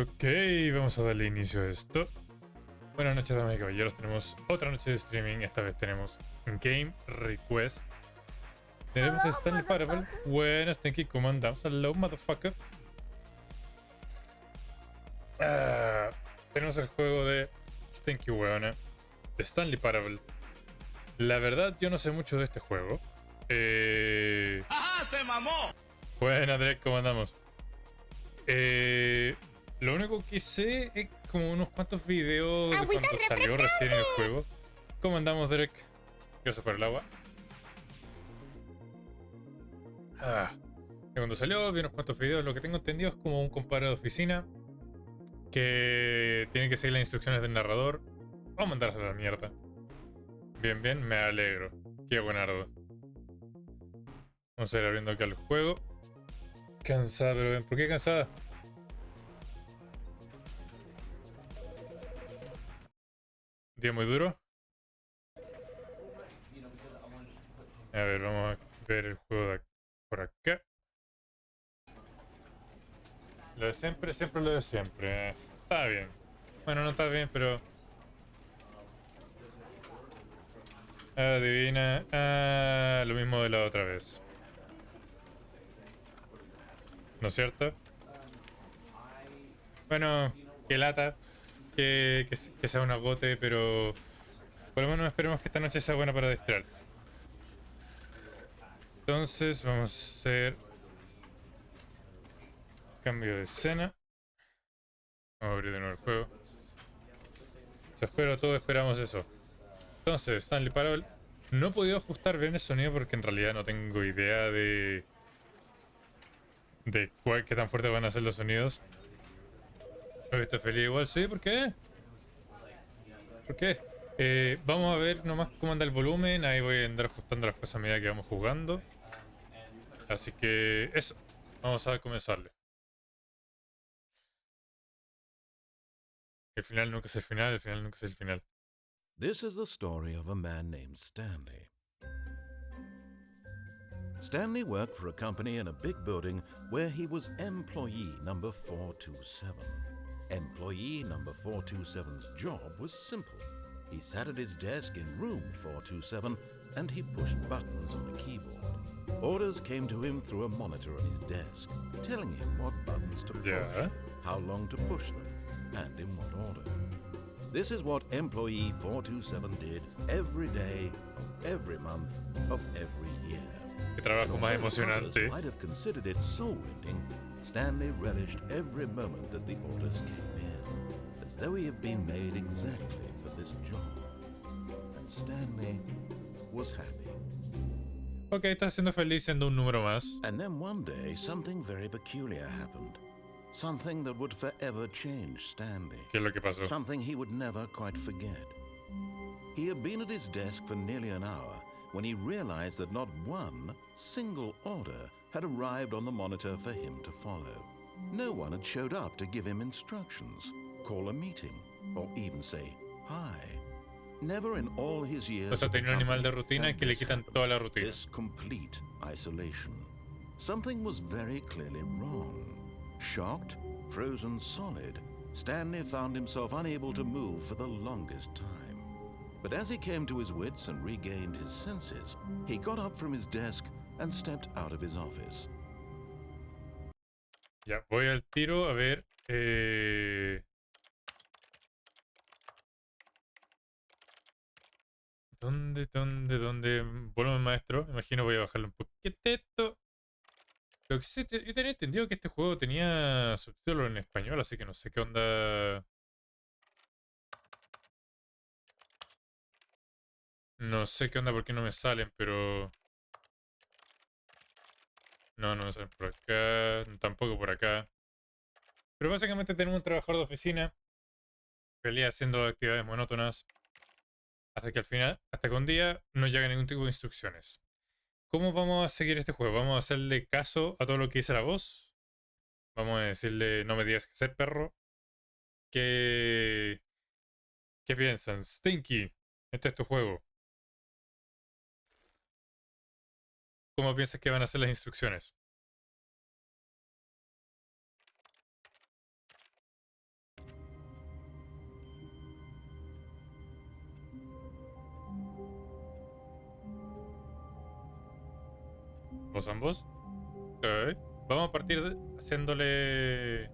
Ok, vamos a darle inicio a esto. Buenas noches, damas y caballeros. Tenemos otra noche de streaming. Esta vez tenemos Game Request. Tenemos de Stanley Parable. Buenas, thank you. ¿Cómo andamos? Hello, motherfucker. Tenemos el juego de Stinky Weona de Stanley Parable. La verdad, yo no sé mucho de este juego. ¡Ajá! ¡Se mamó! Buenas, Direct, ¿cómo andamos? Lo único que sé es como unos cuantos videos de cuando salió recién el juego. ¿Cómo andamos, Derek? Gracias por el agua. Y cuando salió, vi unos cuantos videos. Lo que tengo entendido es como un compadre de oficina que tiene que seguir las instrucciones del narrador o mandarlas a la mierda. Bien, bien, me alegro. Qué buenardo. Vamos a ir abriendo acá el juego. Cansada, pero bien. ¿Por qué cansada? Día muy duro. A ver, vamos a ver el juego de por acá. Lo de siempre, siempre lo de siempre. Está bien. Bueno, no está bien, pero... Adivina. Lo mismo de la otra vez. ¿No es cierto? Bueno, que lata. Que sea un agote, pero... Por lo menos esperemos que esta noche sea buena para distraer. Entonces vamos a hacer... Cambio de escena. Vamos a abrir de nuevo el juego. Todos esperamos eso. Entonces, Stanley Parable. No he podido ajustar bien el sonido porque en realidad no tengo idea de qué tan fuertes van a ser los sonidos. Pero estoy feliz igual, sí, ¿por qué? ¿Por qué? Vamos a ver nomás cómo anda el volumen. Ahí voy a andar ajustando las cosas a medida que vamos jugando. Así que eso. Vamos a comenzarle. El final nunca es el final, el final nunca es el final. This is the story of a man named Stanley. Stanley worked for a company in a big building where he was employee number 427. Employee number 427's job was simple. He sat at his desk in room 427 and he pushed buttons on a keyboard. Orders came to him through a monitor on his desk, telling him what buttons to push, how long to push them, and in what order. This is what employee 427 did every day of every month of every year. Qué trabajo más emocionante. Might have considered it soul-rending, Stanley relished every moment that the orders came in, as though he had been made exactly for this job. And Stanley was happy. Ok, está siendo feliz siendo un número más. And then one day, something very peculiar happened. Something that would forever change Stanley. ¿Qué es lo que pasó? Something he would never quite forget. He had been at his desk for nearly an hour when he realized that not one single order had arrived on the monitor for him to follow. No one had showed up to give him instructions, call a meeting, or even say hi. Never in all his years. O sea, tenía un animal de rutina que le quitan toda la rutina. This complete isolation. Something was very clearly wrong. Shocked, frozen solid, Stanley found himself unable to move for the longest time. But as he came to his wits and regained his senses, he got up from his desk and stepped out of his office. Ya, voy al tiro a ver. ¿Dónde? Volumen maestro. Imagino voy a bajarle un poquito. Lo que sí, yo tenía entendido que este juego tenía subtítulos en español, así que no sé qué onda. No sé qué onda por qué no me salen, pero... No me salen por acá, tampoco por acá. Pero básicamente tenemos un trabajador de oficina, pelea haciendo actividades monótonas, hasta que al final, hasta que un día no llega ningún tipo de instrucciones. ¿Cómo vamos a seguir este juego? ¿Vamos a hacerle caso a todo lo que dice la voz? Vamos a decirle, no me digas qué hacer, perro. ¿Qué piensan? Stinky, este es tu juego. ¿Cómo piensas que van a ser las instrucciones? Ambos. Ok. Vamos a partir haciéndole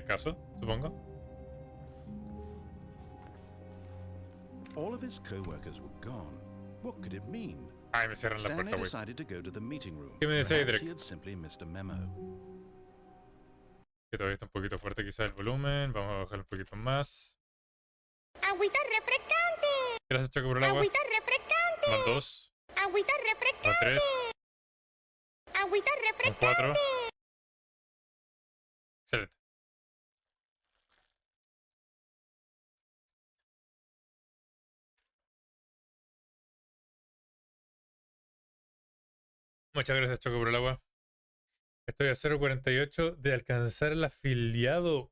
caso, supongo. All of his co-workers were gone. What could it mean? Ay, me cierran la Stanley puerta, güey. decided to go to the meeting room. ¿Qué me decís, Perhaps Direct? he had simply missed a memo. Que todavía está un poquito fuerte quizá el volumen. Vamos a bajar un poquito más. Agüita refrescante. Gracias, Choco, por el agua. Agüita refrescante. Van 2. Agüita Van refrescante. 3. Agüita Van refrescante. 4. Excelente. Muchas gracias, Choco, por el agua. Estoy a 0.48 de alcanzar el afiliado.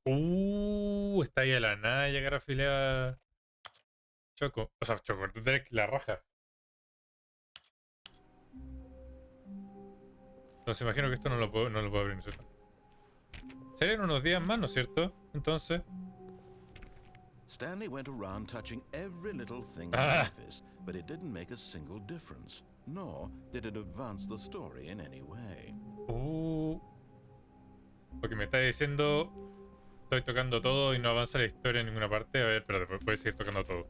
Está ahí a la nada de llegar afiliada. Choco. O sea, Choco, Derek, la raja. Entonces imagino que esto no lo puedo abrir, ¿no es cierto? Serían unos días más, ¿no es cierto? Entonces. Stanley went around touching every little thing in the office, but it didn't make a single difference, nor did it advance the story in any way. Porque me está diciendo. Estoy tocando todo y no avanza la historia en ninguna parte. A ver, espérate, puedes seguir tocando todo.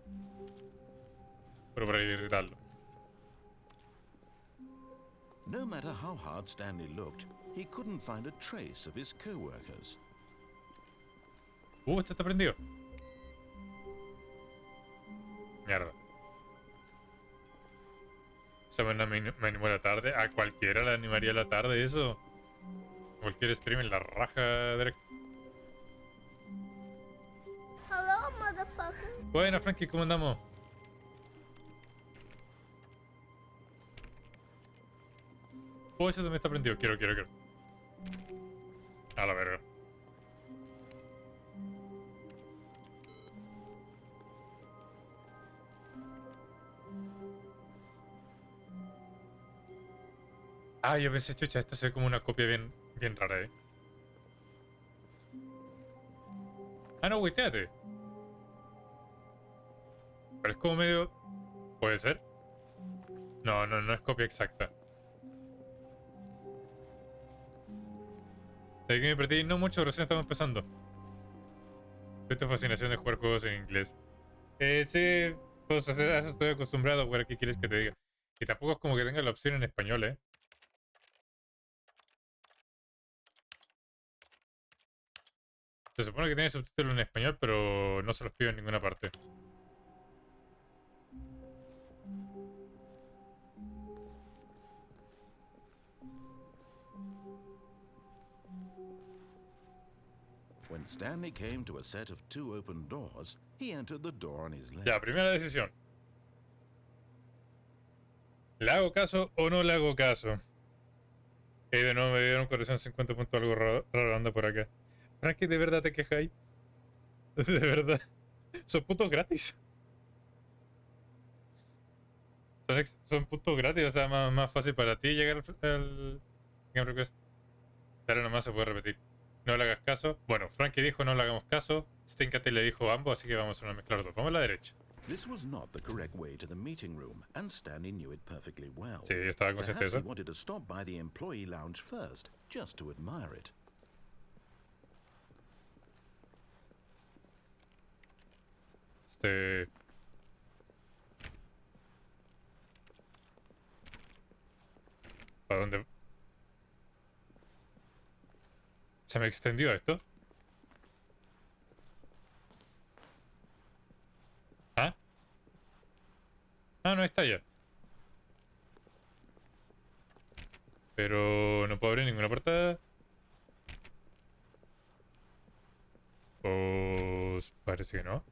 Pero para irritarlo. No matter how hard Stanley looked, he couldn't find a trace of his co-workers. Este está prendido. Mierda. Esa buena me animó a la tarde. A cualquiera le animaría a la tarde eso. Cualquier stream en la raja, Derek. Hello, motherfucker. Buena, Frankie, ¿cómo andamos? Ese también está prendido. Quiero. A la verga. Yo pensé, chucha, esto se ve como una copia bien rara, no, witeate. Pero es como medio... ¿Puede ser? No es copia exacta. ¿De qué me perdí? No mucho, recién estamos empezando. Esta fascinación de jugar juegos en inglés. Sí, pues estoy acostumbrado a jugar. ¿Qué quieres que te diga? Y tampoco es como que tenga la opción en español, Se supone que tiene subtítulos en español, pero no se los pido en ninguna parte. When Stanley came to a set of 2 open doors, he entered the door on his left. Ya, primera decisión. ¿Le hago caso o no le hago caso? Y de nuevo me dieron corrección 50 puntos, algo raro anda por acá. Frankie, ¿de verdad te quejáis? ¿De verdad? ¿Son puntos gratis? Son puntos gratis, o sea, más fácil para ti llegar al Game Request. Ahora nomás se puede repetir. No le hagas caso. Bueno, Frankie dijo no le hagamos caso. Chantale le dijo ambos, así que vamos a mezclar los dos. Vamos a la derecha. This was not the correct way to the meeting room, and Stanley knew it perfectly well. Sí, yo estaba consciente de Perhaps he eso. wanted to stop by the employee lounge first, just to admire it. ¿Para dónde? ¿Se me extendió esto? No está ya. Pero no puedo abrir ninguna puerta. Pues parece que no.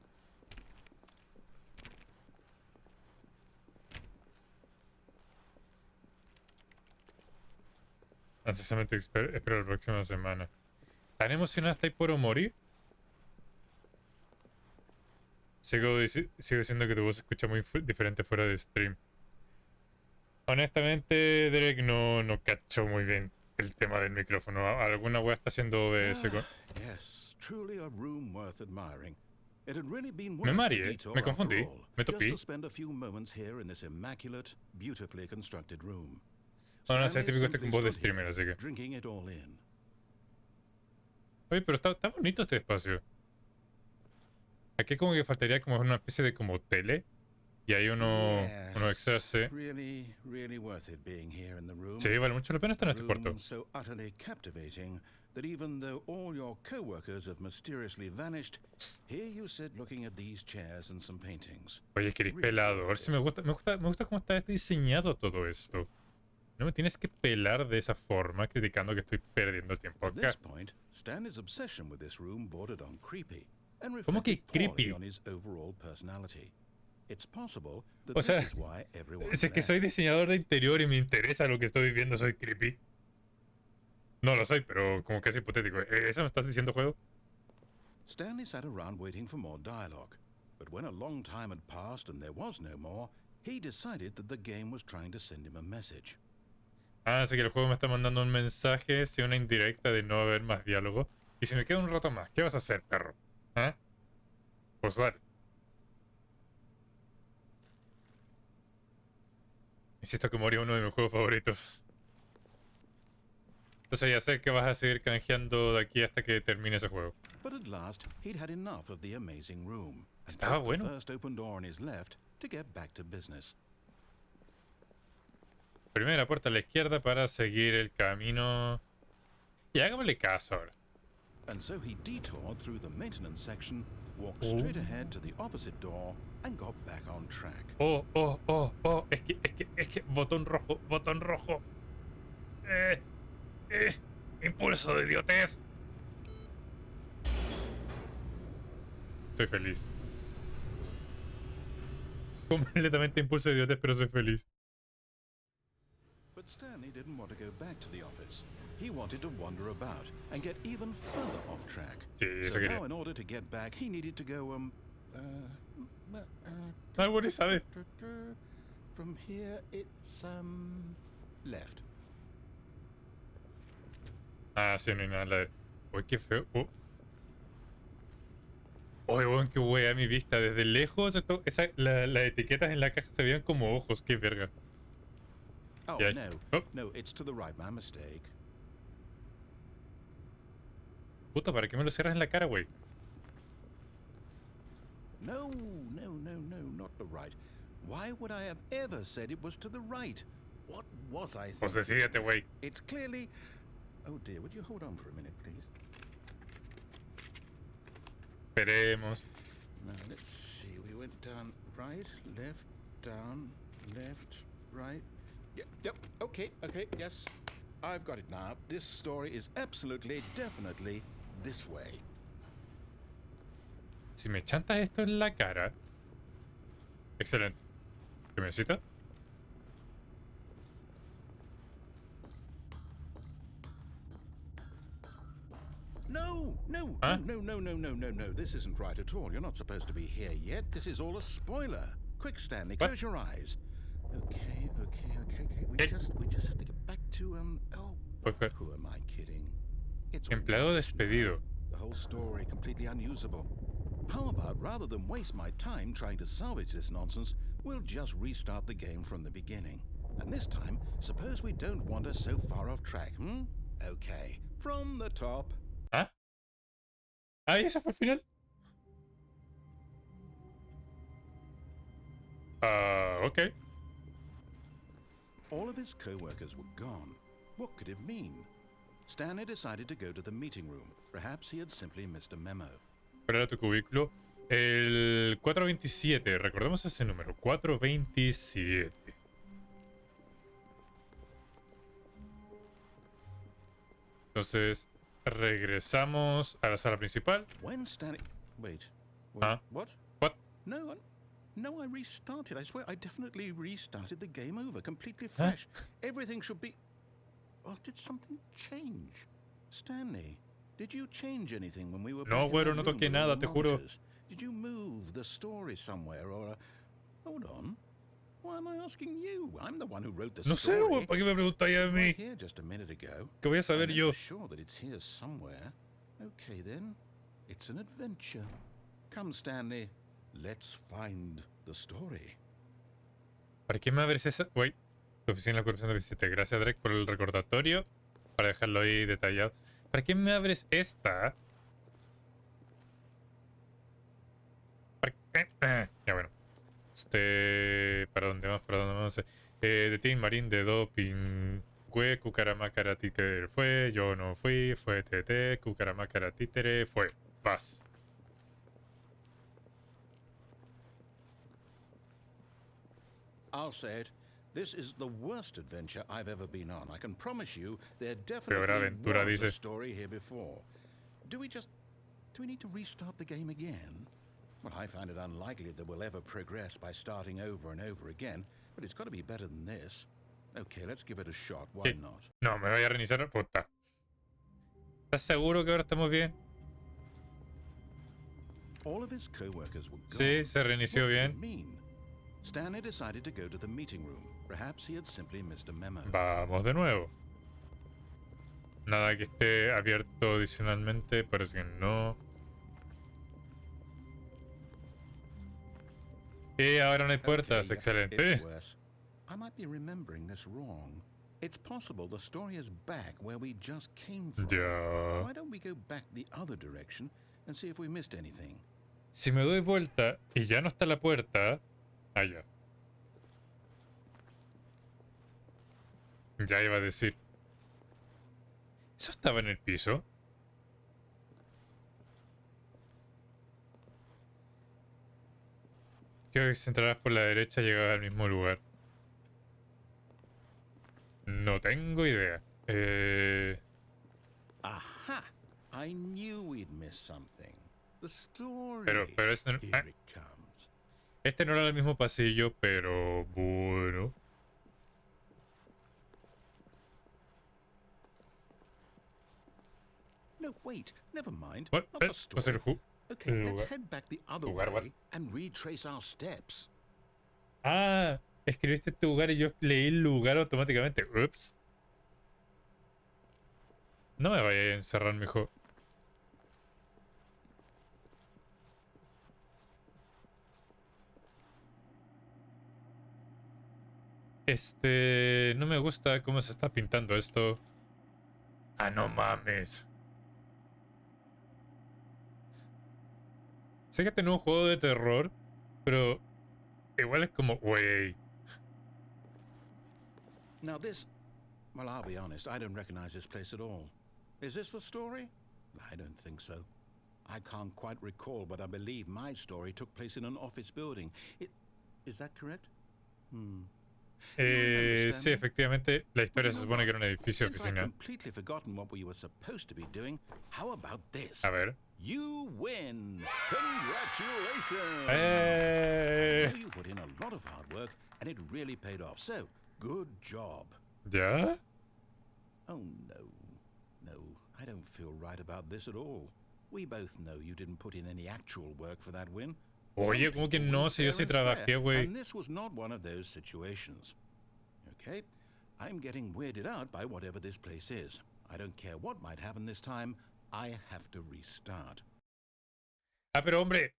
Ansiosamente espero la próxima semana. ¿Tan emocionada estáis por morir? Sigo diciendo que tu voz se escucha muy diferente fuera de stream. Honestamente, Derek, no cacho muy bien el tema del micrófono. Alguna wea está haciendo OBS con... Yes, truly a room worth admiring. It had really been Me worth the mareé, detour me after confundí, all, me just topí. to spend a few moments here in this immaculate, beautifully constructed room. Bueno, no sé, Stanley típico simply con voz de stood streamer, here, así que. drinking it all in. Oye, pero está bonito este espacio. Aquí como que faltaría como una especie de como tele. Y hay uno extra, Yes, sí. really worth it being here in the room. Sí, vale mucho la pena estar en este cuarto. Room so utterly captivating that even though all your co-workers have mysteriously vanished, here you sit looking at these chairs and some paintings. Oye, Chris, pelado. A ver si me gusta cómo está diseñado todo esto. No me tienes que pelar de esa forma criticando que estoy perdiendo el tiempo At acá. this point, Stanley's obsession with this room bordered on creepy and ¿Cómo que reflected poorly creepy? on his overall personality. It's possible that O sea, this is why everyone Si es que soy left. diseñador de interior y me interesa lo que estoy viviendo, soy creepy. No lo soy, pero como que es hipotético. ¿Eso me estás diciendo, juego? Stanley sat around waiting for more dialogue, but when a long time had passed and there was no more, he decided that the game was trying to send him a message. Ah, así que el juego me está mandando un mensaje, si una indirecta de no haber más diálogo. Y si me queda un rato más, ¿qué vas a hacer, perro? ¿Ah? Pues dale. Insisto que moría uno de mis juegos favoritos. Entonces ya sé que vas a seguir canjeando de aquí hasta que termine ese juego. But at last, he'd had enough of the amazing room and Estaba took bueno. the first open door on his left to get back to business. Primera puerta a la izquierda para seguir el camino. Y hagámosle caso ahora. And so he detoured through the maintenance section, walked straight ahead to the opposite door, and got back on track. Oh. Es que, botón rojo. Impulso de idiotez. Soy feliz. Completamente impulso de idiotez, pero soy feliz. But Stanley didn't want to go back to the office. He wanted to wander about and get even further off track. Sí, eso So quería. now in order to get back, he needed to go, Algo sabe. from here it's, left. Ah, sí, no hay nada. Uy, qué feo. Oye, weón, qué wea mi vista. Desde lejos, las etiquetas en la caja se veían como ojos. Qué verga. Oh, Yeah. no. Oh. No, it's to the right, my mistake. Puta, ¿para qué me lo cierras en la cara, wey? No, not the right. Why would I have ever said it was to the right? What was I Pues thinking? decídete, wey. It's clearly... Oh dear, would you hold on for a minute, please? Esperemos. Now, let's see. We went down right, left, down, left, right. Yep, okay, yes. I've got it now. This story is absolutely, definitely this way. Si me chantas esto en la cara. Excelente. ¿Qué me necesitas? No. Huh? No. This isn't right at all. You're not supposed to be here yet. This is all a spoiler. Quick, Stanley, What? close your eyes. Okay. We Eh. just have to get back to, Okay. Who am I kidding? It's all Empleado rubbish now. despedido. The whole story completely unusable. How about, rather than waste my time trying to salvage this nonsense, we'll just restart the game from the beginning. And this time, suppose we don't wander so far off track, hmm? Okay, from the top. ¿Ah? Ah, ¿y ese fue el final? Ok. All of his co-workers were gone. What could it mean? Stanley decided to go to the meeting room. Perhaps he had simply missed a memo. ¿Cuál era tu cubículo? El 427. Recordemos ese número. 427. Entonces, regresamos a la sala principal. When Stanley... Wait. Huh? What? What? No, I restarted. I swear, I definitely restarted the game over, completely fresh. Everything should be... Oh, did something change? Stanley, did you change anything when we were No, back in güero, that no room toqué with all nada, the te juro. monitors? Did you move the story somewhere or... Hold on. Why am I asking you? I'm the one who wrote the No sé, story. güey. ¿Para qué me preguntáis a It was mí? right here just a minute ago. ¿Qué voy a saber I'm yo? sure that it's here somewhere. Okay, then. It's an adventure. Come, Stanley. Let's find the story. ¿Para qué me abres esa? Güey. Tu oficina en la 427. Gracias, Drake, por el recordatorio. Para dejarlo ahí detallado. ¿Para qué me abres esta? ¿Para qué? Ya bueno. ¿Para dónde vamos? ¿Para dónde vamos? De Team Marín de Doping. Cucaramácara títere fue. Yo no fui. Fue TT. Cucaramácara títere fue. Vas. I'll say it. This is the worst adventure I've ever been on. I can promise you there Peor definitely aventura, was a dice. story here before. Do we need to restart the game again? Well, I find it unlikely that we'll ever progress by starting over and over again, but it's got to be better than this. Okay, let's give it a shot. Why Sí. not? No, me voy a reiniciar. Puta. ¿Estás seguro que ahora estamos bien? All of his co-workers were gone. Sí, se reinició What could it bien. mean? Stanley decided to go to the meeting room. Perhaps he had simply missed a memo. Vamos de nuevo. Nada que esté abierto adicionalmente, parece que no. Y ahora no hay puertas, Okay, excelente. it's worse. I might be remembering this wrong. It's possible the story is back where we just came from. Ya. Why don't we go back the other direction and see if we missed anything? Si me doy vuelta y ya no está la puerta. Allá. Ya iba a decir. ¿Eso estaba en el piso? Creo que si entrarás por la derecha llegarás al mismo lugar. No tengo idea. Aha! I knew we'd missed something. The story. Pero este no, Here it comes. este no era el mismo pasillo, pero bueno. No, wait. Never mind. What? Not the Va a story. ser Okay, let's lugar. head back the other Jugar, way and retrace our steps. Ah, escribiste este lugar y yo leí el lugar automáticamente. Ups. No me vaya a encerrar, mijo. No me gusta cómo se está pintando esto. Ah, no mames. Sé que este no es un juego de terror, pero igual es como, wey. Now this, well, I'll be honest, I don't recognize this place at all. Is this the story? I don't think so. I can't quite recall, but I believe my story took place in an office building. Is that correct? Sí, efectivamente, la historia se supone que era un edificio de Since I've oficina. completely forgotten what we were supposed to be doing, how about this? A ver. You win! Congratulations! ¡Eh! I know you put in a lot of hard work, and it really paid off. So, good job. ¿Ya? Oh no, no, I don't feel right about this at all. We both know you didn't put in any actual work for that win. Oye, Some ¿cómo que people no? will Si yo fair sí and square, trabajé, güey. and this was not one of those situations. Okay, I'm getting weirded out by whatever this place is. I don't care what might happen this time. I have to restart. Ah, pero hombre.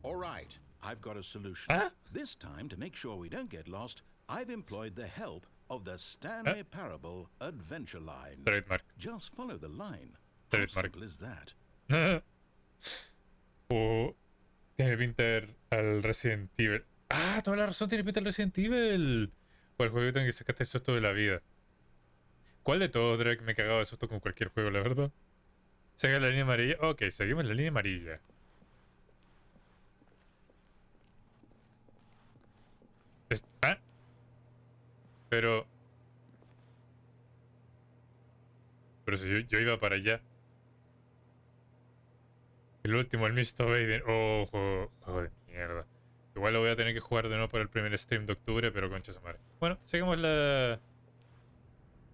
All right, I've got a solution. ¿Ah? This time, to make sure we don't get lost, I've employed the help of the Stanley Parable Adventure Line. Trademark. Just follow the line. How Trademark. simple is that? O tiene pinta al Resident Evil. Ah, toda la razón, tiene pinta al Resident Evil. O el jueguito en que sacaste el susto de la vida. ¿Cuál de todos, Drake? Me he cagado de susto con cualquier juego, la verdad. ¿Sigue la línea amarilla? Ok, seguimos la línea amarilla. ¿Ah? Pero si yo iba para allá. El último, el Mr. Baden. Oh, juego de mierda. Igual lo voy a tener que jugar de nuevo para el primer stream de octubre, pero concha su madre. Bueno, seguimos la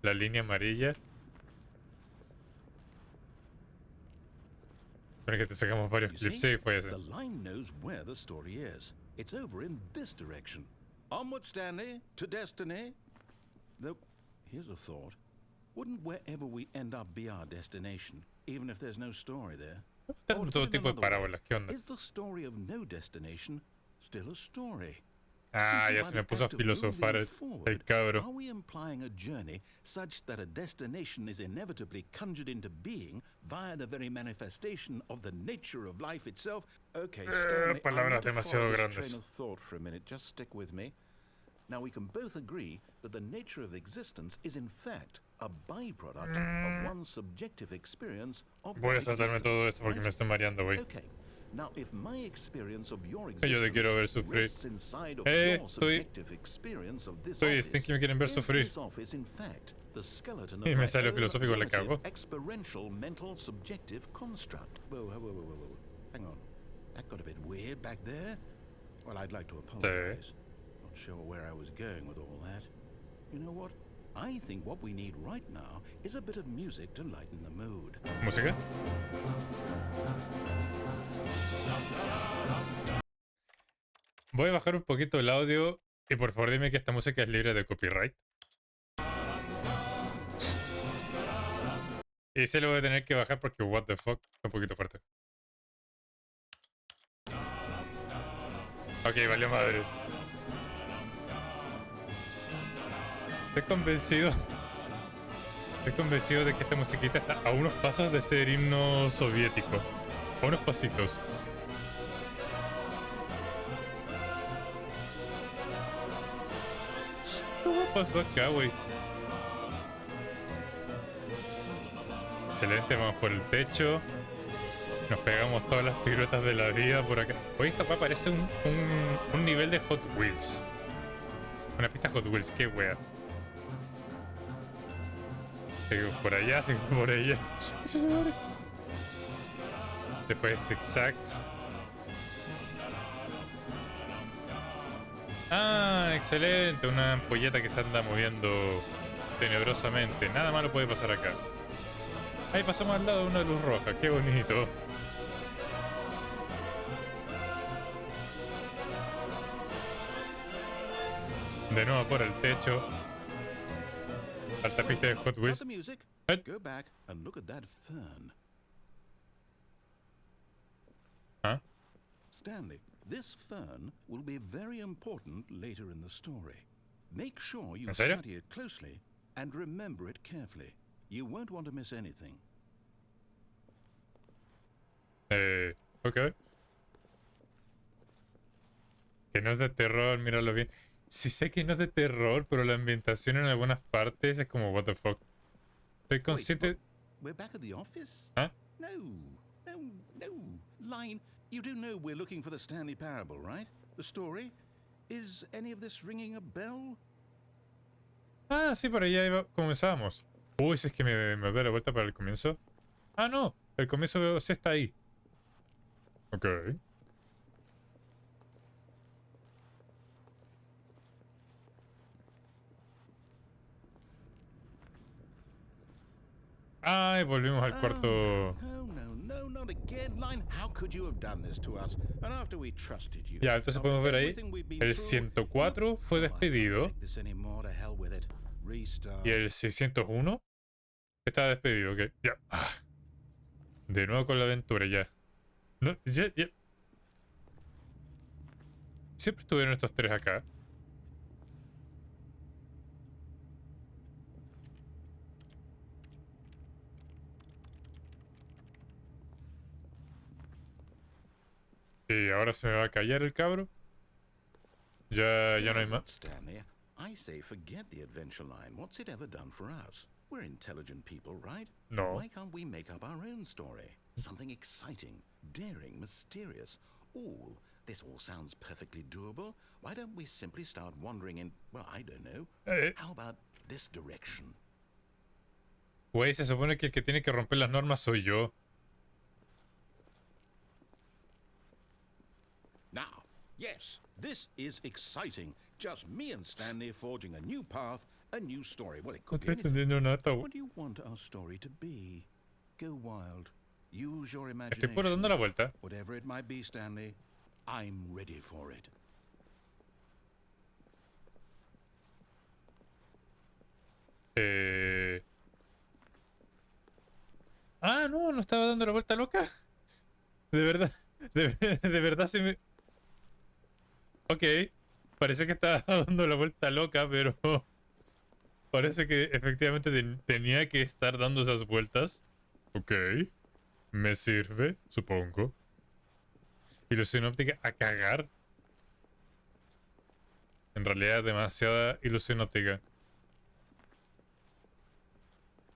línea amarilla. Bueno, que te sacamos varios You clips. see, Sí, fue ese. the line knows where the story is. It's over in this direction. Onward, Stanley, to destiny. Though, here's a thought. Wouldn't wherever we end up be our destination, even if there's no story there? Tenemos todo tipo de parábolas. ¿Qué onda? Is the story of no destination still a story? Ah, simply ya by se me the puso a act of filosofar moving el forward. cabro. Are we implying a journey such that a destination is inevitably conjured into being via the very manifestation of the nature of life itself? Okay, Stanley, I palabras want to demasiado follow this grandes. train of thought for a minute. Just stick with me. Now, we can both agree that the nature of existence is in fact a byproduct of one's subjective experience of Voy a that saltarme todo existence, esto porque right? me estoy mareando, güey. Okay. Now, if my experience of your Yo existence te quiero ver sufrir. rests inside of Eh, your subjective experience of this estoy office, que me quieren ver is sufrir. this office in fact the skeleton of Y my me salió own filosófico, le relative cago. experiential mental subjective construct? Whoa. Hang on. That got a bit weird back there. Well, I'd like to apologize. Not sure where I was going with all that. You know what? I think what we need right now is a bit of music to lighten the mood. ¿Música? Voy a bajar un poquito el audio y por favor dime que esta música es libre de copyright. Y se lo voy a tener que bajar porque what the fuck, es un poquito fuerte. Ok, valió madres. Estoy convencido de que esta musiquita está a unos pasos de ser himno soviético. A unos pasitos. ¿Qué pasó acá, güey? Excelente, vamos por el techo. Nos pegamos todas las piruetas de la vida por acá. Oye, esta pa parece un nivel de Hot Wheels. Una pista Hot Wheels, qué wea. Seguimos por allá, seguimos por allá. Después zigzags. Ah, excelente. Una ampolleta que se anda moviendo tenebrosamente. Nada malo puede pasar acá. Ahí pasamos al lado de una luz roja. Qué bonito. De nuevo por el techo. Alta pista de Hot Got Wheels. the music? Eh. Go back and look at that fern. ¿Ah? Stanley, this fern will be very important later in the story. Make sure you ¿En serio? study it closely and remember it carefully. You won't want to miss anything. Ok. Que no es de terror, míralo bien. Sí sé que no es de terror, pero la ambientación en algunas partes es como what the fuck. Estoy consciente... Wait, we're back at the office? ¿Ah? No. Line, you do know we're looking for the Stanley Parable, right? The story? Is any of this ringing a bell? Ah, sí, por allá comenzamos. Uy, si es que me doy la vuelta para el comienzo. Ah, no. El comienzo sí está ahí. Ok. Ay, volvimos al cuarto. No, not again, Line. How could you have done this to us? And after we trusted you. Ya, entonces podemos ver ahí. El 104 fue despedido. Y el 601 está despedido, ok. Ya. Ah. De nuevo con la aventura, ya. No, ya. Siempre estuvieron estos tres acá. Y ahora se me va a callar el cabro. Ya no hay más. Stanley, I say forget the adventure line. What's it ever done for us? We're intelligent people, right? No. Why can't we make up our own story? Something exciting, daring, mysterious. Ooh, this all sounds perfectly doable. Why don't we simply start wandering in, well, I don't know. How about this direction? Güey, se supone que el que tiene que romper las normas soy yo. Now, yes, this is exciting. Just me and Stanley forging a new path, a new story. Well, it No could be estoy anything. entendiendo nada. What do you want our story to be? Go wild. Use your Estoy imagination. por dando la vuelta. Whatever it might be, Stanley, I'm ready for it. Ah, no estaba dando la vuelta loca. De verdad, de verdad se me... Ok, Parece que estaba dando la vuelta loca, pero parece que efectivamente tenía que estar dando esas vueltas. Ok. Me sirve, supongo. Ilusión óptica a cagar. En realidad, demasiada ilusión óptica.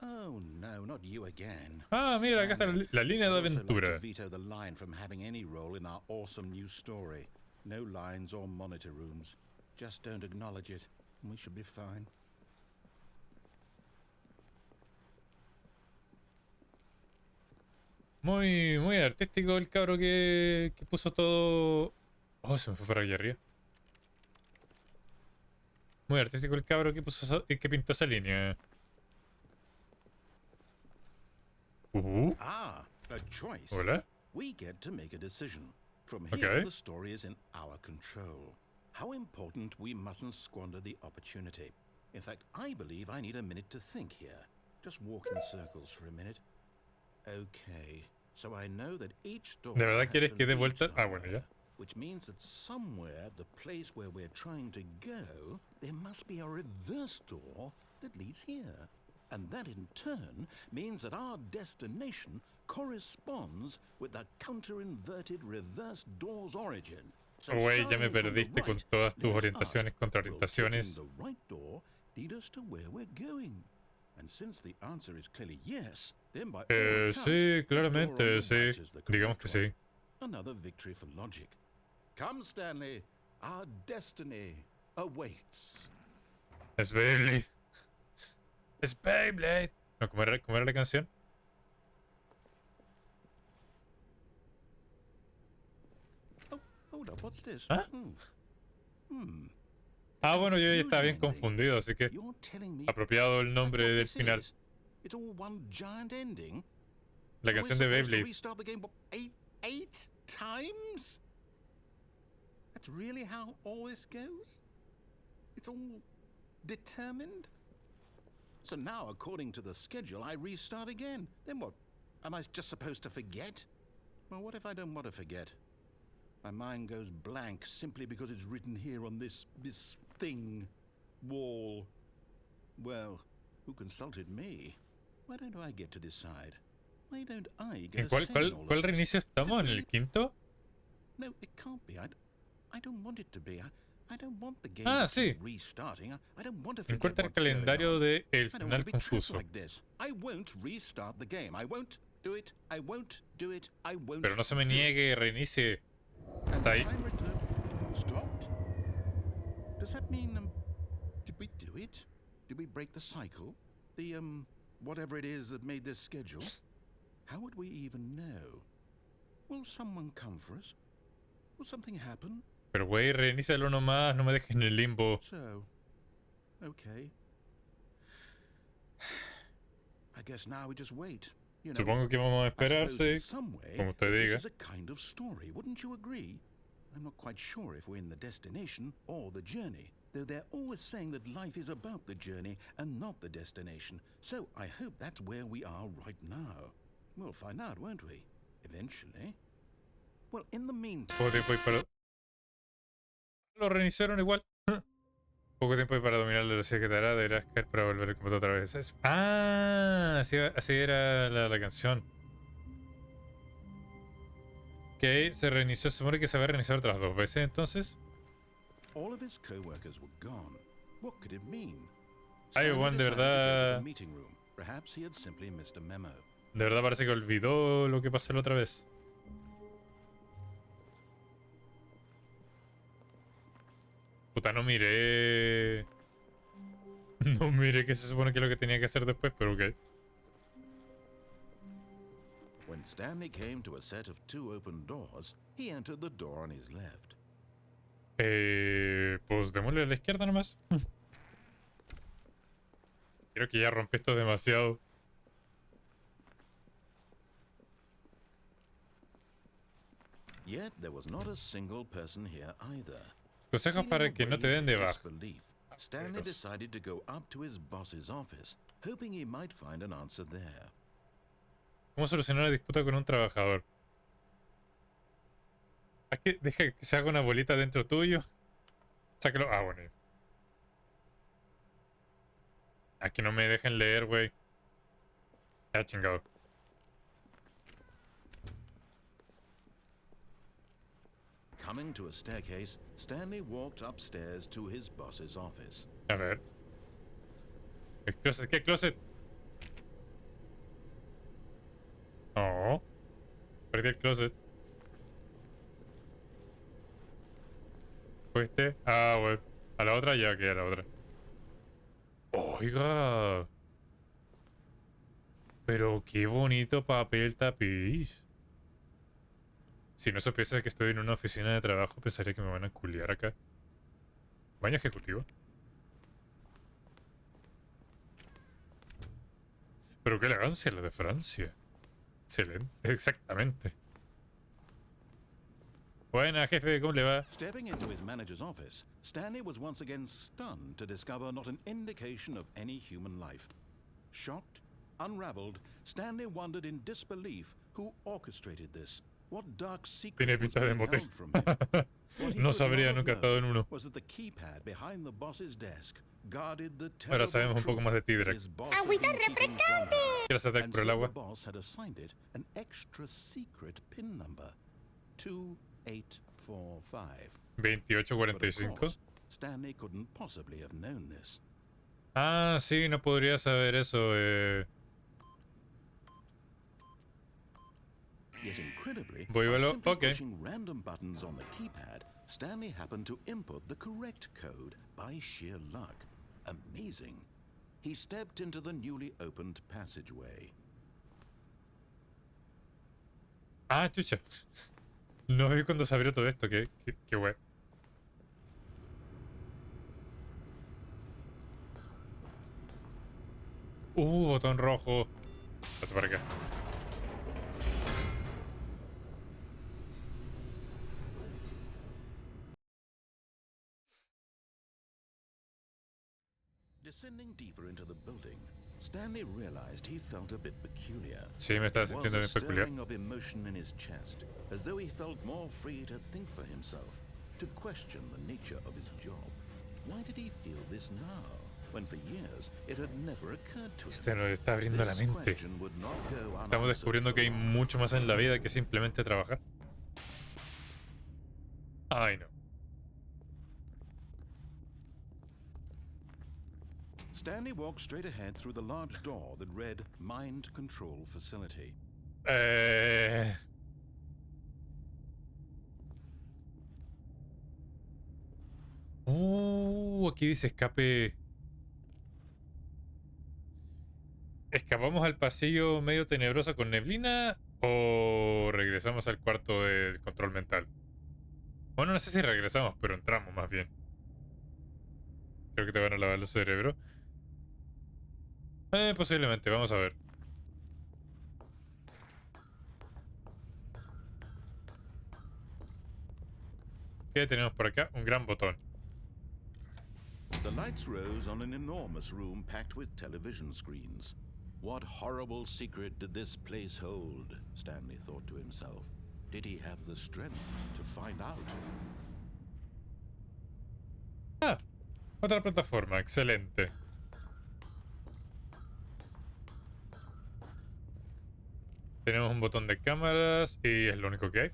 Oh no, not you again. Ah, mira, acá está la línea de I'd also like to aventura. veto the line from having any role in our awesome new story. No lines or monitor rooms. Just don't acknowledge it, and we should be fine. Muy artístico el cabro que puso todo... Oh, se me fue para allá arriba. Muy artístico el cabro que puso que pintó esa línea. Ah, a choice. Hola. We get to make a decision. From here, Okay. the story is in our control. How important we mustn't squander the opportunity. In fact, I believe I need a minute to think here. Just walk in circles for a minute. Okay, so I know that each door ¿De verdad has quieres to que dé lead vueltas? Ah, bueno, somewhere, ya. which means that somewhere, the place where we're trying to go, there must be a reverse door that leads here. And that in turn means that our destination corresponds with the counter-inverted reverse door's origin. So Güey, ya me starting from the perdiste con right, todas tus let us orientaciones, ask, will taking contraorientaciones. the right door lead us to where we're going? And since the answer is clearly yes, then by all accounts, Sí, the door on claramente, the sí. right is the Digamos correct que one. sí. Another victory for logic. Come, Stanley, our destiny awaits. Es Beyblade. Es Beyblade. No, cómo era la canción? Oh, hold up, what's this? Huh? Ah, bueno, yo ya estaba bien confundido, así que You're telling me apropiado el that's nombre what del this final. is? It's all one giant ending? La So we're canción de supposed to Beyblade. restart the game what, eight times? That's really how all this goes? It's all determined? So now, according to the schedule, I restart again. Then what? Am I just supposed to forget? Well, what if I don't want to forget? My mind goes blank simply because it's written here on this thing, wall. Well, who consulted me? Why don't I get to decide? Why don't I get ¿En a cuál, say cuál, in all cuál of this? reinicio Is it estamos? ¿En really- el quinto? No, it can't be. I don't want it to be. I don't want the game Ah, to keep sí. restarting. I don't want to forget Encuentra el what's going calendario on. de El I don't want Final to be trapped Confuso. like this. I won't restart the game. I won't do it. I won't do it. I won't. Pero no se me do it. niegue, reinicie. Está ahí. Time return stopped. Does that mean did we do it? Did we break the cycle? The whatever it is that made this schedule? How would we even know? Will someone come for us? Will something happen? Pero güey, reinícialo nomás, no me dejes en el limbo. So, okay. I guess now we just wait. You know, Supongo que vamos a I esperar, suppose in sí. some way, Como usted this diga. is a kind of story, wouldn't you agree? I'm not quite sure if we're in the destination or the journey, though they're always saying that life is about the journey and not the destination. So I hope that's where we are right now. We'll find out, won't we? Eventually. Well, in the meantime... Poco tiempo hay para... Lo reiniciaron igual. Poco tiempo hay para dominar la velocidad que te hará. Deberás caer para volver al combate otra vez. Ah, así era la canción. Ok, se reinició. Se supone que se va a reiniciar otras 2 veces, entonces. All of his co-workers were gone. What could it mean? Ay, Stanley Juan, de decided to go to verdad... the meeting room. Perhaps he had simply missed a memo. De verdad parece que olvidó lo que pasó la otra vez. Puta, no miré... No miré que se supone que es lo que tenía que hacer después, pero ok. When Stanley came to a set of 2 open doors, he entered the door on his left. Pues démosle a la izquierda nomás. Creo que ya rompí esto demasiado. Yet there was not a single person here either. Consejos Feeling para a que no te wave den of de baja. disbelief, Stanley Dios. decided to go up to his boss's office, hoping he might find an answer there. ¿Cómo solucionar la disputa con un trabajador? ¿Es que deja que se haga una bolita dentro tuyo? Sácalo. Ah, bueno. Aquí no me dejen leer, güey. Ah, chingado. Coming to a staircase, Stanley walked upstairs to his boss's office. A ver. ¿Qué closet? ¿Qué closet? No. Perdí el closet. ¿Fuiste? Ah, bueno. A la otra ya que a la otra. Oiga. Pero qué bonito papel tapiz. Si no supiese que estoy en una oficina de trabajo, pensaría que me van a culiar acá. Baño ejecutivo. Pero qué elegancia la de Francia. Excelente. Exactamente. Buena, jefe, ¿cómo le va? Stepping into his manager's office, Stanley was once again stunned to discover not an indication of any human life. Shocked, unraveled, Stanley wondered in disbelief who orchestrated this. What dark secret Tiene was pinta de being motel. held from him? What he No could sabría, not nunca he have estado en known uno. was that the keypad behind the boss's desk guarded the Ahora terrible sabemos un poco más de ti, truth that Direct. his boss had been keeping from him. ¿Quieres hacer And por el so the agua? boss had assigned it an extra secret pin number, 2845. 2845. Stanley couldn't possibly have known this. Ah, sí, no podría saber eso. Yet incredibly, Voy a by verlo. simply Ok. pushing random buttons on the keypad, Stanley happened to input the correct code by sheer luck. Amazing. He stepped into the newly opened passageway. Ah, chucha. No vi cuando se abrió todo esto. Qué web. Botón rojo. Pasa para acá. Descending deeper into the building, Stanley realized he felt a bit peculiar. Sí, me estaba There was sintiendo a bien peculiar. stirring of emotion in his chest, as though he felt more free to think for himself, to question the nature of his job. Why did he feel this now, when for years it had never occurred to him? Este nos está abriendo la This mente. question would not go Estamos unanswered descubriendo que hay for long. mucho más en la vida que simplemente trabajar. Ay, no. Stanley walked straight ahead through the large door that read Mind Control Facility. Aquí dice escape. ¿Escapamos al pasillo medio tenebroso con neblina o regresamos al cuarto de control mental? Bueno, no sé si regresamos, pero entramos más bien. Creo que te van a lavar el cerebro. Posiblemente, vamos a ver. ¿Qué tenemos por acá? Un gran botón. The lights rose on an enormous room packed with television screens. What horrible secret did this place hold? Stanley thought to himself. Did he have the strength to find out? Ah, otra plataforma, excelente. Tenemos un botón de cámaras y es lo único que hay.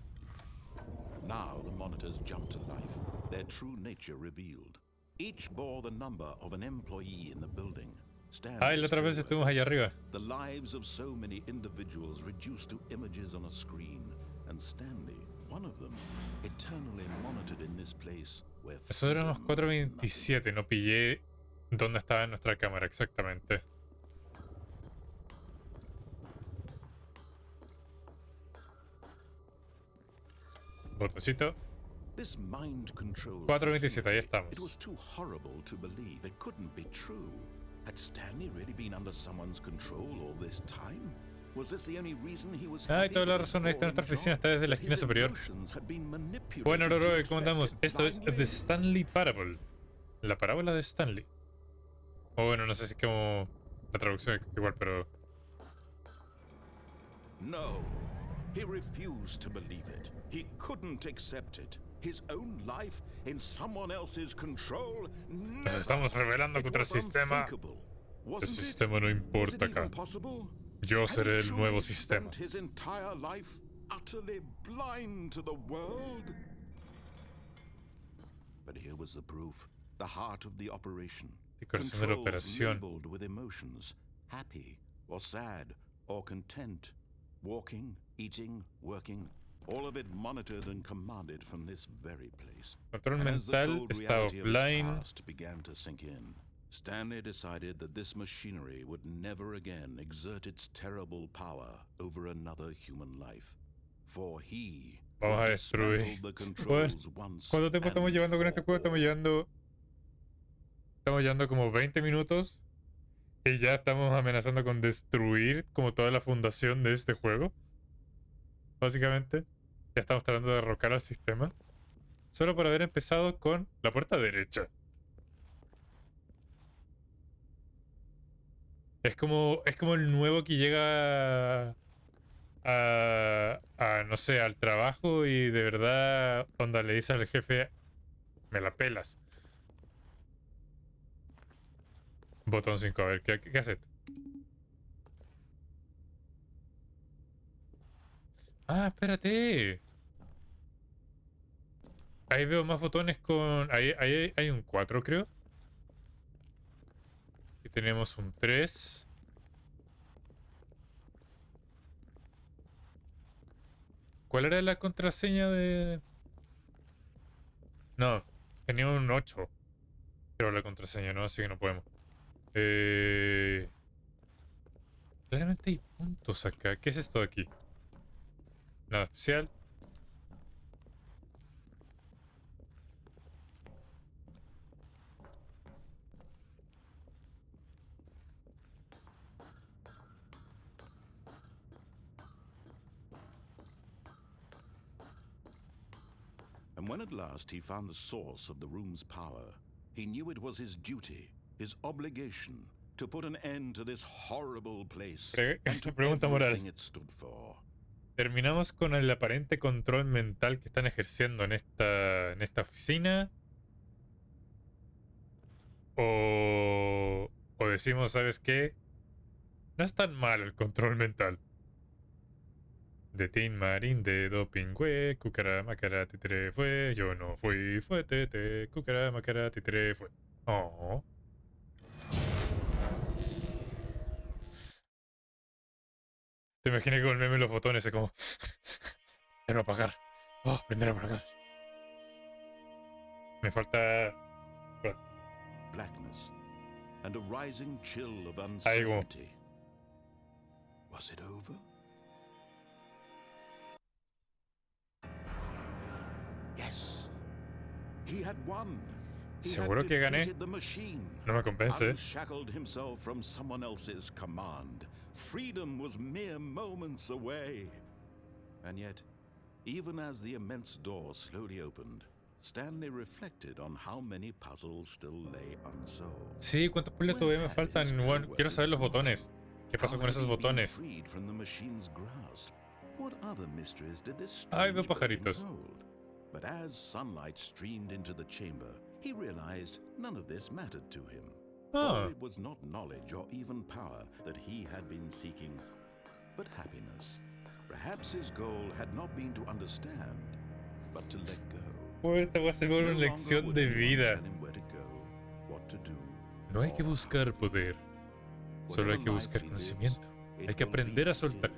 Now the monitors jumped to life, their true nature revealed. Each bore the number of an employee in the building. Ay, la otra vez estuvimos allá arriba. The lives of so many individuals reduced to images on a screen, and Stanley, one of them, eternally monitored in this place where Eso éramos 4:27, no pillé dónde estaba nuestra cámara exactamente. Botoncito. 4:27, ahí estamos. It was too horrible to believe. It couldn't be true. Had Stanley really been under someone's control all this time? Was this the only reason he was Ay, happy toda la with his razón, ahí está nuestra boring oficina, job? está desde la That esquina his superior. emotions had been manipulated Bueno, to Roro, accept ¿cómo andamos? it Esto es blindly. The Stanley Parable. La parábola de Stanley. O bueno, no sé si es como la traducción es igual, pero... No, he refused to believe it. He couldn't accept it. His own life in someone else's control? Nos estamos rebelando contra el sistema. El sistema no importa acá. Yo seré el nuevo sistema. His entire life utterly blind to the world? But here was the proof. The heart of the operation. El corazón de la operación. Labeled with emotions, happy or sad or content, walking, eating, working, all of it monitored and commanded from this very place. Control And as the mental cold está reality of his offline. past began to sink in, Stanley decided that this machinery would never again exert its terrible power over another human life. For he Vamos a would destruir. dismantle the Bueno, controls once ¿cuánto tiempo estamos and llevando con este juego? for all. Estamos llevando como 20 minutos. Y ya estamos amenazando con destruir como toda la fundación de este juego. Básicamente. Ya estamos tratando de derrocar al sistema. Solo por haber empezado con la puerta derecha. Es como el nuevo que llega no sé, al trabajo y de verdad, onda, le dice al jefe, me la pelas. Botón 5, a ver, ¿qué hace? Ah, espérate. Ahí veo más botones con... Ahí hay un 4, creo. Y tenemos un 3. ¿Cuál era la contraseña de...? No, tenía un 8. Pero la contraseña, ¿no? Así que no podemos. Claramente hay puntos acá. ¿Qué es esto de aquí? Nada especial. And when at last he found the source of the room's power, he knew it was his duty, his obligation, to put an end to this horrible place and to Pregunta moral. everything it stood for. Terminamos con el aparente control mental que están ejerciendo en esta oficina. O decimos, ¿sabes qué? No es tan mal el control mental. De Tin Marín, de Doping, güey, Cucara, Macara, Titre, fue. Yo no fui, fue Tete, Cucara, Macara, Titre, fue. Oh. Te imaginas que con el meme los botones es como. Quiero apagar. Oh, prender a apagar. Me falta. Blackness and a rising chill of Ahí como. uncertainty. Was it over? Yes. He had won. He had ¿Seguro que gané? defeated the machine. No me convence. Unshackled himself from someone else's command. Freedom was mere moments away. And yet, even as the immense door slowly opened, Stanley reflected on how many puzzles still lay unsolved. Sí, ¿cuántos puzzles todavía me faltan? Bueno, quiero saber los botones. ¿Qué pasó con esos botones? Ay, veo pajaritos. But as sunlight streamed into the chamber, he realized none of this mattered to him. For it was not knowledge or even power that he had been seeking, but happiness. Perhaps his goal had not been to understand, but to let go. Esta va a ser una lección de vida. No hay que buscar poder, solo hay que buscar conocimiento. Hay que aprender a soltar.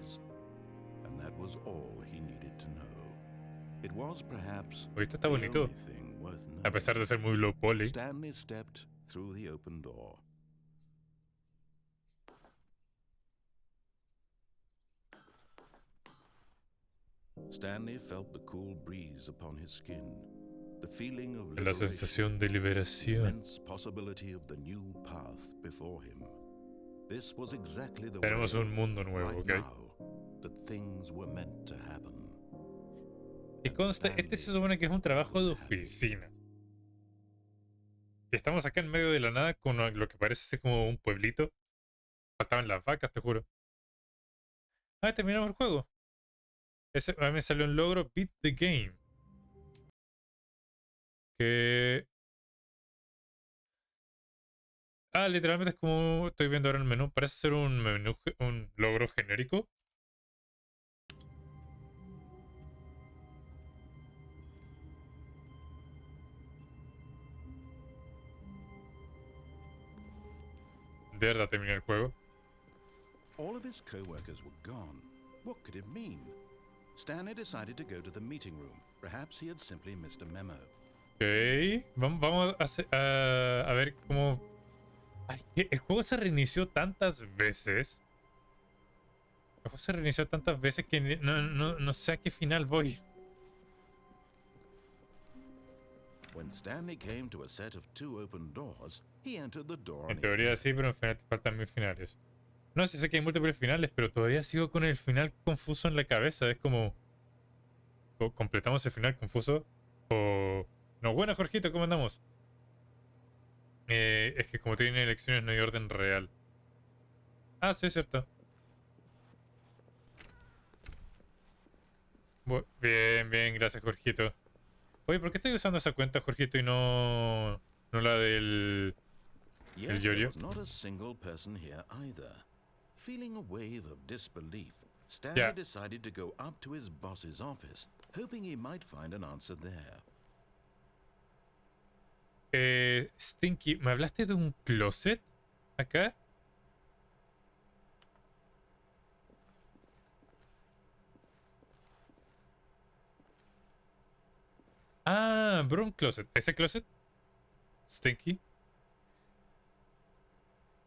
Oye, esto está bonito, a pesar de ser muy low poly. Stanley stepped through the open door. Stanley felt the cool breeze upon his skin, the feeling of La sensación de liberación. immense possibility of the new path before him. This was exactly the Tenemos way, un mundo nuevo, right ¿ok? now, that things were meant to happen. Y conste, este se supone que es un trabajo de oficina. Y estamos acá en medio de la nada con lo que parece ser como un pueblito. Faltaban las vacas, te juro. Ah, terminamos el juego. A mí me salió un logro, beat the game. que... Ah, literalmente es como estoy viendo ahora el menú. Parece ser un menú, un logro genérico. De verdad terminé el juego. All of his co-workers were gone. What could it mean? Stanley decided to go to the meeting room. Perhaps he had simply missed a memo. Ok. Vamos a ver cómo... Ay, el juego se reinició tantas veces. El juego se reinició tantas veces que no sé a qué final voy. When Stanley came to a set of 2 open doors, he entered the door on En his teoría left. sí, pero en final te faltan 1000 finales. No sé, sé que hay múltiples finales, pero todavía sigo con el final confuso en la cabeza. Es como... ¿completamos el final confuso? O... No, bueno, Jorgito, ¿cómo andamos? Es que como tienen elecciones no hay orden real. Ah, sí, es cierto. Bien, bien, gracias, Jorgito. Oye, ¿por qué estoy usando esa cuenta, Jorgito, y no la del... Yet el there yo-yo? was not a single person here either. Feeling a wave of disbelief, Stanley Yeah. decided to go up to his boss's office, hoping he might find an answer there. Stinky, ¿me hablaste de un closet? ¿Acá? Ah, Broom Closet. ¿Ese closet? Stinky.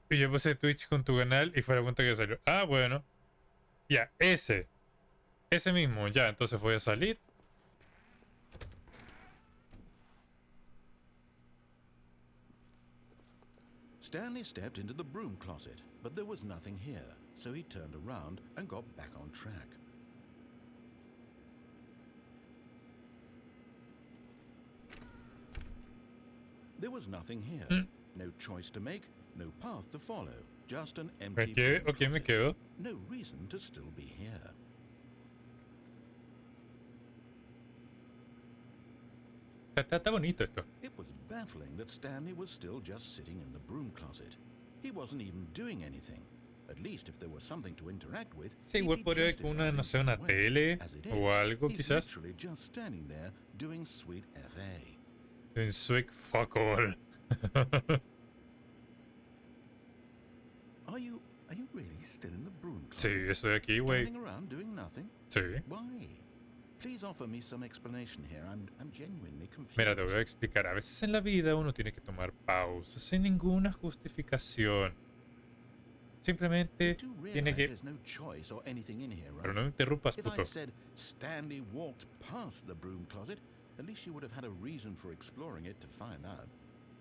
Y yo puse Twitch con tu canal y fue la cuenta que salió. Ah, bueno. Ya, ese. Ese mismo, ya. Entonces voy a salir. Stanley stepped into the broom closet, but there was nothing here, so he turned around and got back on track. There was nothing here. No choice to make, no path to follow, just an empty Me quedé, broom ok, me closet. quedo. No reason to still be here. Está bonito esto. It was baffling that Stanley was still just sitting in the broom closet. He wasn't even doing anything. At least if there was something to interact with, Sí, he'd igual be podría haber como una, justified no in sé, some una way. tele As it o is, algo, he's quizás. literally just standing there doing sweet FA. En Swig fuck all. Are you really still in the broom Sí, closet? estoy aquí, güey. Standing around doing nothing? Sí. Why? Please offer me some explanation here. I'm genuinely confused. Mira, te voy a explicar. A veces en la vida uno tiene que tomar pausas sin ninguna justificación. Simplemente You do tiene realize que... there's no choice or anything in here, Pero right? no me interrumpas, If puto. I'd said Stanley walked past the broom closet, at least you would have had a reason for exploring it to find out.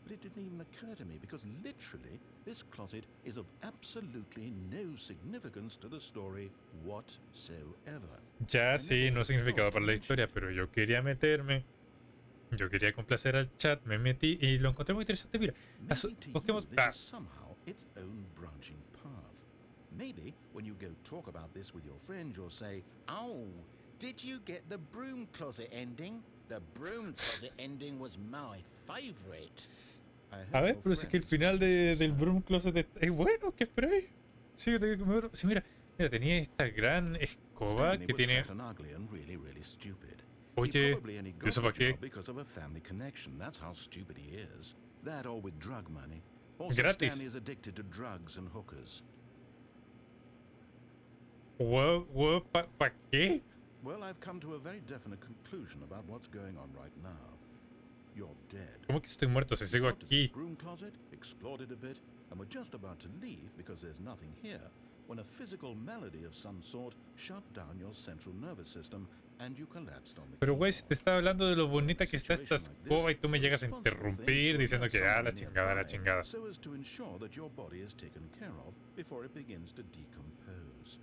But it didn't even occur to me because literally this closet is of absolutely no significance to the story whatsoever. Ya sí, no significaba para la historia, pero yo quería meterme. Yo quería complacer al chat, me metí y lo encontré muy interesante. Mira, Maybe to you busquemos... this Ah, is somehow its own branching path. Maybe when you go talk about this with your friends, you'll say, "Oh, did you get the broom closet ending? The broom closet ending was my favorite." a ver, pero si es que el final del Broom Closet es bueno, ¿qué esperáis? Sí, yo tengo que comer... Sí, mira, tenía esta gran escoba Stanley que was tiene... fat and ugly and really stupid. Oye, He probably only got ¿eso the para qué? job because of a family connection. That's how stupid he is. That or with drug money. Also, Gratis. Stanley is addicted to drugs and hookers. ¿Pa qué? Well, I've come to a very definite conclusion about what's going on right now. You're dead. ¿Cómo que estoy muerto si sigo You got to the aquí? broom closet, explored it a bit, and were just about to leave because there's nothing here when a physical malady of some sort shut down your central nervous system and you collapsed on the Pero güey, si te keyboard. estaba hablando de lo bonita que está esta escoba y tú me llegas a interrumpir diciendo que la chingada, la chingada. So as to ensure that your body is taken care of before it begins to decompose.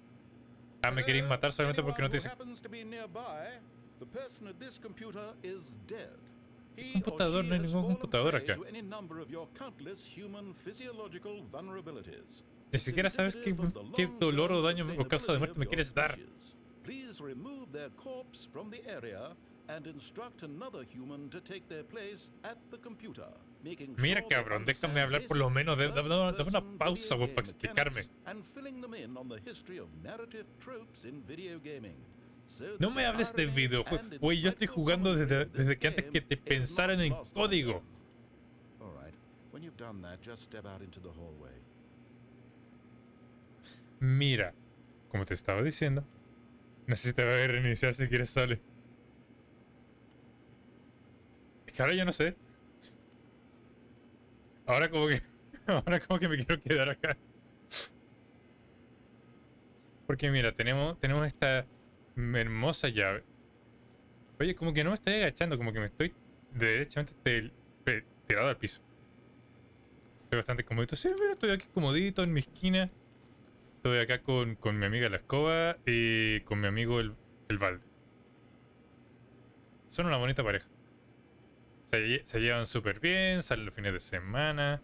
Ah, me queréis matar solamente porque no te dice... happens to be nearby, the person at this computer is dead. He computador? or she No hay has ningún fallen computador prey acá. to any number of your countless human physiological vulnerabilities. Ni siquiera sabes qué dolor o daño o causa de muerte me quieres dar. Please remove their corpse from the area and instruct another human to take their place at the computer, making Mira, sure they cabrón, déjame understand hablar por lo menos. Dame una first-person pausa, video weón, para game explicarme. mechanics and filling them in on the history of narrative tropes in video gaming. So No that me the hables de irony videojuegos. and Güey, yo estoy insightful jugando commentary desde of que this antes que te game is pensaran not en lost on código. them. All right. When you've done that, just step out into the hallway. Mira, como te estaba diciendo, no sé si te va a reiniciar si quieres sale. Es que ahora yo no sé. Ahora como que me quiero quedar acá. Porque mira, tenemos esta hermosa llave. Oye, como que no me estoy agachando, como que me estoy derechamente tirado al piso. Estoy bastante comodito. Sí, mira, estoy aquí comodito en mi esquina. Estoy acá con mi amiga la escoba y con mi amigo el balde. Son una bonita pareja. Se llevan súper bien, salen los fines de semana.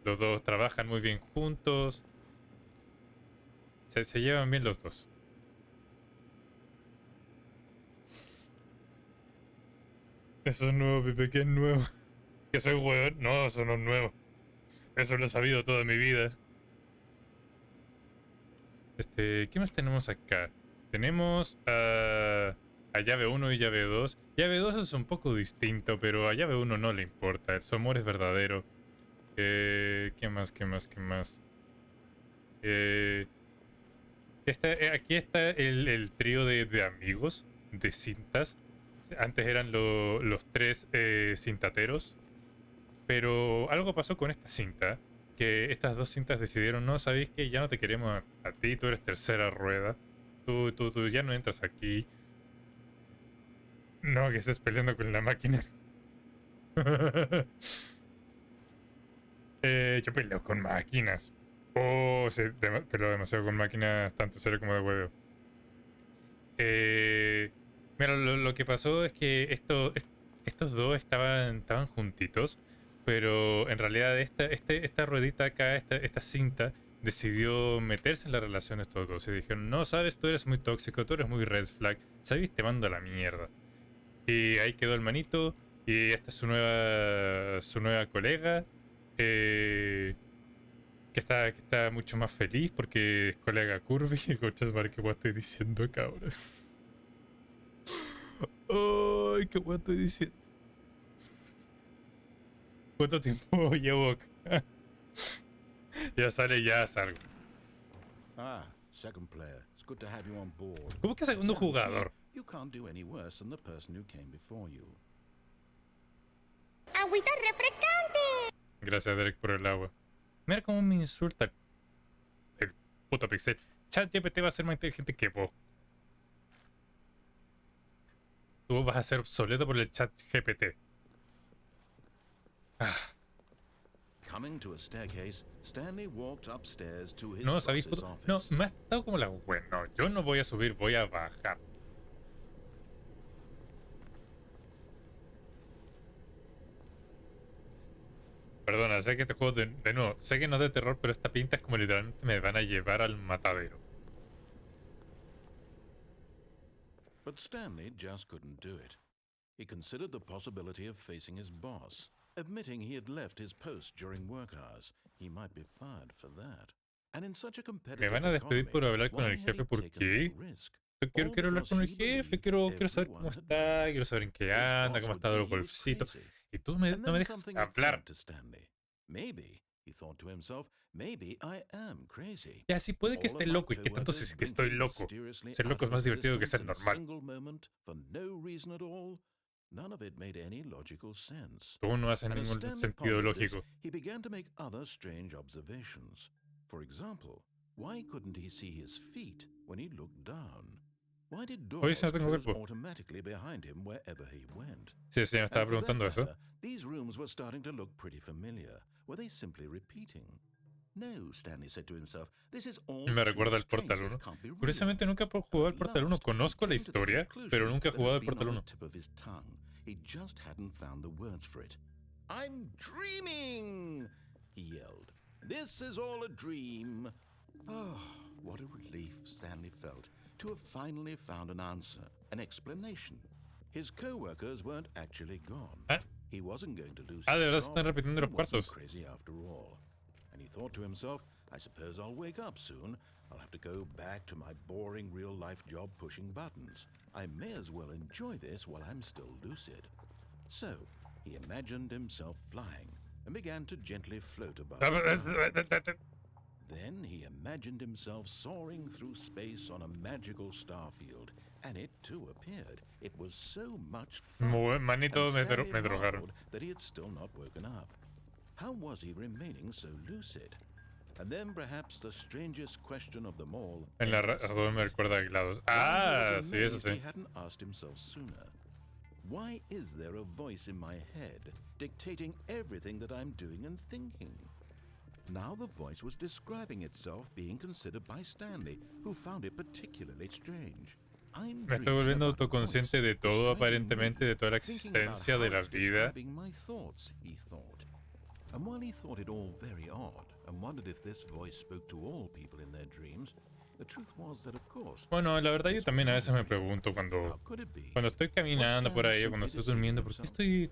Los dos trabajan muy bien juntos. Se llevan bien los dos. Eso es nuevo, Pipe, ¿qué es nuevo? ¿Que soy hueón? No, eso no es nuevo. Eso lo he sabido toda mi vida. ¿Qué más tenemos acá? Tenemos a llave 1 y llave 2. Llave 2 es un poco distinto, pero a llave 1 no le importa. Su amor es verdadero. ¿Qué más? Aquí está el trío de amigos, de cintas. Antes eran los tres cintateros. Pero algo pasó con esta cinta. Que estas dos cintas decidieron, no, ¿sabéis que ya no te queremos a ti? Tú eres tercera rueda. Tú ya no entras aquí. No, que estés peleando con la máquina. Yo peleo con máquinas. Oh, sí, peleo demasiado con máquinas, tanto serio como de huevo. Mira, lo que pasó es que estos dos estaban juntitos, pero en realidad esta ruedita acá, esta cinta, decidió meterse en la relación de estos dos. Y dijeron, no, sabes, tú eres muy tóxico, tú eres muy red flag, sabes, te mando a la mierda. Y ahí quedó el manito, y esta es su nueva colega, que está mucho más feliz porque es colega Curvy. Conchas, madre, qué guay estoy diciendo, cabrón. Ay, qué guay estoy diciendo. ¿Cuánto tiempo llevo acá? Ya sale, ya salgo. Ah, second player. It's good to have you on board. ¿Cómo que segundo jugador? You can't do any worse than the person who came before you. ¡Agüita refrescante! Gracias, Derek, por el agua. Mira cómo me insulta el puto pixel. ChatGPT va a ser más inteligente que vos. Tú vas a ser obsoleto por el ChatGPT. Coming to a staircase, Stanley walked upstairs to his No, ¿sabéis? boss's No, office. me ha estado como la web. No, yo no voy a subir, voy a bajar. Perdona, sé que este juego de nuevo, sé que no es de terror, pero esta pinta es como literalmente me van a llevar al matadero. But Stanley just couldn't do it. He considered the possibility of facing his boss, admitting he had left his post during work hours. He might be fired for that. And in such a Me competitive van a despedir por hablar con why el had jefe, he ¿por taken qué? that risk? Quiero All hablar because con el he jefe, believed quiero saber everyone cómo had está, been. quiero saber en qué His anda, boss cómo would está el think he was golfcito. crazy. Y tú And no then me dejas something hablar. occurred to Stanley. Maybe, he thought to himself, maybe I am crazy. Ya, sí, puede que All esté of my loco y que tanto coworkers si es que estoy blinking loco. mysteriously Ser out loco es of más divertido que ser existence in a normal. single moment for no reason at all. None of it made any logical sense. Tú no haces And as ningún Stanley sentido pondered this, lógico. he began to make other strange observations. For example, why couldn't he see his feet when he looked down? Why did Oye, si no doors tengo close cuerpo. automatically behind him wherever he went? Sí, sí, me estaba And for that preguntando eso. matter, these rooms were starting to look pretty familiar. Were they simply repeating? No, Stanley said to himself, this is all Y me too recuerda al strange. Portal This 1. can't be real. Curiosamente nunca he jugado al At Portal 1. last, Conozco he la came to the historia, conclusion pero nunca he that jugado had al been Portal on 1. the tip of his tongue. He just hadn't found the words for it. I'm dreaming, he yelled. This is all a dream. Oh, what a relief Stanley felt to have finally found an answer, an explanation. His co-workers weren't actually gone. ¿Eh? He wasn't going to lose Ah, de his verdad se job. están repitiendo He los wasn't cuartos. crazy after all. And he thought to himself, I suppose I'll wake up soon. I'll have to go back to my boring real-life job pushing buttons. I may as well enjoy this while I'm still lucid. So, he imagined himself flying and began to gently float above the ground. Then he imagined himself soaring through space on a magical starfield, and it too appeared. It was so much fun. Manito, and me Stanley drogaron. marveled that he had still not woken up. How was he remaining so lucid? And then perhaps the strangest question of them all. En la razón me recuerda a GLaDOS. Ah, sí, eso sí. He hadn't asked himself sooner. Why is there a voice in my head dictating everything that I'm doing and thinking? Now the voice was describing itself being considered by Stanley, who found it particularly strange. I'm Me estoy volviendo autoconsciente de todo, aparentemente, de toda la existencia de la vida. My thoughts, he thought. And while he thought it all very odd and wondered if this voice spoke to all people in their dreams, the truth was that of course. Bueno, la verdad yo también a veces me pregunto cuando estoy caminando por ahí o cuando estoy durmiendo, ¿por qué estoy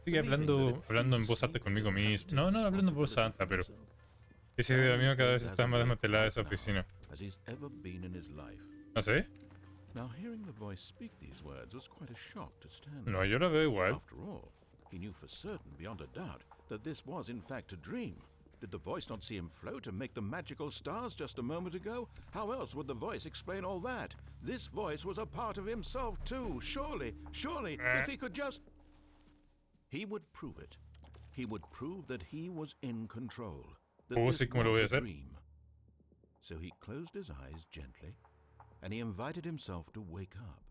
hablando en voz alta conmigo mismo? No, hablando en voz alta, pero ese idea mío cada vez está más desmantelada esa oficina. ¿Ah, sí? Now hearing the voice speak these words was quite a shock to Stanley. No, yo lo veo igual. After all, he knew for certain, beyond a doubt, that this was in fact a dream. Did the voice not see him float and make the magical stars just a moment ago? How else would the voice explain all that? This voice was a part of himself too. Surely, if he could just... He would prove it. He would prove that he was in control. That this was a dream. So he closed his eyes gently, and he invited himself to wake up.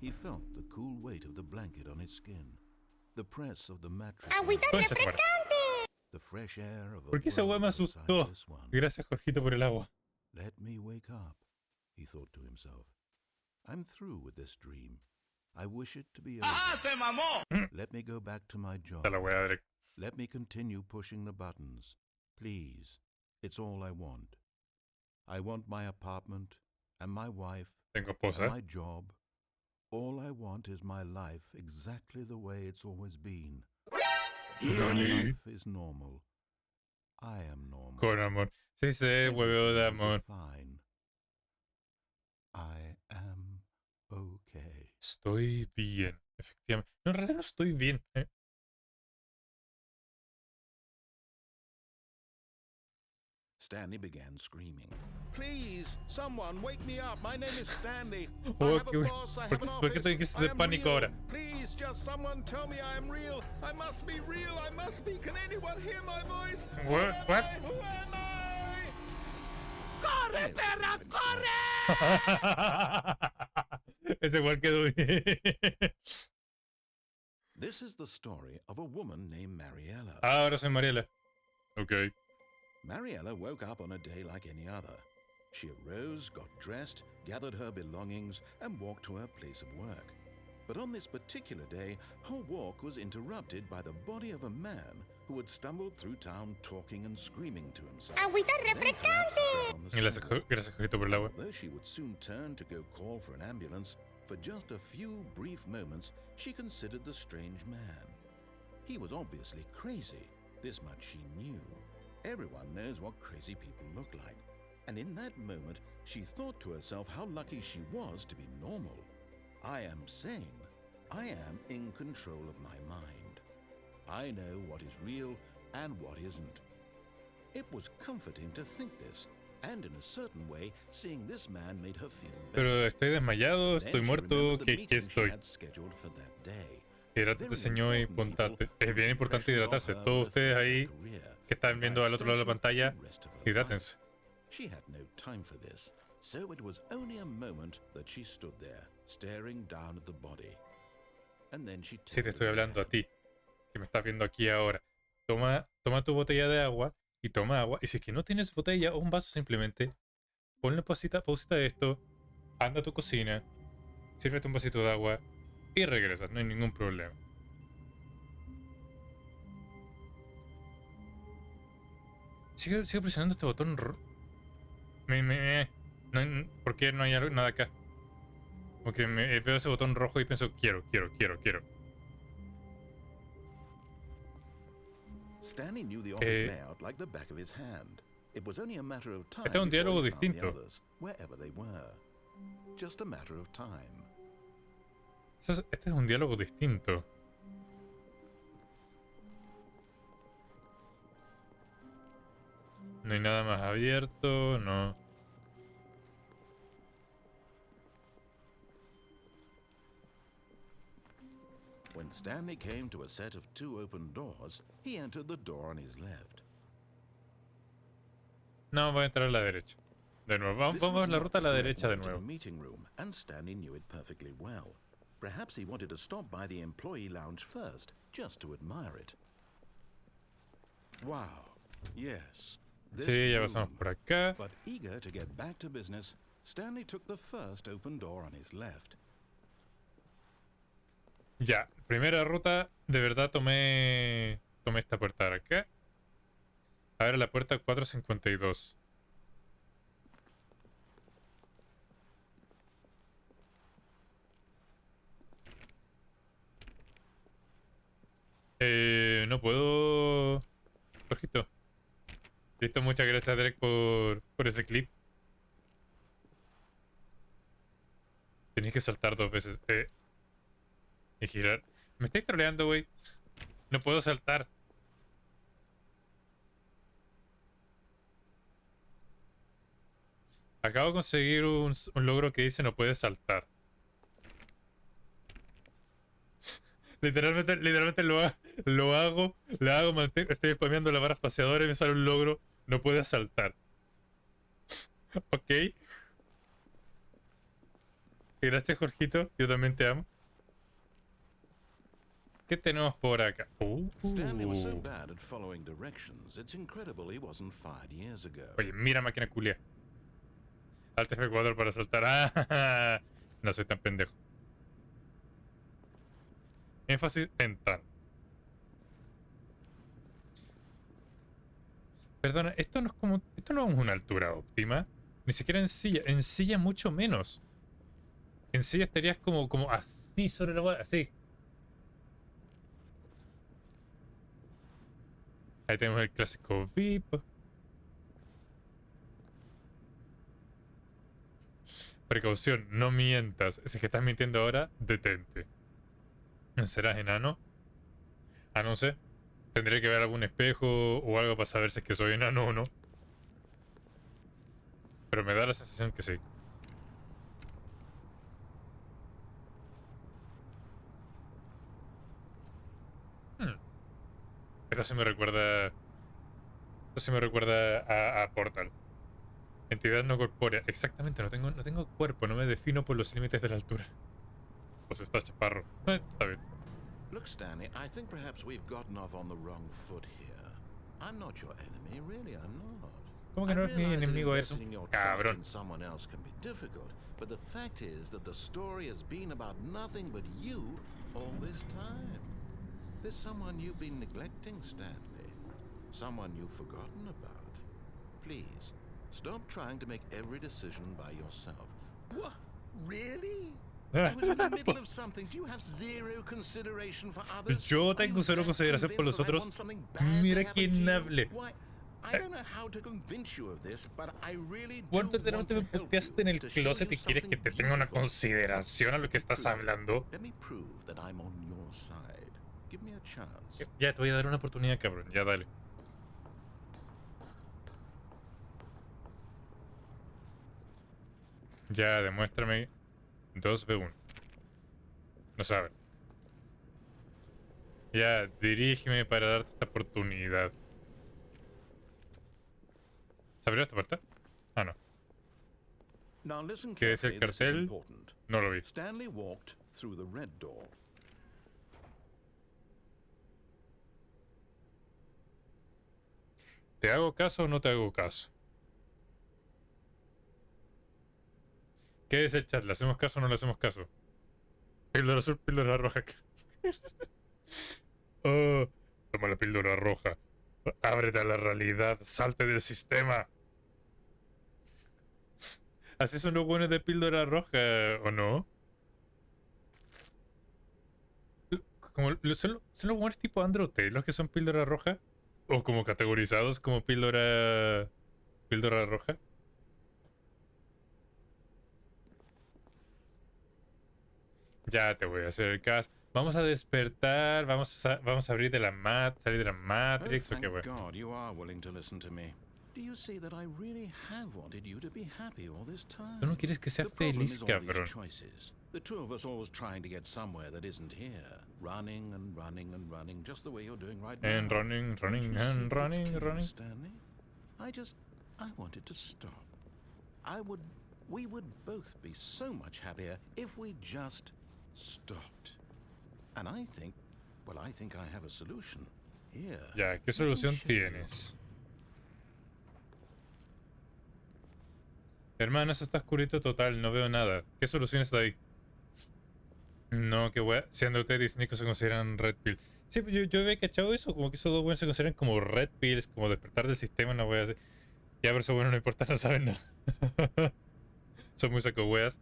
He felt the cool weight of the blanket on his skin, the press of the mattress, the fresh air of a ¿Por qué esa weá me asustó? Gracias, Jorgito, por el agua. Let me wake up, he thought to himself. I'm through with this dream. I wish it to be over. ¡Ah, se mamó! Let me go back to my job. Está la weá, Derek. Let me continue pushing the buttons. Please, it's all I want. I want my apartment and my wife Tengo and esposa. my job. All I want is my life exactly the way it's always been. My life is normal. I am normal. Con amor. Sí, huevo de amor. Fine. I am okay. Estoy bien, efectivamente. No, en realidad no estoy bien. Stanley began screaming. Please, someone wake me up. My name is Stanley. I Oh, have a boss. I have an ¿Por qué office. tengo que estar I de am pánico real. ahora? Please, just someone tell me I am real. I must be real. I must be. Can anyone hear my voice? What? What? Who am I? ¡Corre, perra, corre! Ese igual quedó bien. This is the story of a woman named Mariella. Ahora soy Mariela. Ok. Mariella woke up on a day like any other. She arose, got dressed, gathered her belongings, and walked to her place of work. But on this particular day, her walk was interrupted by the body of a man who had stumbled through town talking and screaming to himself. ¡Agüita Then collapsed dead on the sidewalk. Gracias, Jorgito, por el agua. Although she would soon turn to go call for an ambulance, for just a few brief moments, she considered the strange man. He was obviously crazy. This much she knew. Everyone knows what crazy people look like. And in that moment, she thought to herself how lucky she was to be normal. I am sane. I am in control of my mind. I know what is real and what isn't. It was comforting to think this, and in a certain way, seeing this man made her feel better. Pero estoy desmayado, Then estoy she muerto, remembered the ¿qué meeting she estoy? had scheduled for that day. Hidrátate, señor, y pontate. Es bien importante hidratarse. Todos ustedes ahí que están viendo al otro lado de la pantalla, hidrátense. She had no time for this, so it was only a moment that she stood there, staring down at the body. And then she Sí, te estoy hablando a ti, que me estás viendo aquí ahora. Toma tu botella de agua y toma agua. Y si es que no tienes botella o un vaso, simplemente ponle pausita a esto, anda a tu cocina, sírvete un vasito de agua y regresas. No hay ningún problema. Sigue presionando este botón. No, ¿por qué no hay nada acá? Como que veo ese botón rojo y pienso, quiero. Stanley knew the office layout like the back of his hand. It was only a matter of time Este es un before diálogo he found the distinto. others, wherever they were. Just a matter of time. Este es un diálogo distinto. No hay nada más abierto, no. When Stanley came to a set of 2 open doors, he entered the door on his left. No, voy a entrar a la derecha. De nuevo, vamos a la ruta a la derecha de To the nuevo. meeting room, and Stanley knew it perfectly well. Perhaps he wanted to stop by the employee lounge first, just to admire it. Wow, yes. This Sí, ya pasamos room. por acá. But eager to get back to business, Stanley took the first open door on his left. Ya, primera ruta, de verdad tomé esta puerta de acá. Ahora la puerta 452. No puedo... Ojito. Listo, muchas gracias Derek por ese clip. Tenéis que saltar 2 veces. Y girar. Me estáis troleando, güey. No puedo saltar. Acabo de conseguir un logro que dice no puedes saltar. Literalmente lo hago, estoy spameando la barra espaciadora y me sale un logro, no puedes saltar. Ok. Gracias, Jorgito, yo también te amo. ¿Qué tenemos por acá? Stanley was so bad at following directions, it's incredible he wasn't fired years ago. Oye, mira máquina culia. Alt F4 para saltar. Ah, no soy tan pendejo. Énfasis en tan. Perdona, esto no es como. Esto no es una altura óptima. Ni siquiera en silla. En silla mucho menos. En silla estarías como así sobre la bola. Así. Ahí tenemos el clásico VIP. Precaución, no mientas. Si es que estás mintiendo ahora, detente. ¿Serás enano? Ah, no sé. Tendría que ver algún espejo o algo para saber si es que soy enano o no. Pero me da la sensación que sí. Esto sí me recuerda... Esto sí me recuerda a Portal. Entidad no corpórea. Exactamente, no tengo cuerpo. No me defino por los límites de la altura. Pues está chaparro. Está bien. Look, Stanley, I think perhaps we've gotten off on the wrong foot here. I'm not your enemy, really, I'm not. ¿Cómo que no eres mi enemigo? Eres un cabrón. Someone else can be difficult, but the fact is that the story has been about nothing but you all this time. There's someone you've been neglecting, Stanley. Someone you've forgotten about. Please, stop trying to make every decision by yourself. What? Really? I was in the middle of something. Do you have zero consideration for others? Yo tengo cero consideración por los otros. Mira quién hable. ¿Cuánto literalmente me puteaste en el closet y quieres que te tenga una consideración a lo que estás hablando? Ya, te voy a dar una oportunidad, cabrón. Ya, dale. Ya, demuéstrame 2v1. No sabe. Ya, dirígeme para darte esta oportunidad. ¿Se abrió esta puerta? Ah, no. ¿Qué decía el cartel? No lo vi. Stanley walked through the red door. ¿Te hago caso o no te hago caso? ¿Qué dice el chat? ¿Le hacemos caso o no le hacemos caso? Píldora azul, píldora roja. Oh, toma la píldora roja. Ábrete a la realidad. Salte del sistema. ¿Así son los buenos de píldora roja o no? como son los buenos tipo Androte, los que son píldora roja. O como categorizados como píldora roja. Ya te voy a hacer el caso. Vamos a despertar, vamos a abrir de la salir de la Matrix, Oh, o qué thank bueno. God you are willing to listen to me. Do you see that I really have wanted you to be happy all this time? Tú no quieres que sea The problem feliz, is all these cabrón. choices. The two of us always trying to get somewhere that isn't here. Running and running and running, just the way you're doing right now. And running, Don't you running, see and that it's running, killing running. us, Stanley? I wanted to stop. We would both be so much happier if we just stopped. And I think I have a solution. Here. Ya, ¿qué let me solución show you. tienes? Hermano, eso está oscurito total, no veo nada. ¿Qué solución está ahí? No, qué wea. Siendo ustedes Nico se consideran red pill. Sí, pues yo había cachado eso, como que esos dos buenos se consideran como red pills, como despertar del sistema, una wea así. Ya, pero eso bueno no importa, no saben nada. Son muy saco weas.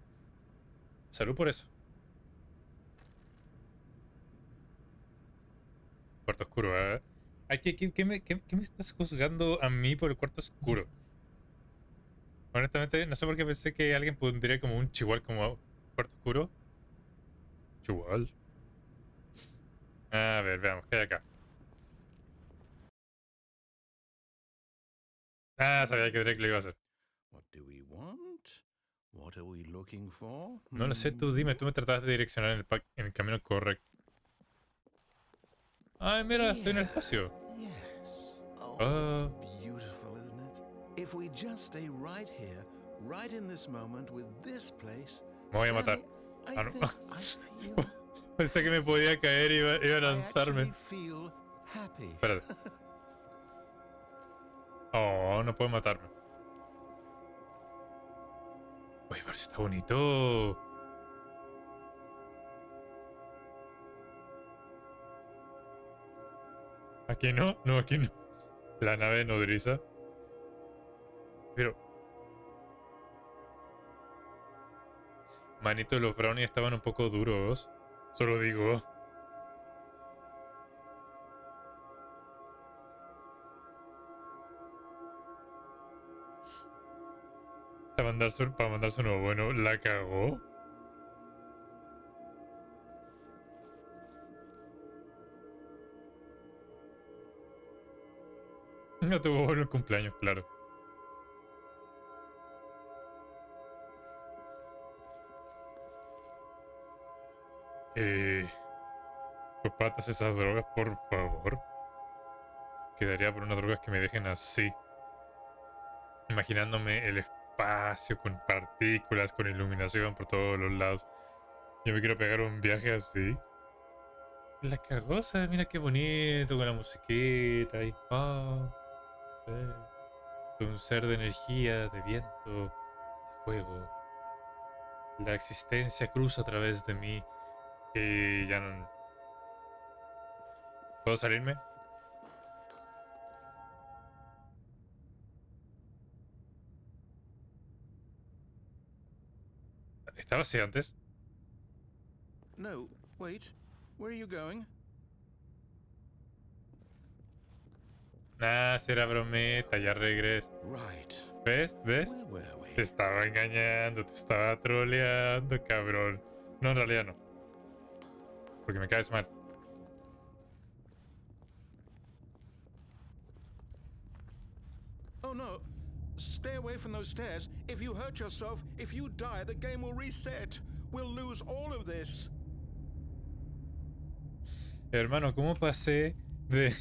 Salud por eso. Cuarto oscuro, ¿eh? Ay, ¿qué me estás juzgando a mí por el cuarto oscuro? Honestamente, no sé por qué pensé que alguien pondría como un chihual como cuarto oscuro. Chihual. A ver, veamos, ¿qué hay acá? Ah, sabía que Drake lo iba a hacer. What do we want? What are we looking for? No lo sé, tú dime, tú me tratabas de direccionar en el camino correcto. Ay, mira, estoy en el espacio. Yes. Oh, Ah. it's beautiful, isn't it? If we just stay right here, right in this moment with this place. Me voy a matar. Stanley, Ah, no. I feel Pensé que me podía caer y iba a I lanzarme. actually feel happy. Espérate. Oh, no puedo matarme. Oye, pero si está bonito. Aquí no, no, aquí no. La nave nodriza. Pero. Manito, los brownies estaban un poco duros. Solo digo. Para mandarse uno bueno, la cagó. No tuvo bueno el cumpleaños, claro. Pues patas esas drogas, por favor. Quedaría por unas drogas que me dejen así. Imaginándome el espacio con partículas, con iluminación por todos los lados. Yo me quiero pegar un viaje así. La cagosa, mira qué bonito con la musiquita y sí. Soy un ser de energía, de viento, de fuego. La existencia cruza a través de mí y ya no. ¿Puedo salirme? ¿Estaba así antes? No, wait. Where are you going? Nah, será brometa, ya regreso. Right. ¿Ves? ¿Ves? Where were we? Te estaba engañando, te estaba troleando, cabrón. No, en realidad no. Porque me caes mal. Oh no. Stay away from those stairs. If you hurt yourself, if you die, the game will reset. We'll lose all of this. Hermano, ¿cómo pasé de...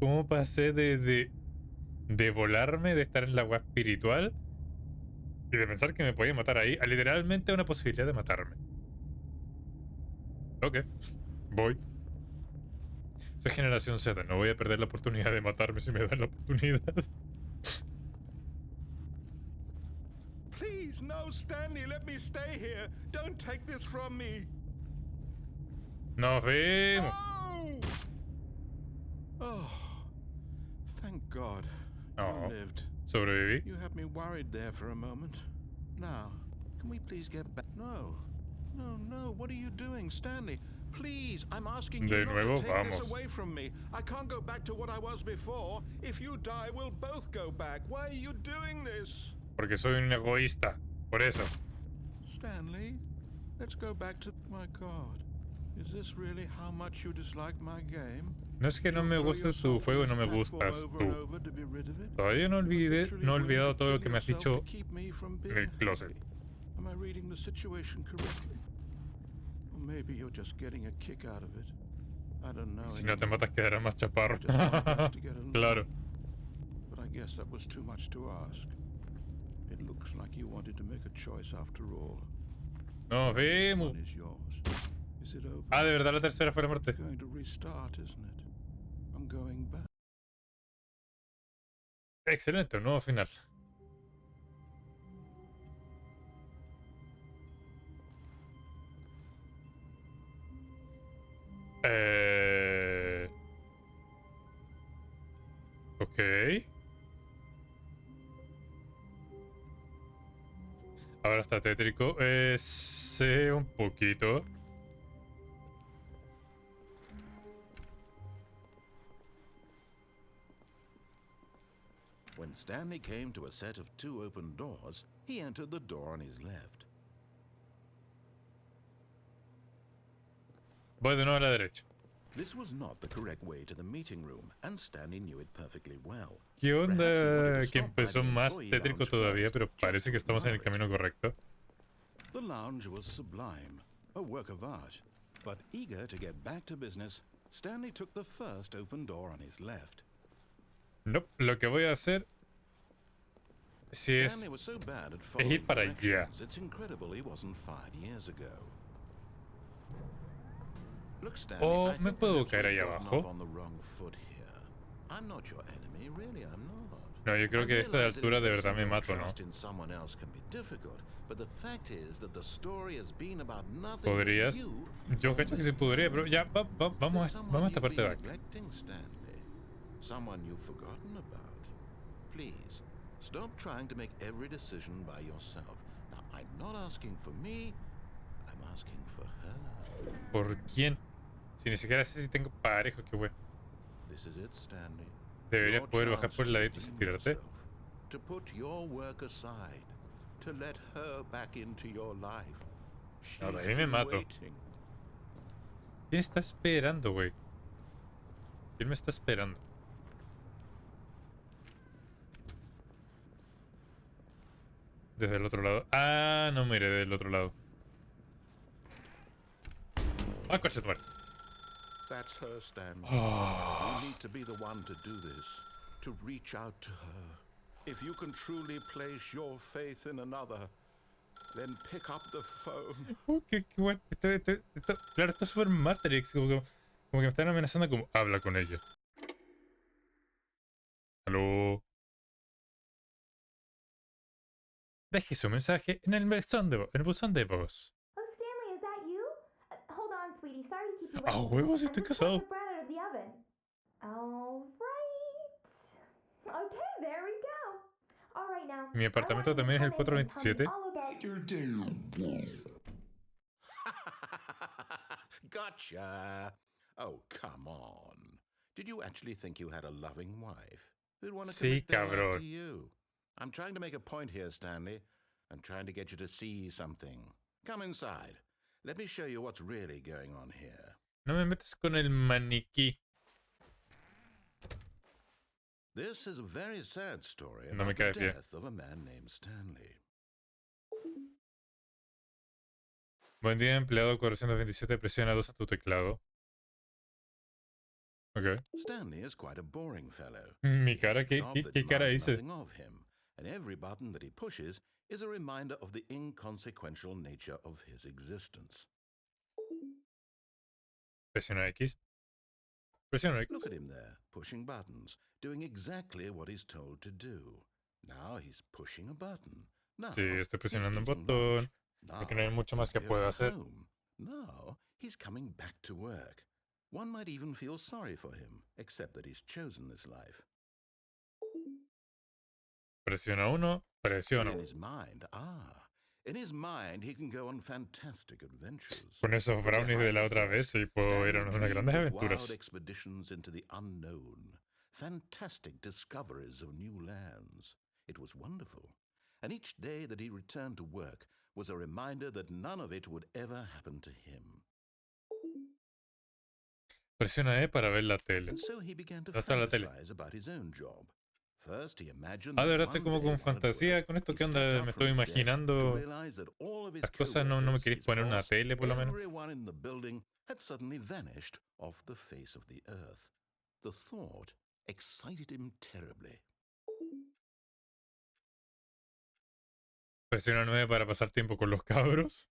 ¿Cómo pasé de volarme, de estar en la agua espiritual y de pensar que me podía matar ahí a literalmente una posibilidad de matarme? Ok, voy. Soy generación Z, no voy a perder la oportunidad de matarme si me dan la oportunidad. Please, no, Stanley, let me stay here. Don't take this from me. Nos vemos. No! Oh, thank God. Oh, You lived. sobreviví. You had me worried there for a moment. Now, can we please get back? No. No, no, what are you doing, Stanley? Please, I'm asking De you not nuevo, to take this vamos. away from me. I can't go back to what I was before. If you die, we'll both go back. Why are you doing this? Porque soy un egoísta. Por eso. Stanley, let's go back to... My God. Is this really how much you dislike my game? No es que no me guste tu juego y no me gustas tú. Todavía no he olvidado todo lo que me has dicho en el closet. Am I reading the situation correctly? Or maybe you're just getting a kick out of it. I don't know. Si no te matas quedarás más chaparro. Just want us to get along. Claro. But I guess that was too much to ask. It looks like you wanted to make a choice after all. Nos This vemos. one is yours. Is it over? Ah, de verdad la tercera fue la muerte. It's going to restart, isn't it? I'm going back. Excelente, un nuevo final. Ok. Ahora está tétrico. Sé un poquito. When Stanley came to a set of 2 open doors, he entered the door on his left. Voy de nuevo a la derecha. This was not the correct way to the meeting room, and Stanley knew it perfectly well. ¿Qué Perhaps he wanted onda? to Que stop by empezó the más employee tétrico lounge todavía, first, pero just parece to que estamos en el admire it. camino correcto. The lounge was sublime, a work of art. But eager to get back to business, Stanley took the first open door on his left. No, lo que voy a hacer si es Stanley was so bad at ir following para allá. directions, it's incredible he wasn't fired years ago. Look, Stanley, Oh, I me think puedo perhaps caer we've ahí gotten abajo. off on the wrong foot here. I'm not your enemy, really, I'm not. No, yo creo que a esta de realize that altura de investing verdad me your mato, ¿no? trust in someone else can be difficult, but the fact is that the story has been about nothing but ¿Podrías? you. Yo cacho que sí podría, pero ya, vamos a esta parte de aquí. Neglecting, Stanley. Someone you've forgotten about. Please, stop trying to make every decision by yourself. Now, I'm not asking for me, I'm asking for her. ¿Por quién? Si ni siquiera sé si tengo pareja, qué wey. This is it, Stanley. Deberías Your poder bajar chance por el to ladito sin redeem tirarte. yourself, to put your work aside, to let her back into your life. She's No, de ahí me been mato. waiting. ¿Quién está esperando, güey? ¿Quién me está esperando? Desde el otro lado. Ah, no miré del otro lado. Ah, coche, tu madre. That's her, Stanley. You need to be the one to do this, to reach out to her. If you can truly place your faith in another, then pick up the phone. Qué guay. Claro, esto es super Matrix. Como que me están amenazando como habla con ella. Aló. Deje su mensaje en el buzón de voz. Oh, Stanley, is that you? Hold on, sweetie. Sorry to keep you Ah, waiting. huevos, I estoy just casado. took the bread out of the oven. All right. Okay, there we go. All right now. Mi apartamento también es el 427. Gotcha. Oh, come on. Did you actually think you had a loving wife who'd want to Sí, commit their life cabrón. to you? I'm trying to make a point here, Stanley. I'm trying to get you to see something. Come inside. Let me show you what's really going on here. No me metas con el maniquí. This is a very sad story No me about the cae bien. death of a man named Stanley. Buen día, empleado 427. Presiona 2 a tu teclado. Ok. Stanley is quite a boring fellow. Mi cara, He's a ¿qué, job that qué cara demands hice? nothing of him, and every button that he pushes is a reminder of the inconsequential nature of his existence. Presiona X. Presiona X. Look at him there, pushing buttons, doing exactly what he's told to do. Now he's pushing a button. Now Sí, estoy he's presionando un eating botón. lunch. Porque no hay Now mucho más he's que pueda going hacer. home. Now he's coming back to work. One might even feel sorry for him, except that he's chosen this life. Presiona 1. But Presiona. in his mind, In his mind, he can go on fantastic adventures. Con esos From brownies de behind la his otra vez desk, y puedo ir a Stanley unas grandes dreamed of wild aventuras. expeditions into the unknown, fantastic discoveries of new lands. It was wonderful, and each day that he returned to work was a reminder that none of it would ever happen to him. Presiona E para ver la tele. And so he began to ¿Dónde está la tele? fantasize about his own job. First, he imagined Ah, de that verdad estoy one como day con while at fantasía work, con esto. he ¿Qué onda? stepped Me out estoy from his desk to imaginando realize that all of his las cosas. No me coworkers, queréis his poner una boss, tele, por lo menos. everyone in the building had suddenly vanished off the face of the earth. The thought excited him terribly. Presiona 9 para pasar tiempo con los cabros.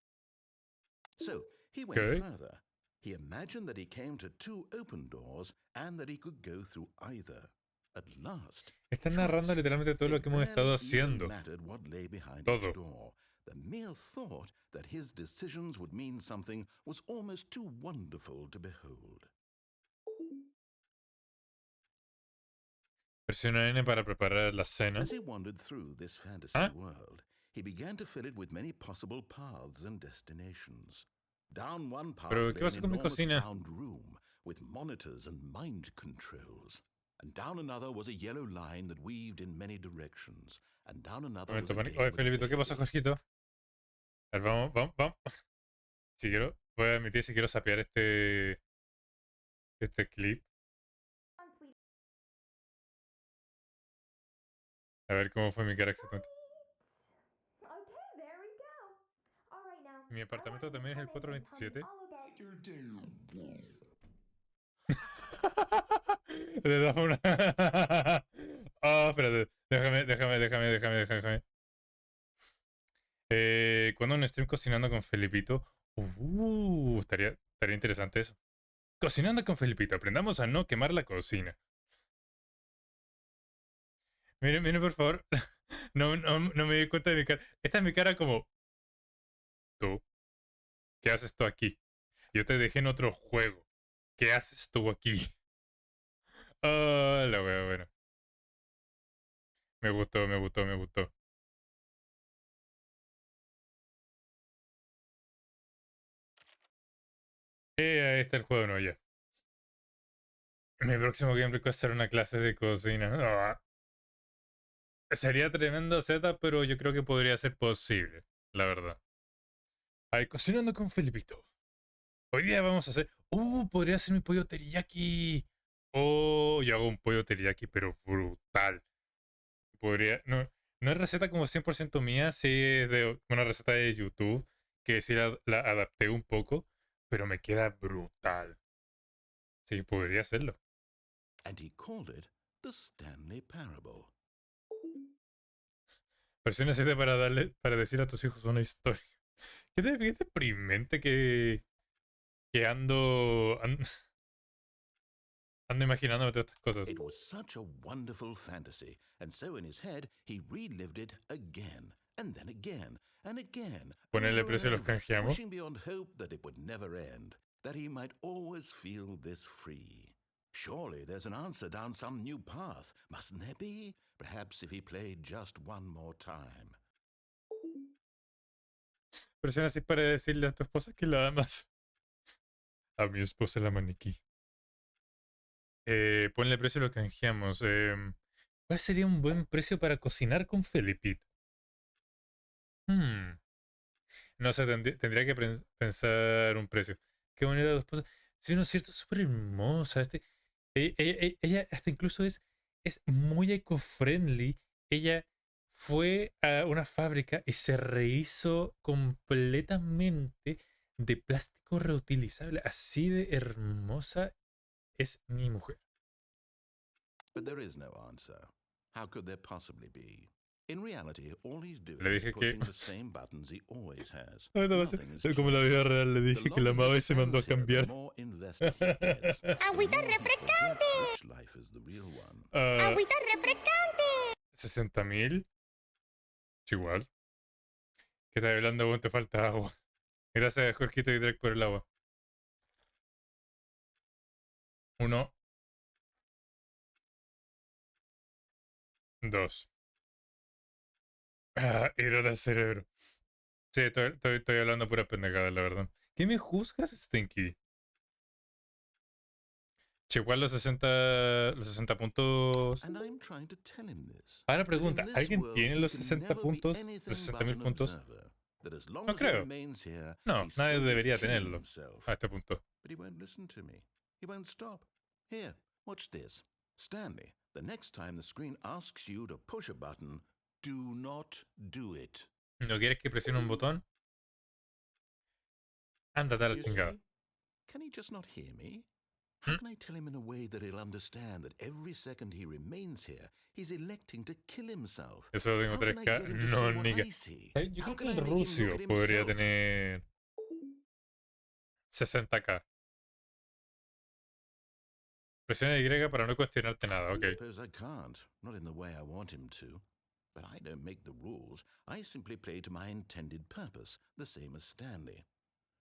So he went Okay. further. He imagined that he came to 2 open doors and that he could go through either. At last, Están narrando literalmente todo lo que hemos estado haciendo. mattered what lay behind Todo. each door. The mere thought that his decisions would mean something was almost too wonderful to behold. Presiona N para preparar la cena. As he wandered through this fantasy Huh? world, he began to fill it with many possible paths and destinations. Down one path Pero, lay ¿qué pasa an con mi enormous cocina? round room with monitors and mind controls. And down another was a yellow line that weaved in many directions. And down another was Momento, a pánico. game Oye, with Felipito, ¿qué pasa, baby. Jorgito? A ver, vamos. Si quiero, voy a admitir si quiero sapear este clip. A ver cómo fue mi cara exactamente. Okay, there we go. All right now. Mi apartamento también es el 427. Le damos una. Oh, espérate. Déjame. ¿Cuándo un stream cocinando con Felipito? Estaría interesante eso. Cocinando con Felipito. Aprendamos a no quemar la cocina. Miren, por favor. No me di cuenta de mi cara. Esta es mi cara como... Tú. ¿Qué haces tú aquí? Yo te dejé en otro juego. ¿Qué haces tú aquí? Oh, la wea, bueno. Me gustó. Ahí está el juego, no, ya. Mi próximo game request es hacer una clase de cocina. Ah. Sería tremendo Z, pero yo creo que podría ser posible, la verdad. Ahí, cocinando con Felipito. Hoy día vamos a hacer... podría hacer mi pollo teriyaki. Yo hago un pollo teriyaki, pero brutal. Podría... No es receta como 100% mía, sí es de una receta de YouTube, que sí la adapté un poco, pero me queda brutal. Sí, podría hacerlo. And he called it the Stanley Parable. Presiona 7 para decir a tus hijos una historia. Qué deprimente que ando imaginándome todas estas cosas. It was such a wonderful fantasy, and so in his head he relived it again, and then again, and again. Ponerle over precio a and los over, canjeamos. wishing beyond hope that it would never end, that he might always feel this free. Surely there's an answer down some new path, mustn't there be? Perhaps if he played just one more time. Presiona así para decirle a tu esposa que la amas. A mi esposa la maniquí. Ponle precio a lo que canjeamos. ¿Cuál sería un buen precio para cocinar con Felipito? No sé, tendría que pensar un precio. Qué bonita tu esposa. Sí, no es cierto, súper hermosa. Ella hasta incluso es muy eco-friendly. Ella fue a una fábrica y se rehizo completamente de plástico reutilizable. Así de hermosa es mi mujer. But there is no answer. How could there possibly be? In reality, all he's doing Le is dije que... pushing the same buttons he always has. No, Nothing has como la vida changed. real, le The dije que la longer amaba he y se mandó a stands here, the cambiar. more invested he gets. The Agüita more he refrescante. forgets which life is the real one. Agüita refrescante. 60.000. Igual. ¿Qué estás hablando? Vos te falta agua. Gracias, Jorgito y Drake, por el agua. 1, 2. Hidrota el cerebro. Sí, estoy hablando pura pendejada, la verdad. ¿Qué me juzgas, Stinky? Che, igual los 60 puntos. And I'm trying to tell him this. Para That in pregunta, this ¿alguien world tiene he los can 60 never be puntos? Los anything 60 but mil an puntos. observer. That as long No as he creo. remains here, No, he's nadie slowly debería killing tenerlo himself. a este punto. But he won't listen to me. He won't stop. Here, watch this. Stanley, the next time the screen asks you to push a button, do not do it. ¿No quieres que presione un botón? Ándate a la You chingada. see? Can he just not hear me? How ¿Mm? can I tell him in a way that he'll understand that every second he remains here, he's electing to kill himself? Eso tengo How can I 3K. get him to No, see what nigga. I see? Yo How creo que can el I make him look rucio at podría himself? tener 60K. Presiona Y para no cuestionarte nada, I ok. suppose I can't, not in the way I want him to. But I don't make the rules. I simply play to my intended purpose, the same as Stanley.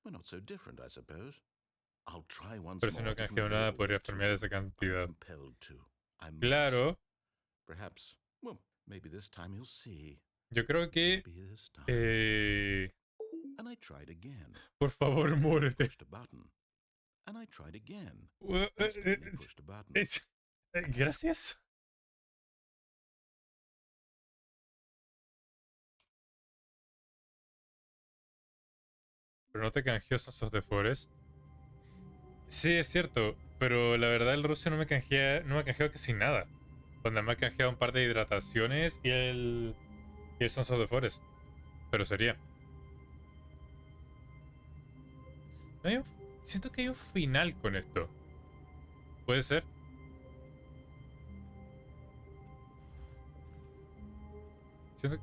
We're not so different, I suppose. I'll try once Pero si more no to canjeo convey nada, all podría this to farmear esa him. I'm cantidad. compelled to. I must. Claro, Perhaps, well, maybe this time he'll see. yo creo que... Maybe this time. Eh, And I tried again. por favor, muérete. Pushed a button. And I tried again. Eh, And Stanley pushed a button. Gracias. Pero no te canjeó Sons of the Forest. Sí, es cierto, pero la verdad el ruso no me canjeó casi nada. Cuando me ha canjeado un par de hidrataciones y el Sons of the Forest. Pero sería. No siento que hay un final con esto. ¿Puede ser?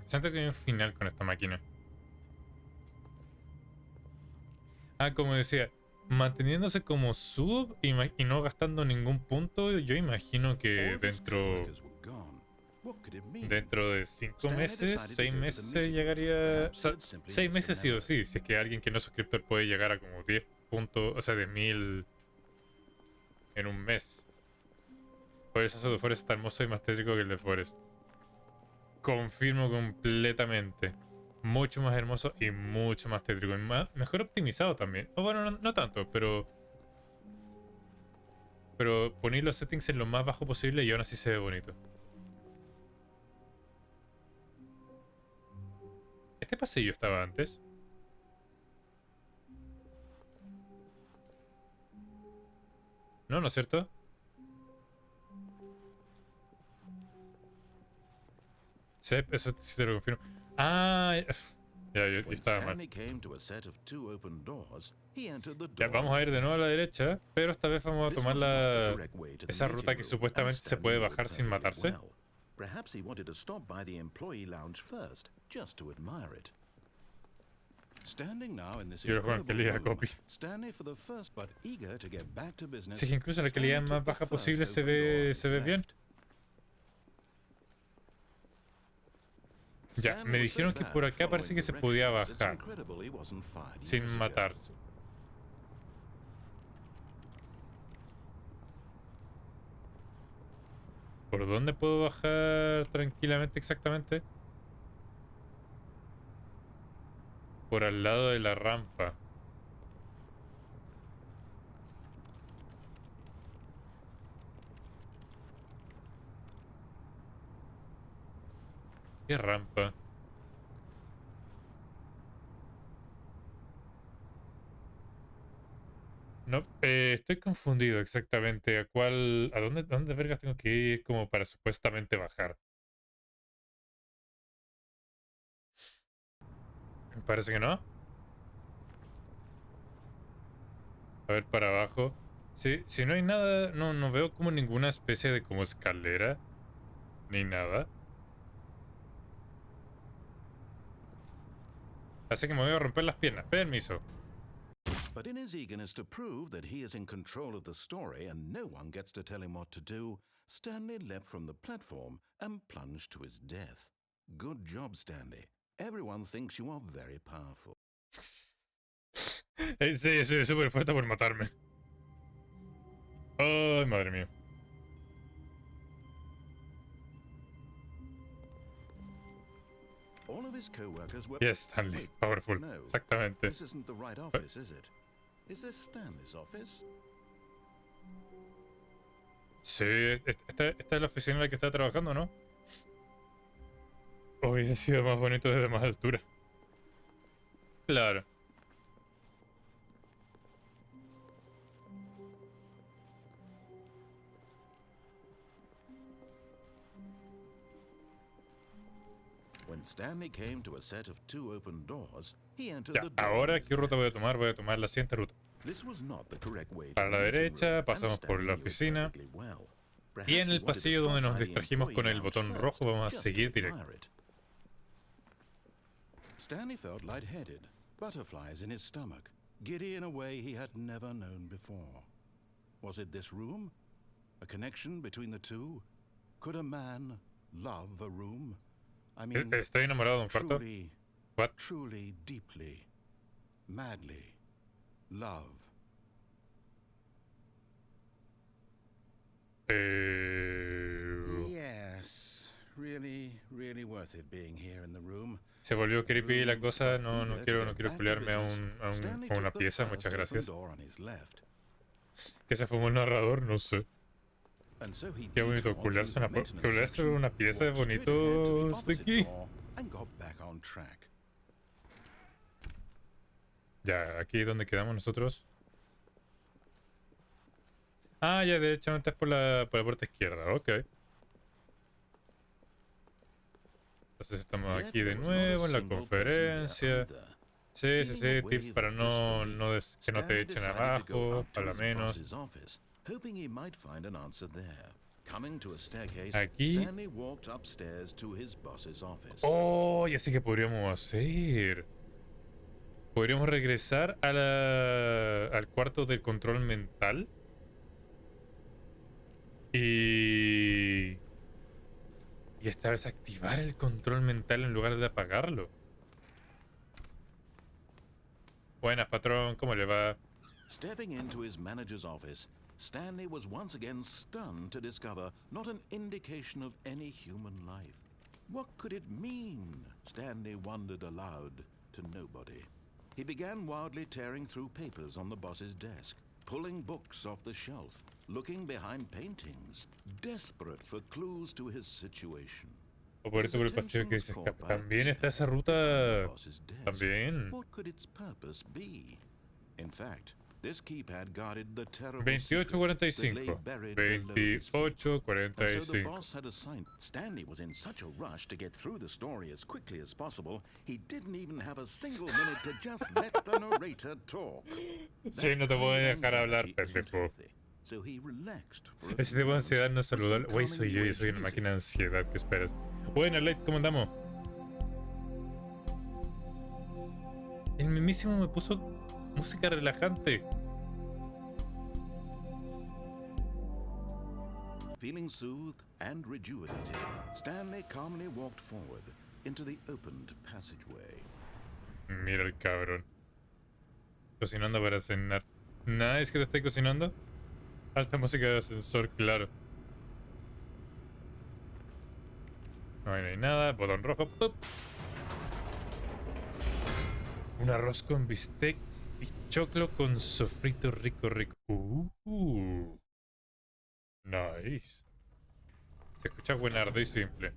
Siento que hay un final con esta máquina. Ah, como decía, manteniéndose como sub y no gastando ningún punto, yo imagino que All of his dentro coworkers were gone. What could it mean? de 5 Stanley meses, decided to 6 go to meses the meeting. llegaría... O Perhaps sea, he'd simply 6 meses sí o misremember. sí, si es que alguien que no es suscriptor puede llegar a como 10 puntos, o sea, de 1000 en un mes. Por eso Shadow Forest está hermoso y más tétrico que el de Forest. Confirmo completamente. Mucho más hermoso y mucho más tétrico. Y mejor optimizado también. O bueno, no tanto, pero poner los settings en lo más bajo posible y aún así se ve bonito. ¿Este pasillo estaba antes? No, ¿no es cierto? Sí, eso sí te lo confirmo. Ah, ya, yo When estaba mal. Stanley came to a set of 2 open doors, he entered the Ya, door. vamos a ir de nuevo a la derecha, pero esta vez vamos a This tomar was not the direct way to the esa meeting ruta que room, supuestamente and se puede Stanley knew bajar it sin perfectly matarse. well. Perhaps he wanted to stop by the employee lounge first, just to admire it. Standing now in this Quiero jugar en incredible calidad room, copy. Stanley for the first but eager to get back to business. Sí, que incluso la calidad Stanley más took the baja first posible se open door on ve his bien. left. Ya, Stanley me was dijeron so que bad por at acá parece que following se podía directions, it's bajar incredible he wasn't fired sin years ago. matarse. ¿Por dónde puedo bajar tranquilamente exactamente? Por al lado de la rampa. ¿Qué rampa? No, estoy confundido exactamente a dónde vergas tengo que ir como para supuestamente bajar. Me parece que no. A ver, para abajo. Sí, si no hay nada, no veo como ninguna especie de como escalera. Ni nada. Así que me voy a romper las piernas. Permiso. But in his eagerness to prove that he is in control of the story and no one gets to tell him what to do, Stanley leapt from the platform and plunged to his death. Good job, Stanley. Everyone thinks you are very powerful. Sí, soy súper fuerte por matarme. Ay, madre mía. All of his co-workers were... Yes, Stanley. Wait, Powerful. no, Exactamente. this isn't the right office, is it? Is this Stanley's office? Sí, esta es la oficina en la que está trabajando, ¿no? Hubiese sido más bonito desde más altura. Claro. When Stanley came to a set of 2 open doors, he entered Ya, the door. ahora, ¿qué ruta voy a tomar? Voy a tomar la siguiente ruta. This was not the correct way to Para la the meeting derecha, room, and pasamos por Stanley la knew it oficina. perfectly well. Perhaps Y en he el wanted to pasillo donde stop nos by the distrajimos con el employee botón lounge rojo, vamos a first, seguir just to directo. admire it. Stanley felt lightheaded, butterflies in his stomach, giddy in a way he had never known before. Was it this room? A connection between the two? Could a man love a room? I mean, Estoy enamorado de un cuarto. truly, What? truly, deeply, madly, love. Yes, really worth it being here in the room. Se volvió creepy la cosa. No quiero culiarme a una pieza. Muchas gracias. ¿Que se fumó el narrador? No sé. Qué bonito culiarse una pieza. Es bonito, Sticky. Ya, aquí es donde quedamos nosotros. Ah, ya, derechamente es por la puerta izquierda. Ok. Entonces estamos aquí de nuevo en la conferencia. Sí, tips para que no te echen abajo, para menos. Aquí. Oh, ya sé que podríamos hacer. Podríamos regresar al cuarto de control mental. Y esta vez activar el control mental en lugar de apagarlo. Buenas, patrón, ¿cómo le va? Stepping into his manager's office, Stanley was once again stunned to discover not an indication of any human life. What could it mean? Stanley wondered aloud to nobody. He began wildly tearing through papers on the boss's desk, pulling books off the shelf, looking behind paintings, desperate for clues to his situation. O por eso por el pasillo que se escapa. También está esa ruta. También. What could its purpose be? In fact, this keypad guarded the terrible 28:45. 28:45. So the boss had assigned. Stanley was in such a rush to get through the story as quickly as possible, he didn't even have a single minute to just let the narrator talk. Sí, no te voy a dejar hablar, pendejo. So he relaxed for Ese tipo de ansiedad no es saludable. Güey, soy yo soy una máquina de ansiedad. ¿Qué esperas? Bueno, Light, ¿cómo andamos? El mismísimo me puso música relajante. Feeling soothed and rejuvenated, Stanley calmly walked forward into the opened passageway. Mira el cabrón. Cocinando para cenar. Nada, es que te estoy cocinando. Alta música de ascensor, claro. No hay nada. Botón rojo. ¡Pup! Un arroz con bistec y choclo con sofrito rico. Nice. Se escucha buenardo y simple.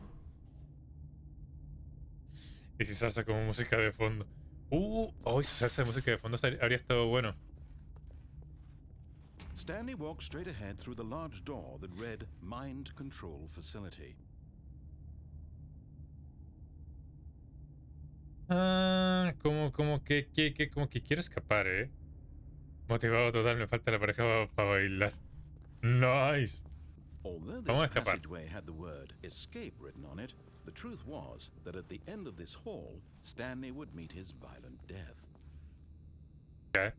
Y si salsa como música de fondo. Oh, si salsa de música de fondo habría estado bueno. Stanley walked straight ahead through the large door that read Mind Control Facility. Como que quiero escapar, Motivado total, me falta la pareja para bailar. Nice. Although Vamos a this escapar. passageway had the word escape written on it, the truth was that at the end of this hall, Stanley would meet his violent death. ¿Qué?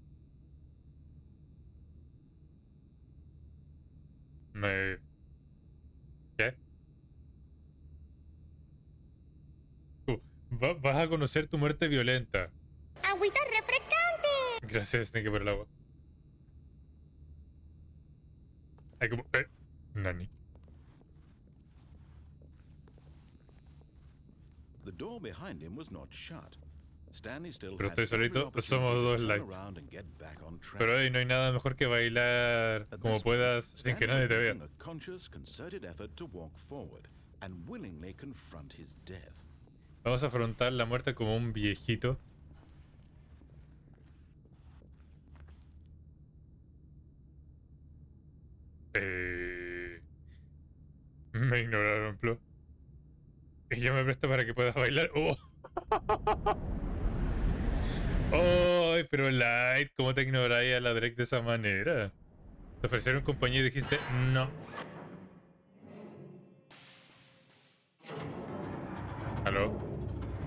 ¿Qué? Vas a conocer tu muerte violenta. ¡Agüita refrescante! Gracias, Snake, por el agua. Hay como... Nani. The door behind him was not shut. Stanley still Pero had estoy every solito, opportunity somos to dos turn light. around and get back on track. Pero hoy no hay nada mejor que bailar At como this puedas point, sin que Stanley nadie te was vea. making a conscious, concerted effort to walk forward and willingly confront his death. Vamos a afrontar la muerte como un viejito. Me ignoraron, Plo. Y yo me presto para que puedas bailar. ¡Oh! ¡Ay! Pero Light, ¿cómo te ignoráis a la Drake de esa manera? Te ofrecieron compañía y dijiste no. ¿Aló?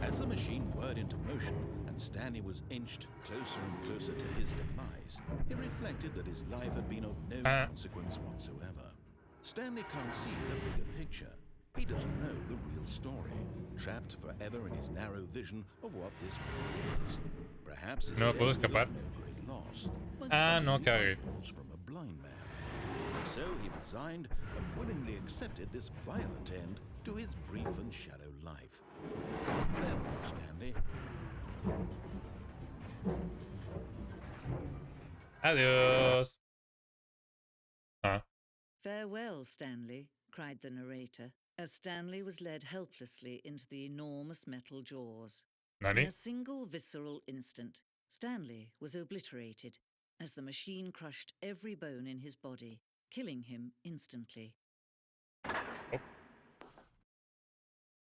As the machine whirred into motion and Stanley was inched closer and closer to his demise, he reflected that his life had been of no consequence whatsoever. Stanley can't see the bigger picture. He doesn't know the real story, trapped forever in his narrow vision of what this world is. Perhaps his No death puedo was escapar. of no great loss, like No buying cague. eyeballs from a blind man. So he resigned and willingly accepted this violent end to his brief and shallow life. Farewell, Stanley. Adiós. Farewell, Stanley, cried the narrator, as Stanley was led helplessly into the enormous metal jaws. In ¿Nani? a single visceral instant, Stanley was obliterated as the machine crushed every bone in his body, killing him instantly.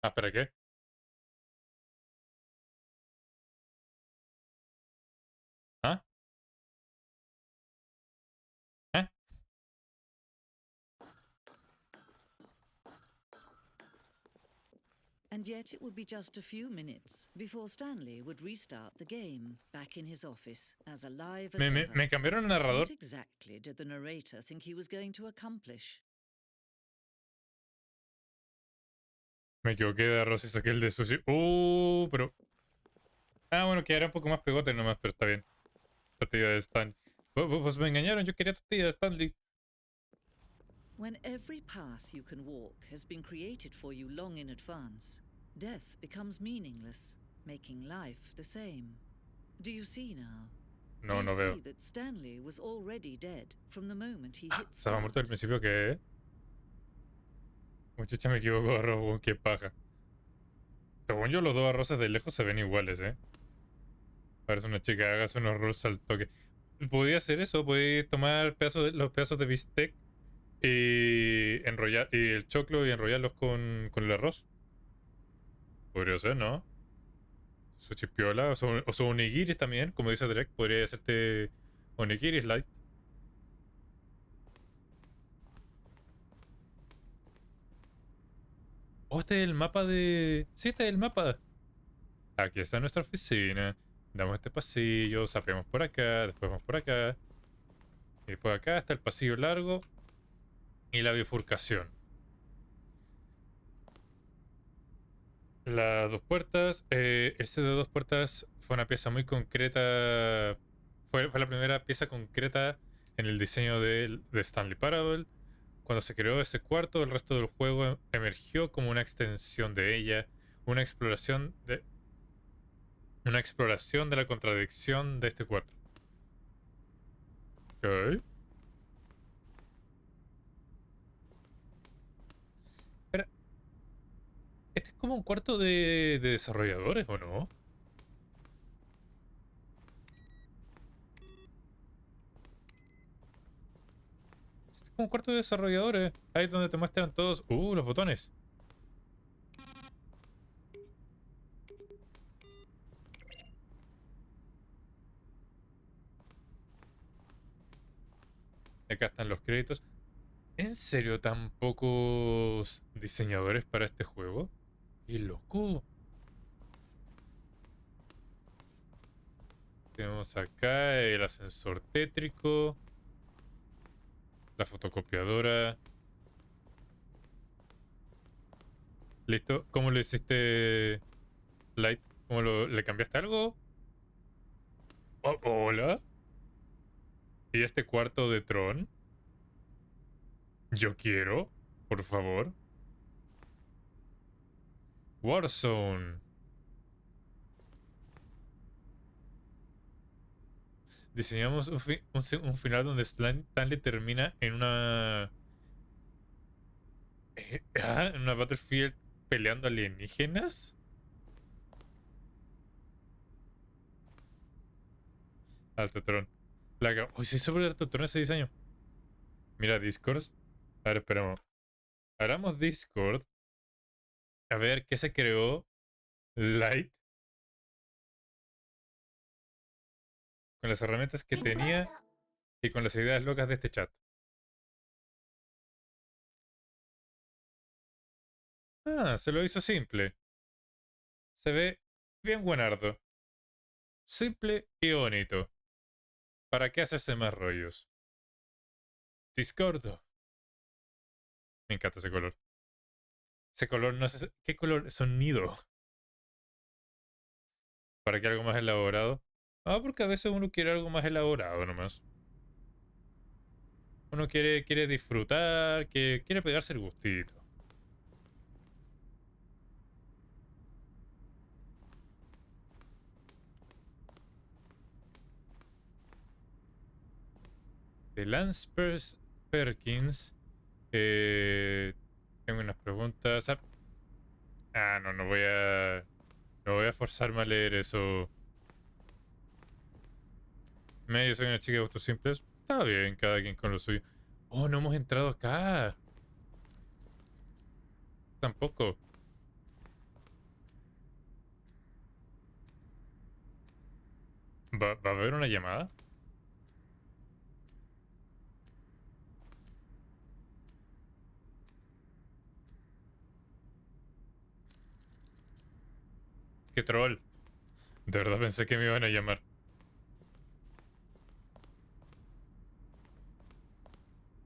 ¿Espera qué? ¿Ah? ¿Eh? And yet it would be just a few minutes before Stanley would restart the game, back in his office, as alive as ever. Me cambiaron el narrador. What exactly did the narrator think he was going to accomplish? Me equivoqué de arroz y saqué el de sushi. Pero... bueno, quedará un poco más pegote nomás, pero está bien. Tortilla de Stanley. Pues me engañaron, yo quería tortilla de Stanley. When every path you can walk has been created for you long in advance, death becomes meaningless, making life the same. Do you see now? No, Do no you veo. see that Stanley was already dead from the moment he hit Estaba muerto al start? principio, ¿qué? Muchacha, me equivoco, arroz, qué paja. Según yo, los dos arroces de lejos se ven iguales, Parece una chica, hagas unos rolls al toque. Podía hacer eso, podía tomar los pedazos de bistec y enrollar y el choclo y enrollarlos con el arroz. Podría ser, ¿no? Sushi piola, o su onigiris también, como dice Direct, podría hacerte onigiris light. Oh, este es el mapa de... Sí, este es el mapa. Aquí está nuestra oficina. Damos este pasillo, sapeamos por acá, después vamos por acá. Y después acá está el pasillo largo y la bifurcación. Las dos puertas. Este de dos puertas fue una pieza muy concreta. Fue la primera pieza concreta en el diseño de Stanley Parable. Cuando se creó ese cuarto, el resto del juego emergió como una extensión de ella. Una exploración de la contradicción de este cuarto. Ok. Espera. Este es como un cuarto de desarrolladores, ¿o no? Este es como un cuarto de desarrolladores. Ahí es donde te muestran todos. Los botones. Acá están los créditos. ¿En serio tan pocos diseñadores para este juego? ¡Qué loco! Tenemos acá el ascensor tétrico. La fotocopiadora. ¿Listo? ¿Cómo lo hiciste, Light? ¿Cómo le cambiaste algo? Oh, hola. ¿Y este cuarto de Tron? Yo quiero, por favor. Warzone. Diseñamos un final donde Stanley termina en una... en una Battlefield peleando alienígenas. Alto Tron. Uy, se hizo por Alto Tron ese diseño. Mira, Discord. A ver, esperamos. Abramos Discord. A ver qué se creó Light con las herramientas que tenía y con las ideas locas de este chat. Ah, se lo hizo simple. Se ve bien buenardo. Simple y bonito. ¿Para qué hacerse más rollos? Discordo. Me encanta ese color. Ese color no sé. ¿Qué color? Sonido. ¿Para qué algo más elaborado? Ah, porque a veces uno quiere algo más elaborado nomás. Uno quiere disfrutar, quiere pegarse el gustito. De Lance Perkins. Tengo unas preguntas. No, no voy a... No voy a forzarme a leer eso. Yo soy una chica de gustos simples. Está bien, cada quien con lo suyo. Oh, no hemos entrado acá. Tampoco. ¿Va a haber una llamada? ¡Qué troll! De verdad pensé que me iban a llamar.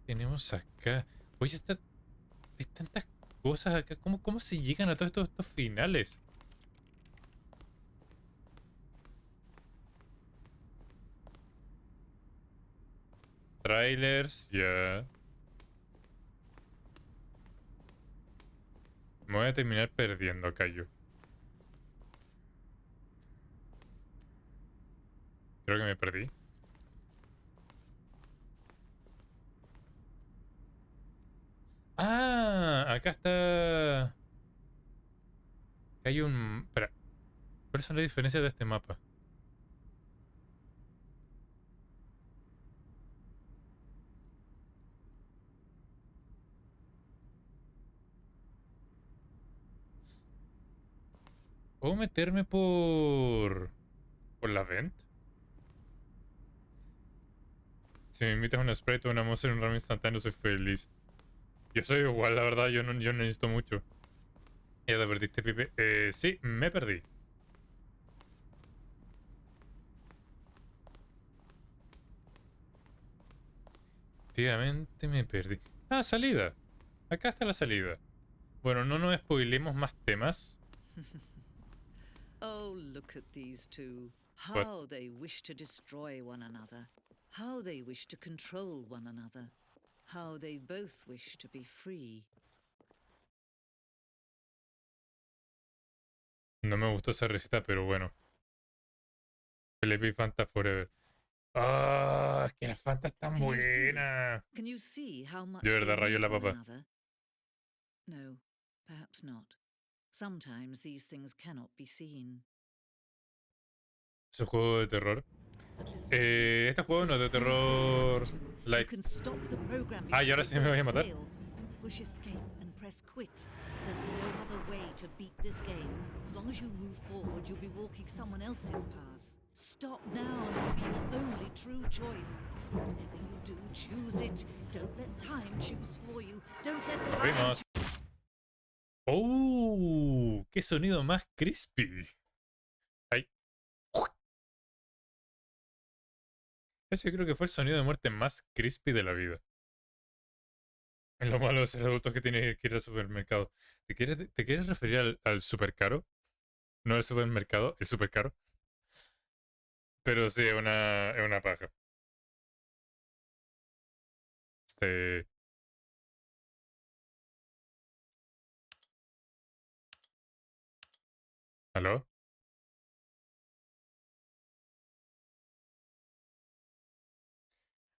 Tenemos acá... Oye, hay tantas cosas acá. ¿Cómo se llegan a todos estos finales? Trailers, ya. Me voy a terminar perdiendo acá yo. Creo que me perdí. Ah, acá está... Acá hay un... Espera. ¿Cuáles son las diferencias de este mapa? ¿Puedo meterme por la vent? Si me invitas a una sprite o una monster en un ramo instantáneo, soy feliz. Yo soy igual, la verdad, yo no necesito mucho. ¿Ya te perdiste, Pipe? Sí, me perdí. Efectivamente me perdí. Ah, salida. Acá está la salida. Bueno, no nos spoilemos más temas. Oh, look at these two. What? How they wish to destroy one another. How they wish to control one another. How they both wish to be free. No me gustó esa receta, pero bueno. Felipe y Fanta Forever. Ah, es que la Fanta es tan buena. Can you see how much De verdad, they rayo need la one papa. another? No, perhaps not. Sometimes these things cannot be seen. Es un juego de terror. But listen to me. Este You juego can no es de still terror. save those two. You Like. can stop the program Ah, y before ahora the sí me voy a birds matar. fail. Push escape and press quit. There's no other way to beat this game. As long as you move forward, you'll be walking someone else's path. Stop now and it'll be your only true choice. Whatever you do, choose it. Don't let time choose for you. Don't let time Vimos. ¡Oh! ¡Qué sonido más crispy! Ay. Ese creo que fue el sonido de muerte más crispy de la vida. Es lo malo de ser adultos que tienes que ir al supermercado. ¿Te quieres referir al super caro? No al supermercado, el super caro. Pero sí, es una paja. Este. ¿Aló?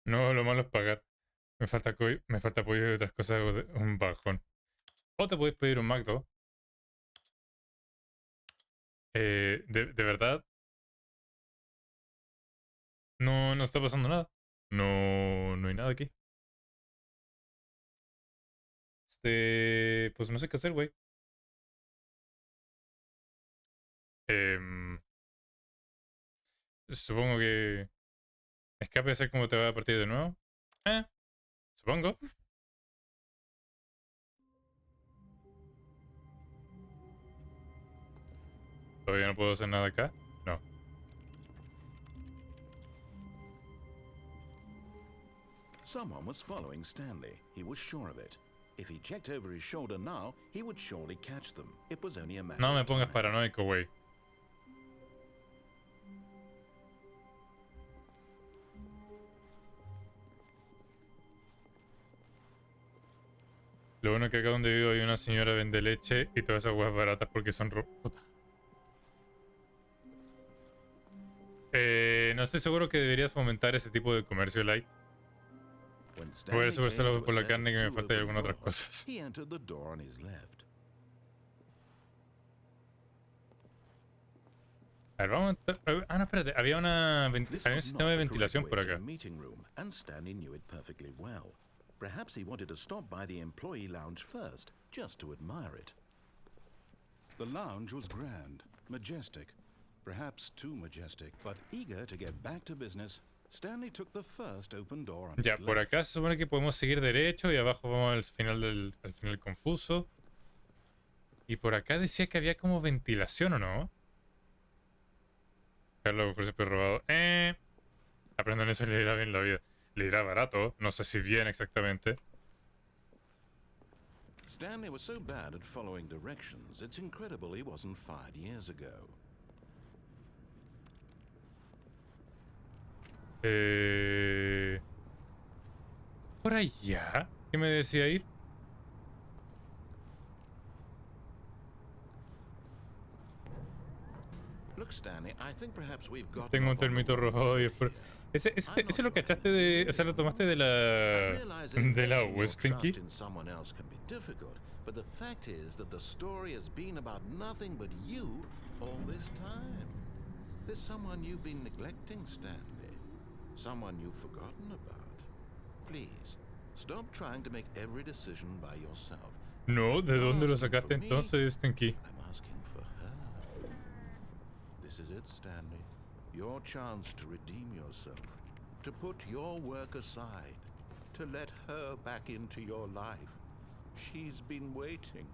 No, lo malo es pagar. Me falta apoyo y otras cosas, un bajón. O te puedes pedir un McDo. De verdad, no está pasando nada. No hay nada aquí. Pues no sé qué hacer, güey. Em, Supongo que escape a hacer como te va a partir de nuevo. Supongo. Todavía no puedo hacer nada acá. No. Someone was following Stanley. He was sure of it. If he checked over his shoulder now, he would surely catch them. It was only a matter No me of pongas time. paranoico, güey. Lo bueno es que acá donde vivo hay una señora que vende leche y todas esas huevas baratas porque son puta. No estoy seguro que deberías fomentar ese tipo de comercio light. When Voy a Stanley sobre came solo to a por la set carne of que me two falta y open algunas otras doors, cosas. he entered the door on his left. A ver, vamos a entrar. No, espérate. Había This había un was sistema de not the correct ventilación way por to the acá. meeting room, and Stanley knew it perfectly well. Perhaps he wanted to stop by the employee lounge first, just to admire it. The lounge was grand, majestic, perhaps too majestic, but eager to get back to business, Stanley took the first open door on Ya, his por left. acá se supone que podemos seguir derecho y abajo vamos al final confuso. Y por acá decía que había como ventilación, ¿o no? Carlos, a lo mejor se fue robado. Aprendan eso y le irá bien la vida. Le irá barato, no sé si bien exactamente. Stanley was so bad at following directions, it's incredible he wasn't fired years ago. Por allá. ¿Qué me decía ir? Look, Stanley, I think perhaps we've got Tengo un termito rojo y espero. Ese lo cachaste de. O sea, lo tomaste de la. De la Westinky. Trust in someone else can be difficult, but the fact is that the story has been about nothing but you all this time. There's someone you've been neglecting, Stanley. Someone you've forgotten about. Please, stop trying to make every decision by yourself. No, ¿de I'm not dónde lo asking sacaste for me, entonces, Stinky? I'm asking for her. This is it, Stanley. Your chance to redeem yourself. To put your work aside. To let her back into your life. She's been waiting.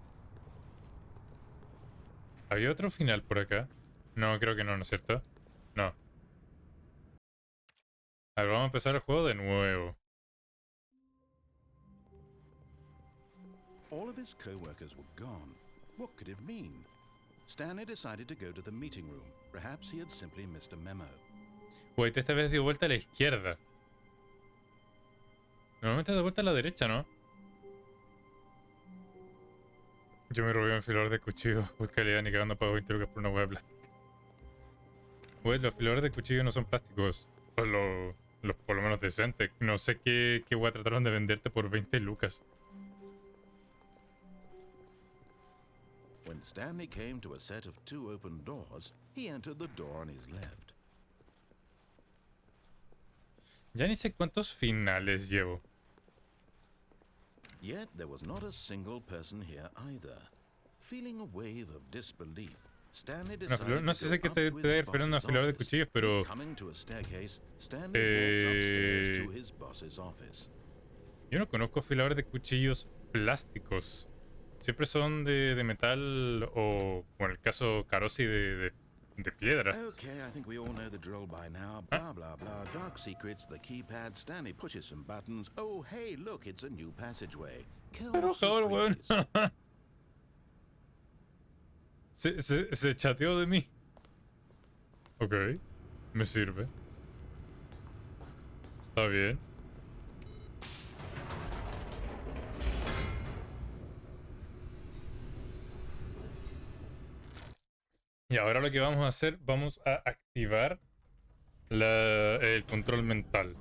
¿Había otro final por acá? No, creo que no, ¿no es cierto? No. A ver, vamos a empezar el juego de nuevo. All of his co-workers were gone. What could it mean? Stanley decided to go to the meeting room. Perhaps he had simply missed a memo. Wait, esta vez dio vuelta a la izquierda. Normalmente da vuelta a la derecha, ¿no? Yo me robé un afilador de cuchillo. Uy, calidad, ni cagando pago 20 lucas por una hueá de plástico. Güey, los afiladores de cuchillo no son plásticos. O los por lo menos decentes. No sé qué hueá trataron de venderte por 20 lucas. When Stanley came to a set of two open doors, he entered the door on his left. Ya ni sé cuántos finales llevo. Yet there was not a single person here either. Feeling a wave of disbelief, Stanley decided No sé to si go que up te to his debe referir a un boss's afilador de office. cuchillos, pero Coming to a staircase, Stanley walked upstairs to his boss's office. yo no conozco afiladores de cuchillos plásticos. Siempre son de metal o, en el caso Carosi, de piedra. Okay, I think we all know the drill by now. Blah, blah, blah. Dark secrets, the keypad. Stanley pushes some buttons. Oh, hey, look, it's a new passageway. Kill Enojado el weón. Se chateó de mí. Ok, me sirve. Está bien. Y ahora lo que vamos a hacer, vamos a activar el control mental.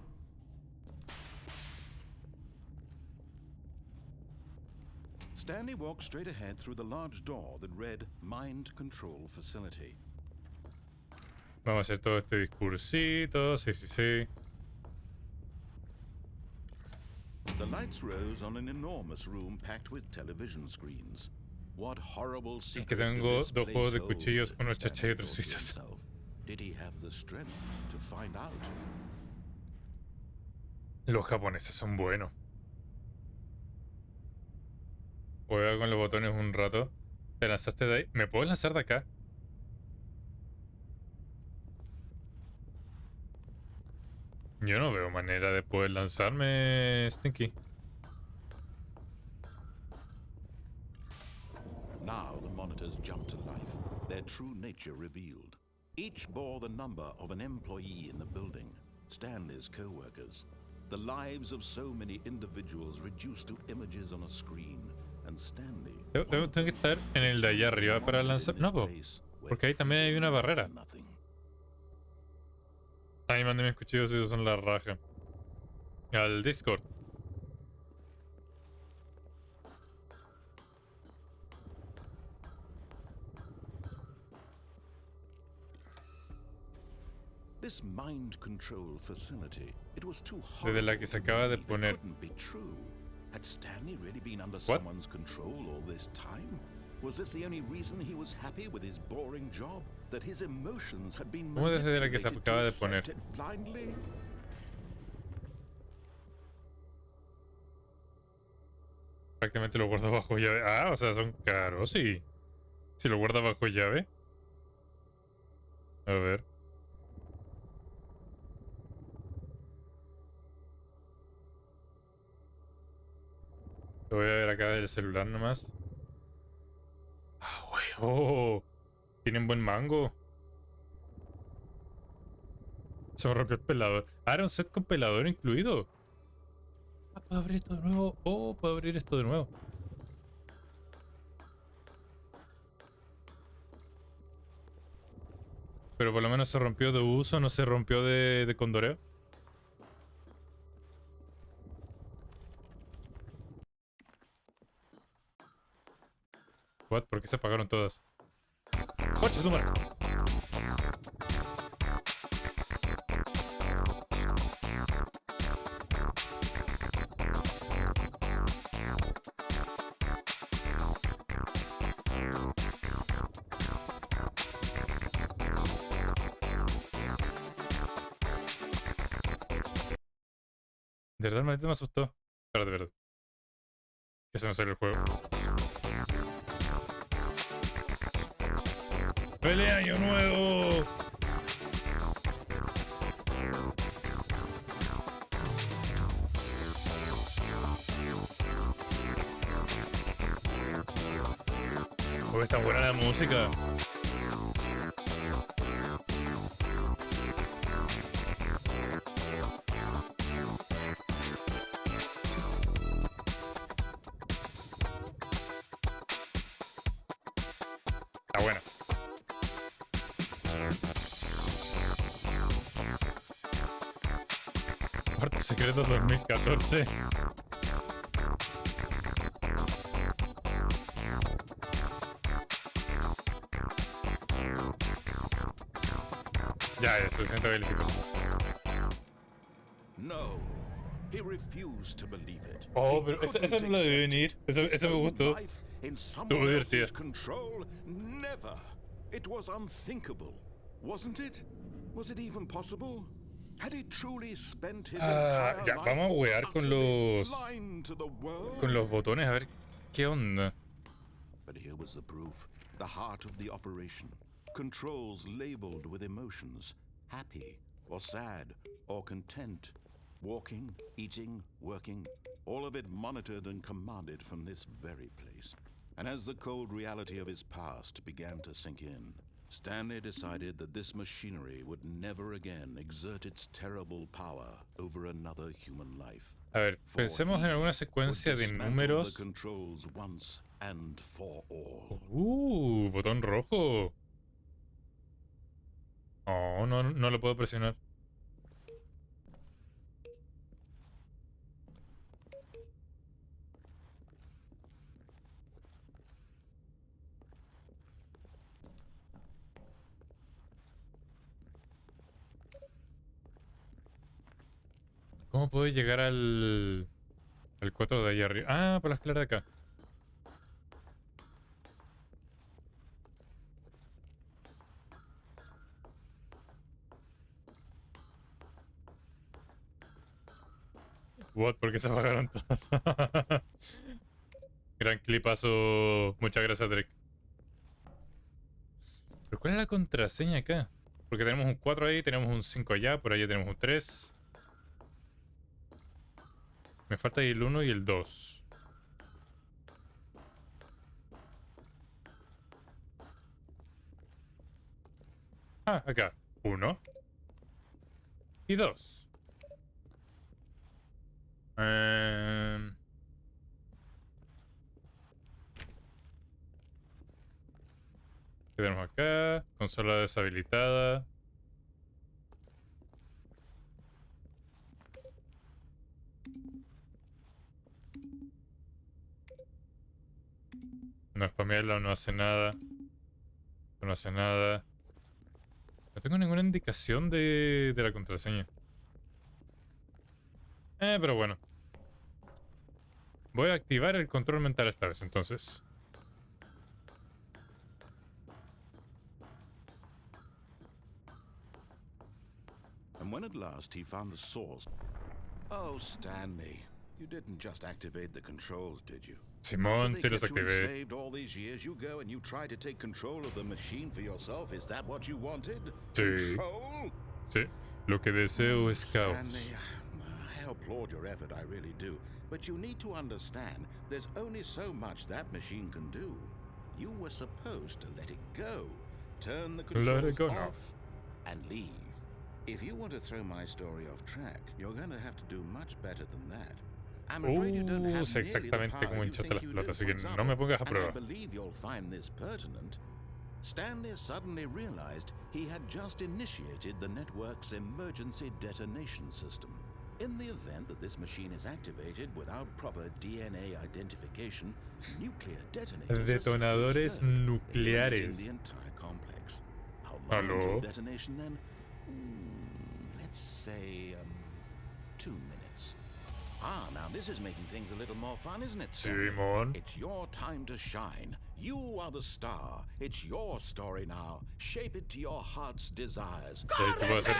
Stanley walked straight ahead through the large door that read Mind Control Facility. Vamos a hacer todo este discursito, sí. The lights rose on an enormous room packed with television screens. What horrible Es secret que did tengo this dos place juegos de hold? cuchillos, uno chacha y Stanley otro thought to suizos. himself. Did he have the strength to find out? Los japoneses son buenos. Juega con los botones un rato. Te lanzaste de ahí. ¿Me puedo lanzar de acá? Yo no veo manera de poder lanzarme, Stinky. Now the monitors jumped to life, their true nature revealed. Each bore the number of an employee in the building, Stanley's co-workers. The lives of so many individuals reduced to images on a screen, and Stanley... Tengo que estar en el de allá arriba para lanzar... No, porque ahí también hay una barrera. Ahí mandé mis cuchillos y esos son la raja. Al Discord. This mind control facility, it was too Desde la que se acaba de poner. couldn't be true. Had Stanley really been under What? someone's control all this time? Was this the only reason he was happy with his boring job? That his emotions had been ¿Cómo desde la que se manipulated to acaba de accept poner? it blindly? Prácticamente lo guardo bajo llave. Ah, o sea, son caros, sí. Si lo guarda bajo llave. A ver. Lo voy a ver acá del celular nomás. Ah, huevo. Tienen buen mango. Se me rompió el pelador. Ah, era un set con pelador incluido. Ah, ¿puedo abrir esto de nuevo? Oh, puedo abrir esto de nuevo. Pero por lo menos se rompió de uso, no se rompió de condoreo. What? ¿Por qué se apagaron todas? ¡Coches, número! De verdad, maldito me asustó. Pero de verdad. Que se me sale el juego. ¡Feliz año nuevo! Oh, está buena la música. Está buena. Cuarto secreto 2014. Ya, es suficiente belicito. No. He refused to believe it. Oh, He pero esa couldn't no la debe venir. Eso me gustó. life in someone Estuvo else's divertida. control? Never. It was unthinkable, wasn't it? Was it even possible? Had he truly spent his entire Ya, life vamos a jugar con utterly los blind to the world? con los botones a ver qué onda. But here was the proof, the heart of the operation. Controls labeled with emotions, happy or sad or content. Walking, eating, working, all of it monitored and commanded from this very place. And as the cold reality of his past began to sink in, Stanley decided that this machinery would never again exert its terrible power over another human life. A ver, For pensemos he en alguna secuencia would de dismantle números. the controls once and for all. Botón rojo. Oh, no, no lo puedo presionar. ¿Cómo puedo llegar al 4 de ahí arriba? Ah, por la escalera de acá. What? ¿Por qué se apagaron todas? Gran clipazo. Muchas gracias, Drake. ¿Pero cuál es la contraseña acá? Porque tenemos un 4 ahí, tenemos un 5 allá, por allá tenemos un 3. Me falta ahí el 1 y el 2. Ah, acá. 1 y 2. ¿Qué tenemos acá? Consola deshabilitada. No spamearla, no hace nada. No hace nada. No tengo ninguna indicación de la contraseña. Pero bueno. Voy a activar el control mental esta vez, entonces. And when at last he found the source... Oh, Stanley, you didn't just activate the controls, did you? Simón, sí los After they kept you activé. enslaved all these years, you go and you try to take control of the machine for yourself. Is that what you wanted? Sí. Control? Sí. Lo que deseo es caos. Stanley, I applaud your effort, I really do. But you need to understand, there's only so much that machine can do. You were supposed to let it go. Turn the Let it controls go now. off and leave. If you want to throw my story off track, you're going to have to do much better than that. I'm afraid you don't have Sé nearly the exactamente power cómo you hincharte think las you pelotas, do, así for que no example. me pongas a And I prueba. believe you'll find this pertinent. Stanley suddenly realized he had just initiated the network's emergency detonation system. In the event that this machine is activated without proper DNA identification, nuclear detonators Detonadores are eliminating nucleares. the entire complex. How long Hello? until detonation then? Let's say 2 minutes. Ah, now this is making things a little more fun, isn't it, Stanley? Simón. It's your time to shine. You are the star. It's your story now. Shape it to your heart's desires. ¿Qué puedo hacer?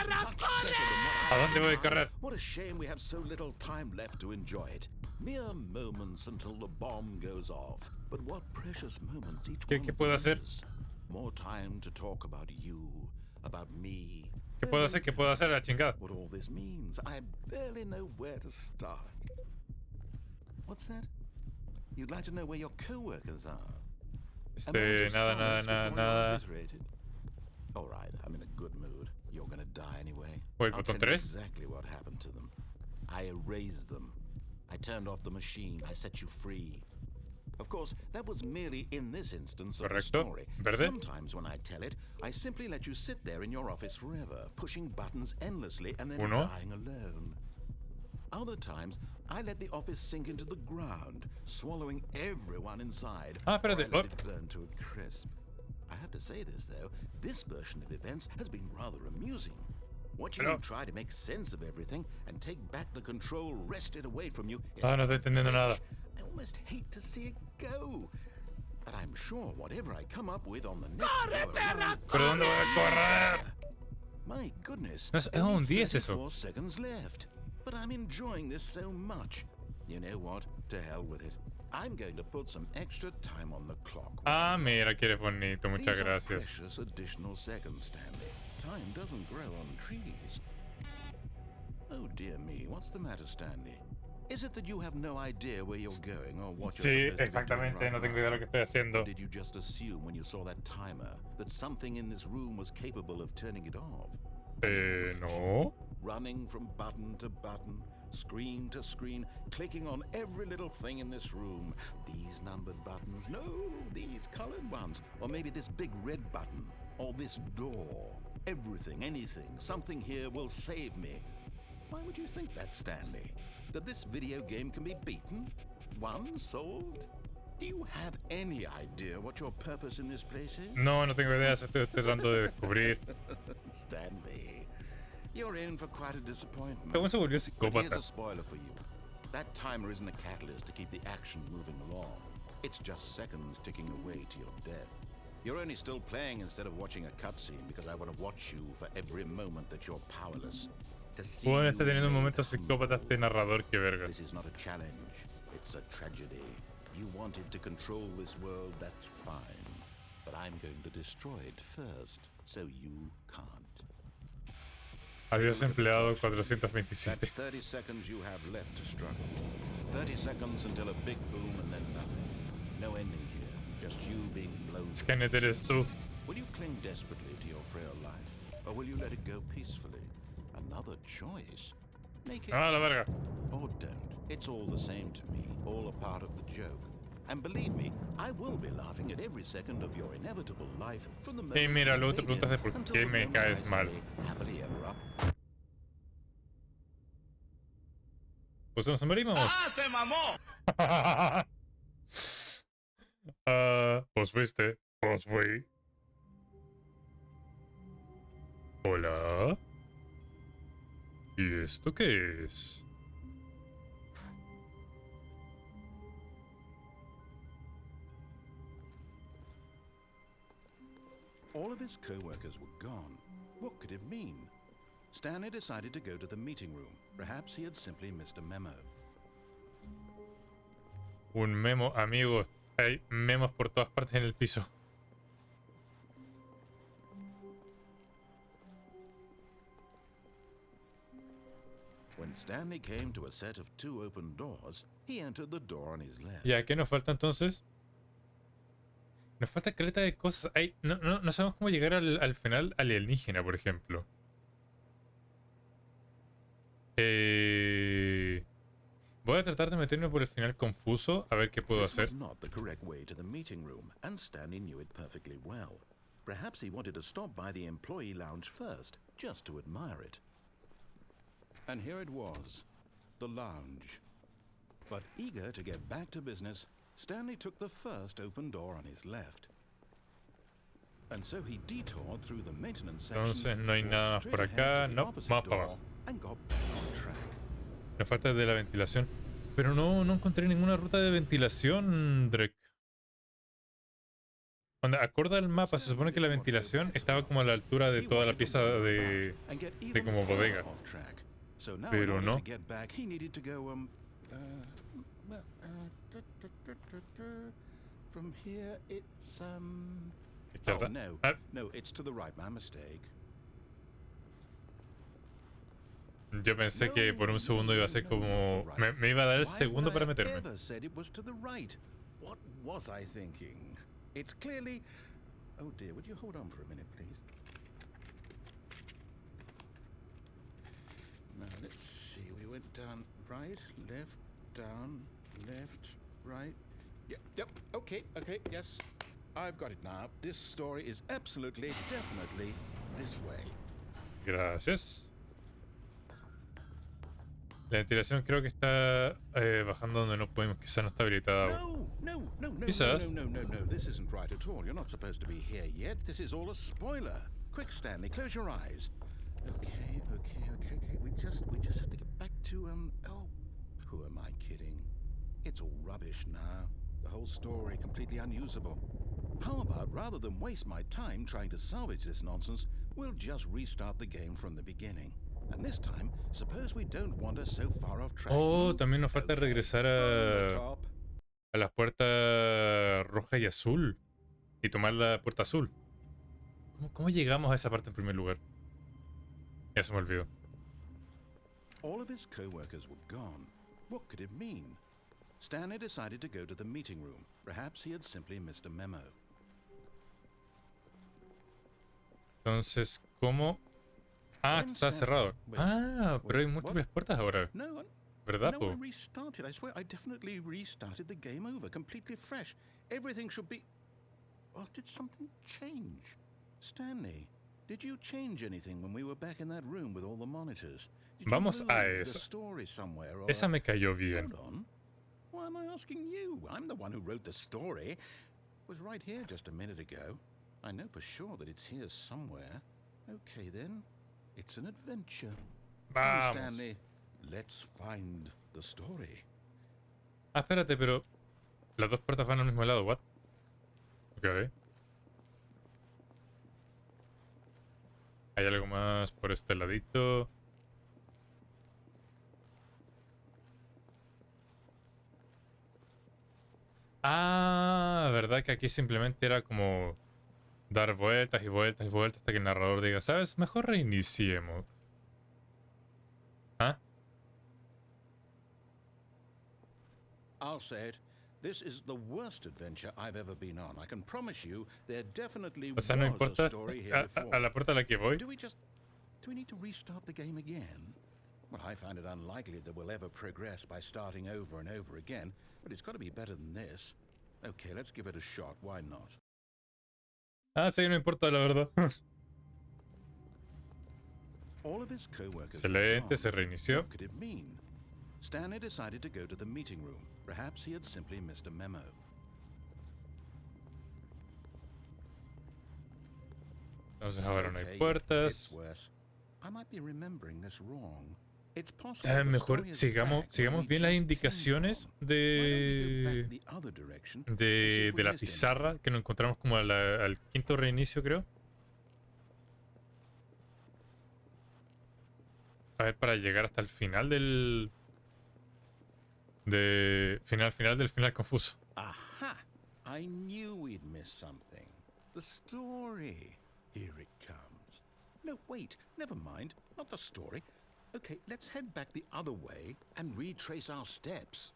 ¿A dónde voy a correr? What a shame we have so little time left to enjoy it. Mere moments until the bomb goes off. But what precious moments each ¿Qué one of puedo them hacer? is. More time to talk about you, about me. ¿Qué puedo hacer? ¿Qué puedo hacer? La chingada. What all this means, I barely know where to start. What's that? You'd like to know where your co-workers are? A moment of Nada, silence nada, before nada, you're nada. obliterated? All right, I'm in a good mood. You're gonna die anyway. Wait, I'll botón tell you 3? exactly what happened to them. I erased them. I turned off the machine. I set you free. Of course, that was merely in this instance of the Correcto. story. Verde. Sometimes when I tell it, I simply let you sit there in your office forever, pushing buttons endlessly and then Uno. dying alone. Other times, I let the office sink into the ground, swallowing everyone inside. Ah, or I espérate. let it burn to a crisp. I have to say this, though. This version of events has been rather amusing. Watching Pero- you try to make sense of everything and take back the control wrested away from you is Ah, no estoy entendiendo nada. I almost hate to see it go. But I'm sure whatever I come up with on the next go around, ¿Pero dónde voy a correr? my goodness, No, es only un 10 eso. 34 seconds left. But I'm enjoying this so much. You know what? To hell with it. I'm going to put some extra time on the clock. Ah, mira que eres bonito. Muchas These are gracias. precious additional seconds, Stanley. Time doesn't grow on trees. Oh dear me, what's the matter, Stanley? Is it that you have no idea where you're going or what you're Sí, supposed to be doing exactamente. right No tengo now? idea de lo que estoy haciendo. Or did you just assume when you saw that timer that something in this room was capable of turning it off? No. Running from button to button, screen to screen, clicking on every little thing in this room. These numbered buttons, no, these colored ones. Or maybe this big red button, or this door. everything, anything, something here will save me. Why would you think that, Stanley? That this video game can be beaten? Won? Solved? Do you have any idea what your purpose in this place is? No, no tengo idea, estoy tratando de descubrir. Stanley, you're in for quite a disappointment. ¿Cómo se volvió But here's psicópata? a spoiler for you. That timer isn't a catalyst to keep the action moving along. It's just seconds ticking away to your death. You're only still playing instead of watching a cutscene because I want to watch you for every moment that you're powerless. To see Bueno, you está teniendo un made momento psicópata este narrador, que verga. This is not a challenge, it's a tragedy. You wanted to control this world, that's fine. But I'm going to destroy it first, so you can't. Adiós empleado That's 427. 30 seconds you have left to struggle. 30 seconds until a big boom and then nothing. No ending here, just you being blown. Skynet eres tú. Will you cling desperately to your frail life, or will you let it go peacefully? Another choice. Make it Ah, la verga. or don't. It's all the same to me, all a part of the joke. And believe me, I will be laughing at every second of your inevitable life from the moment Hey, mira, you luego te fail preguntas de por until qué the me moment caes I mal. say, happily ever after. Pues nos morimos. ¡Ah, se mamó! Pues fuiste. Pues fui. Hola. ¿Y esto qué es? All of his co-workers were gone. What could it mean? Stanley decided to go to the meeting room. Perhaps he had simply missed a memo. Un memo, amigos. Hay memos por todas partes en el piso. When Stanley came to a set of 2 open doors, he entered the door on his left. ¿Ya qué nos falta entonces? Nos falta caleta de cosas. No sabemos cómo llegar al final alienígena, por ejemplo. Voy a tratar de meterme por el final confuso, a ver qué puedo This hacer. was not the correct way to the meeting room, and Stanley knew it perfectly well. Perhaps he wanted to stop by the employee lounge first, just to admire it. And here it was, the lounge. But eager to get back to business, Stanley took the first open door on his left. And so he detoured through the maintenance section, Entonces no hay walked nada más straight por ahead acá. to the No, opposite vamos para door, abajo. and got back on track. Me falta de la ventilación. Pero no encontré ninguna ruta de ventilación, Drake. Cuando acorda el mapa, se supone que la ventilación estaba como a la altura de toda la pieza de como bodega. Pero no. From here it's Izquierda. no. Ah, No, it's to the right, my mistake. yo pensé que por un segundo iba a ser como... Me iba a dar el segundo para meterme. Never said it was to the right. What was I thinking? It's clearly... Oh dear, would you hold on for a minute, please? Now, let's see. We went down right, left, down, left, right. Yep, okay, yes. I've got it now. This story is absolutely, definitely this way. Gracias. La ventilación creo que está bajando donde no podemos. Quizá no está habilitada. No. Quizás. No. This isn't right at all. You're not supposed to be here yet. This is all a spoiler. Quick, Stanley, close your eyes. Okay. We just have to get back to oh, who am I kidding? It's all rubbish now. The whole story completely unusable. How about rather than waste my time trying to salvage this nonsense, we'll just restart the game from the beginning. And this time, suppose we don't wander so far off track. Oh, también nos falta regresar a las puertas roja y azul. Y tomar la puerta azul. ¿Cómo llegamos a esa parte en primer lugar? Ya se me olvidó. All of his co-workers were gone. What could it mean? Stanley decided to go to the meeting room. Perhaps he had simply missed a memo. Entonces, ¿cómo? Ah, esto está cerrado. Ah, pero hay múltiples puertas ahora. ¿Verdad, po? I restarted. I swear I definitely restarted the game over, completely fresh. Everything should be... Oh, did something change? Stanley, Did you change anything when we were back in that room with all the monitors? Did you Vamos a move the esa. story somewhere or... Esa me cayó bien. Hold on. Why am I asking you? I'm the one who wrote the story. It was right here just a minute ago. I know for sure that it's here somewhere. Okay then. It's an adventure. Come, Vamos. Stanley. Let's find the story. Ah, espérate, pero las dos puertas van al mismo lado, what? Ok. Hay algo más por este ladito. Ah, verdad que aquí simplemente era como dar vueltas y vueltas y vueltas hasta que el narrador diga, ¿sabes? Mejor reiniciemos. ¿Ah? I'll say it. This is the worst adventure I've ever been on. I can promise you there definitely O sea, no was a importa story here before. a la puerta a la que voy. Do we need to restart the game again? Well, I find it unlikely that we'll ever progress by starting over and over again, but it's got to be better than this. Okay, let's give it a shot. Why not? Ah, sí, no importa, la verdad. All of his co-workers Excelente, were se gone. reinició. What could it mean? Stanley decided to go to the meeting room. Perhaps he had simply missed a memo. Entonces ahora no hay Okay, puertas. it's worse. I might be remembering this wrong. It's possible ¿Sabes? the Mejor story is sigamos back where we bien las just indicaciones came from. Why don't we go de, back the other direction and see if we de la missed anything? pizarra que nos encontramos como al quinto reinicio, creo. A ver, para llegar hasta el final del... final del final confuso. Aha! I knew we'd miss something. The story. Here it comes. No, wait. Never mind. Not the story. Okay, let's head back the other way and retrace our steps.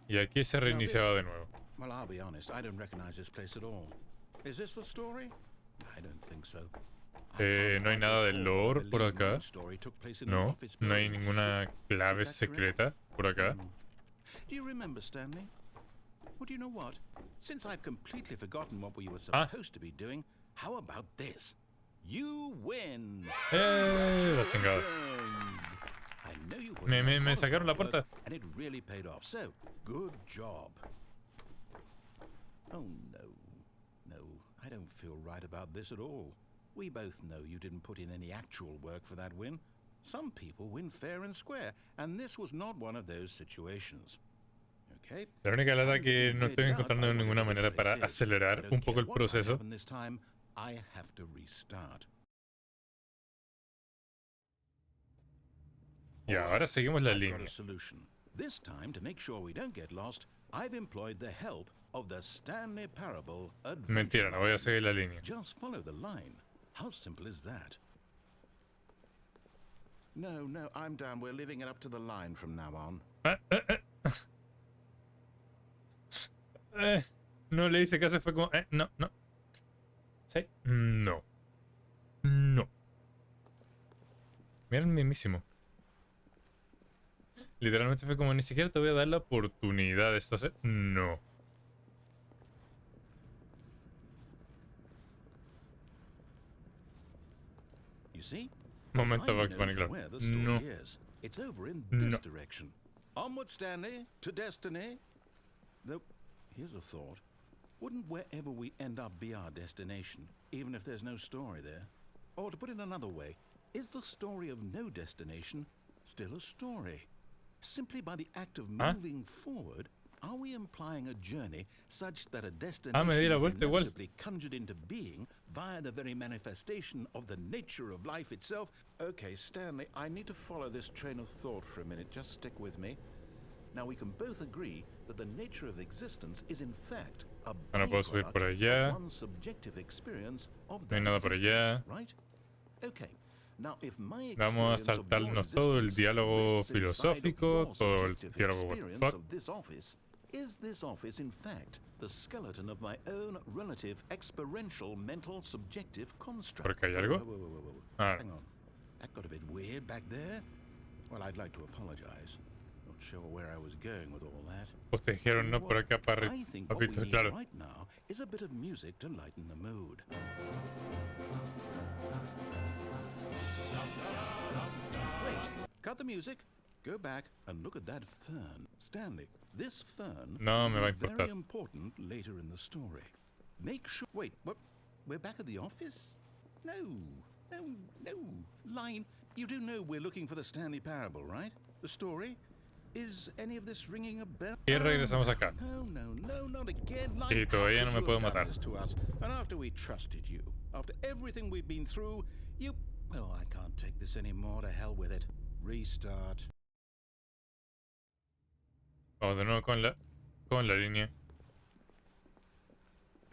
Y aquí se reiniciaba de nuevo. Well, I'll be honest. I don't recognize this place at all. Is this the story? I don't think so. No hay nada de lore por acá. No, no hay ninguna clave secreta por acá. Do you remember, Stanley? Well, do you know what? Since I've completely forgotten what we were Ah. supposed to be doing, how about this? You win! La chingada. Congratulations! I know you put Me in a lot of sacaron la hard work, puerta. and it really paid off. So, good job. Oh no. No, I don't feel right about this at all. We both know you didn't put in any actual work for that win. Some people win fair and square, and this was not one of those situations. Okay? La única lata que I'm no estoy weirded out encontrando by ninguna whatever manera this para place is. acelerar I don't un poco care el what might proceso. happen this time, I have to restart. Y All ahora right, seguimos la I've got línea. a solution. This time, to make sure we don't get lost, I've employed the help of the Stanley Parable adventure Mentira, no voy a line. seguir la línea. Just follow the line. How simple is that? No, I'm down. We're leaving it up to the line from now on. No le hice caso, fue como... no. ¿Sí? No. No. Mira el mismísimo. Literalmente fue como, ni siquiera te voy a dar la oportunidad de esto hacer. No. You see? Momento The line Bugs Bunny knows Club. where the story No. is. It's over in No. this direction. Onward, Stanley, to destiny. Though, here's a thought. Wouldn't wherever we end up be our destination, even if there's no story there? Or to put it another way, is the story of no destination still a story? Simply by the act of Huh? moving forward, are we implying a journey such that a me destination di la is vuelta igual. inevitably conjured into being via the very manifestation of the nature of life itself? Okay, Stanley, I need to follow this train of thought for a minute. Just stick with me. Now, we can both agree that the nature of existence is in fact a Ahora puedo subir por byproduct allá. of one's subjective experience of No hay that nada por existence, allá. right? Okay. Now, if my Vamos a experience of your saltarnos todo el existence diálogo rests inside of filosófico, your todo el subjective diálogo what the experience fuck. of this office, is this office in fact the skeleton of my own relative experiential mental subjective construct? ¿Por acá hay algo? Whoa. Ah. Hang on. That got a bit weird back there. Well, I'd like to apologize. Not sure where I was going with all that. Pues te dijeron no por acá para I think what we papito, need claro. right now is a bit of music to lighten the mood. Wait, cut the music. Go back and look at that fern. Stanley, this fern No me va a will be importar. very important later in the story. Make sure... Wait, what? We're back at the office? No. Line, you do know we're looking for the Stanley Parable, right? The story? Is any of this ringing a bell? Y regresamos acá. No, not again. Line, Sí, todavía how no me could you puedo have done matar. this to us? And after we trusted you, after everything we've been through, you... Oh, I can't take this anymore. To hell with it. Restart. Vamos de nuevo con la línea.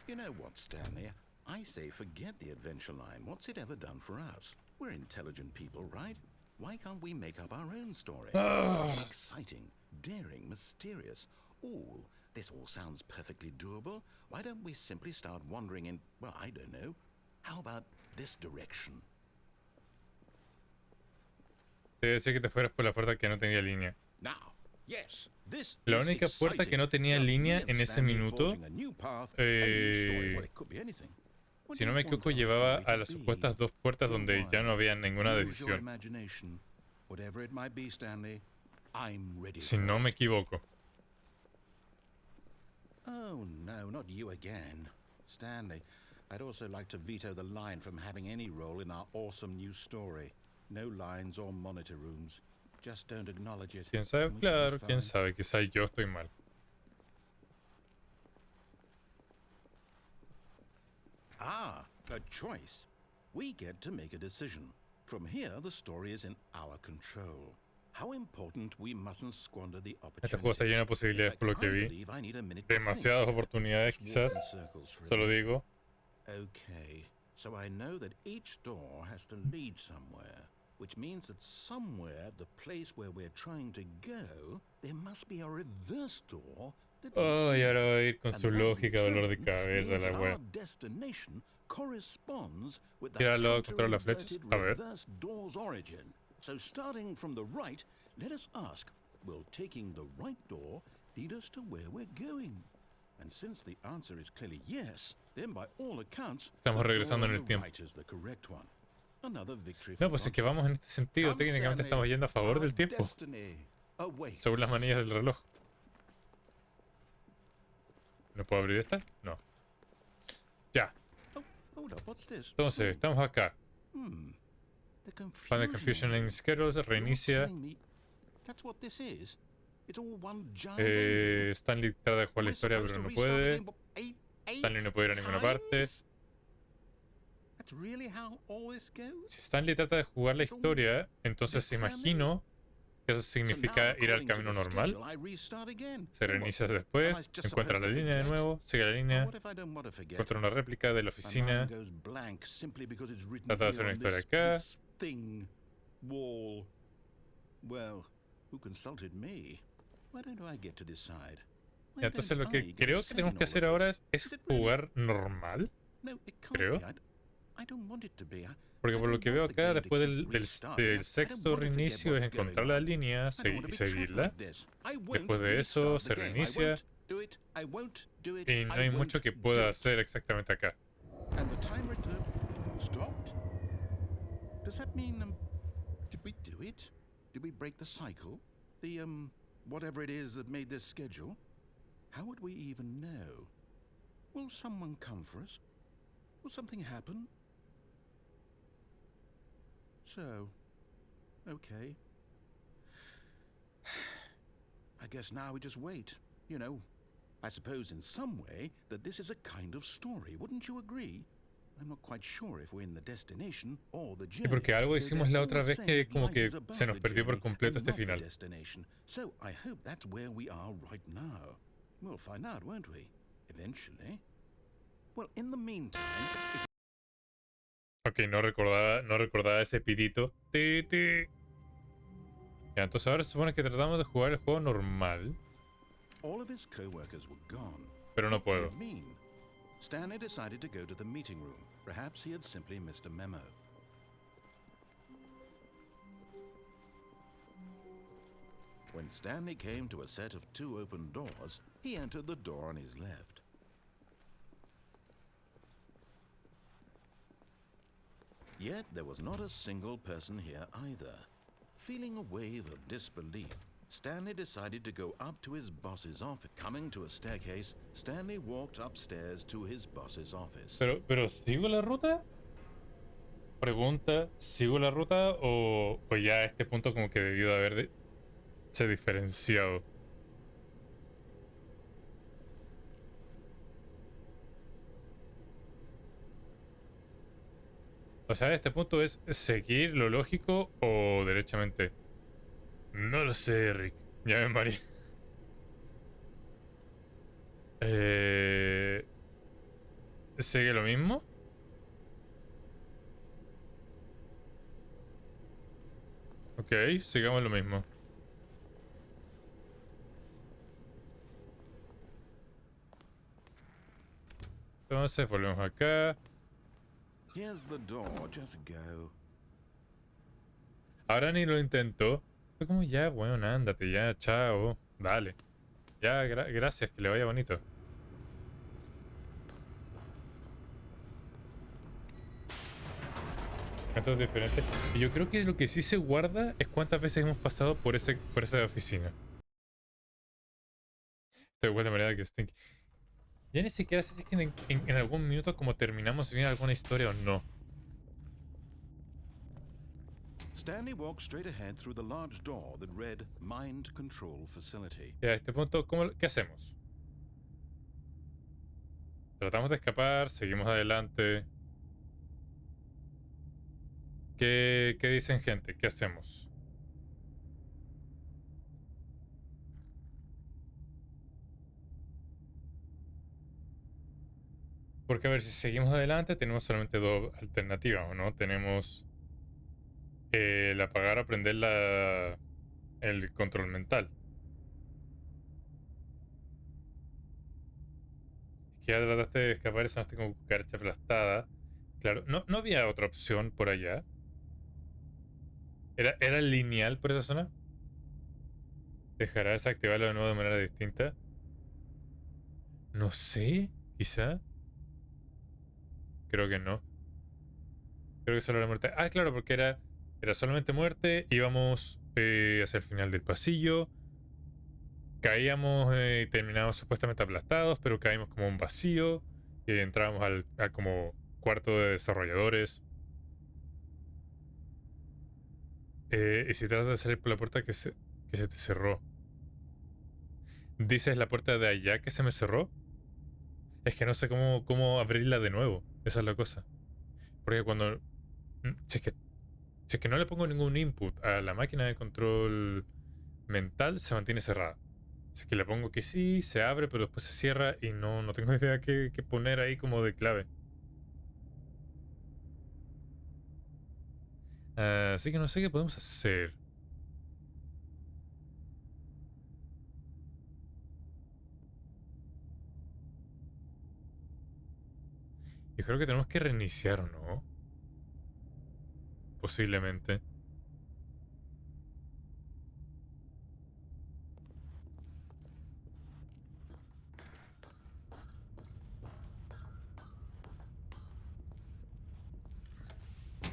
You know what, Stanley? I say forget the adventure line. What's it ever done for us? We're intelligent people, right? Why can't we make up our own story? Something exciting, daring, mysterious. Ooh, this all sounds perfectly doable. Why don't we simply start wandering in, well, I don't know. How about this direction? Te decía que te fueras por la puerta que no tenía línea. Now, yes, this La is única puerta que no tenía exciting. línea Just en me ese and Stanley minuto, forging a new path, a new story. Well, it could be anything. What si do no you me want equivoco, our llevaba story to a las be? supuestas dos puertas donde ya no había ninguna Use your decisión. imagination. Whatever it might be, Stanley, I'm ready. Si for no it. me equivoco. Oh no, not you again, Stanley. I'd also like to veto the line from having any role in our awesome new story. No lines or monitor rooms. Just don't acknowledge it. ¿Quién sabe? and we should be Claro, quién fine. sabe. Quizá yo estoy mal. Ah, a choice. We get to make a decision. From here, the story is in our control. How important we mustn't squander the Este juego está opportunity. lleno de posibilidades por lo que vi. believe I need a minute to think Demasiadas here. oportunidades, Just walk quizás. in circles for a Solo bit. digo. Okay, so I know that each door has to lead somewhere, which means that somewhere, the place where we're trying to go, there must be a reverse door that Oh, y ahora va a ir con and su that in lógica, dolor de turn cabeza, means la that web. our destination corresponds with the Tíralo a controlar las flechas. counter-inverted A ver. reverse door's origin. So starting from the right, let us ask, will taking the right door lead us to where we're going? And since the answer is clearly yes, then by all accounts, Estamos the door regresando en on el the tiempo. right is the correct one. Another victory for No, pues es que logic. vamos en este sentido. Come, Técnicamente Stanley, estamos yendo a favor our del tiempo. destiny awaits. Según las manillas del reloj. ¿No puedo abrir esta? No. Ya. Oh, hold up, what's this? Entonces, estamos acá. The Find the confusion in schedules. You're Reinicia. telling me that's what this is? It's all one giant Stanley trata de jugar la historia, pero no puede. Stanley no puede ir a ninguna parte. That's really how all this goes? Si Stanley trata de jugar la historia, entonces imagino que eso significa ir al camino normal. Se reinicia después, encuentra la línea de nuevo, sigue la línea, encuentra una réplica de la oficina, trata de hacer una historia acá. Well, who consulted me? Why don't I get to decide? Y entonces lo que creo que tenemos que hacer ahora es jugar normal, creo. Porque por lo que veo acá, después del sexto reinicio es encontrar la línea y seguirla. Después de eso se reinicia y no hay mucho que pueda hacer exactamente acá. And the timer stopped? Does that mean, did we do it? Did we break the cycle? The, whatever it is that made this schedule? How would we even know? Will someone come for us? Will something happen? So, okay. I guess now we just wait, you know. I suppose in some way that this is a kind of story, wouldn't you agree? I'm not quite sure if we're in the destination or the journey. Sí, porque algo though hicimos they're la all otra vez saying que that como life que is above se nos the perdió por journey completo and este not the final. destination. So I hope that's where we are right now. We'll find out, won't we? Eventually. Well, in the meantime, if Ok, no recordaba ese pitito. Ti, ti. Ya, entonces ahora se supone que tratamos de jugar el juego normal, all of his co-workers were gone, pero no what could puedo. it mean? Stanley decided to go to the meeting room. Perhaps he had simply missed a memo. When Stanley came to a set of 2 open doors, he entered the door on his left. Yet there was not a single person here either. Feeling a wave of disbelief, Stanley decided to go up to his boss's office. Coming to a staircase, Stanley walked upstairs to his boss's office. Pero ¿sigo la ruta? Pregunta, ¿sigo la ruta o ya a este punto como que debió de se diferenciado? O sea, este punto es seguir lo lógico o derechamente. No lo sé, Rick. Ya me mareé. ¿Sigue lo mismo? Ok, sigamos lo mismo. Entonces volvemos acá. Here's the door, just go. Ahora ni lo intentó. Fue como ya, weón, ándate, ya, chao. Dale. Ya, gracias, que le vaya bonito. Esto es diferente. Y yo creo que lo que sí se guarda es cuántas veces hemos pasado por esa oficina. De buena manera que Stinky. Ya ni siquiera sé si es que en algún minuto como terminamos bien alguna historia o no. Stanley walked straight ahead through the large door that read Mind Control Facility. Y a este punto, ¿qué hacemos? Tratamos de escapar, seguimos adelante. ¿Qué dicen, gente? ¿Qué hacemos? Porque a ver, si seguimos adelante tenemos solamente 2 alternativas, ¿o no? Tenemos el apagar o prender el control mental. Es que ya trataste de escapar y sonaste como cucaracha aplastada. Claro, no había otra opción por allá. ¿Era lineal por esa zona? ¿Dejará desactivarlo de nuevo de manera distinta? No sé, quizá. Creo que no. Creo que solo era muerte. Ah, claro, porque era solamente muerte. Íbamos hacia el final del pasillo. Caíamos y terminábamos supuestamente aplastados, pero caímos como un vacío. Y entrábamos al como cuarto de desarrolladores. Y si tratas de salir por la puerta que se te cerró. ¿Dices la puerta de allá que se me cerró? Es que no sé cómo abrirla de nuevo. Esa es la cosa. Porque cuando... Si es que no le pongo ningún input a la máquina de control mental, se mantiene cerrada. Si es que le pongo que sí, se abre, pero después se cierra y no tengo idea qué poner ahí como de clave. Así que no sé qué podemos hacer. Yo creo que tenemos que reiniciar, ¿o no? Posiblemente.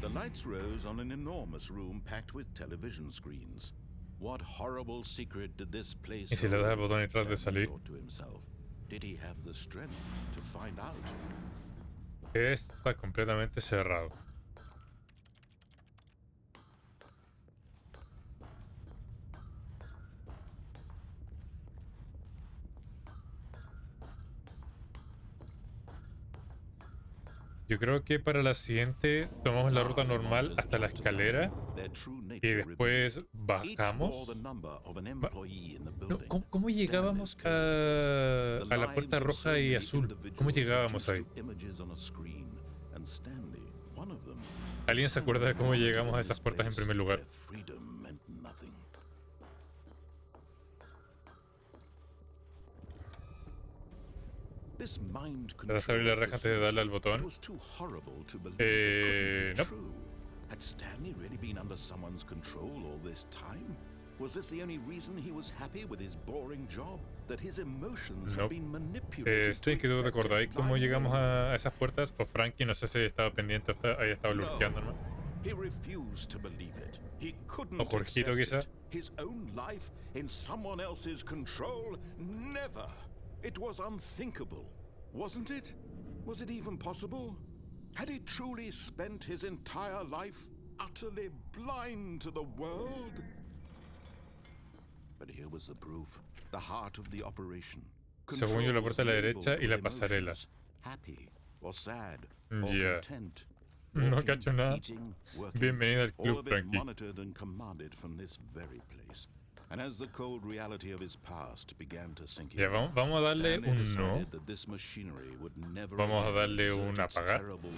The lights rose on an enormous room packed with television screens. What horrible secret did this place ¿Y si le das al hold? botón y tratas de Stanley salir? thought to himself. Did he have the strength to find out? Esto está completamente cerrado. Yo creo que para la siguiente tomamos la ruta normal hasta la escalera y después bajamos. No, ¿cómo llegábamos a la puerta roja y azul? ¿Cómo llegábamos ahí? ¿Alguien se acuerda de cómo llegamos a esas puertas en primer lugar? ¿Trataste de abrir la reja antes de darle al botón? No. Had Stanley really been under someone's control all this time? Was this the only reason he was happy with his boring job? That his emotions Nope. had been manipulated Este, que tú te acordáis cómo llegamos a esas puertas, o Frankie, no sé si estaba pendiente o haya estado lurkeando, ¿no? He refused to believe it. He couldn't O Jorgito, accept quizá. it. His own life in someone else's control? Never. It was unthinkable, wasn't it? Was it even possible? Had he truly spent his entire life utterly blind to the world? But here was the proof, the heart of the operation. Según yo, la puerta a la derecha y la pasarela. Happy or sad or Yeah. content. No Walking, cacho nada. eating, working, Bienvenido al all club, of it Frankie. monitored and commanded from this very place. And as the cold reality of his past began to sink in, Ya, vamos a darle Stanley un no. decided that this machinery would never Vamos a again darle exert un its apagar. terrible-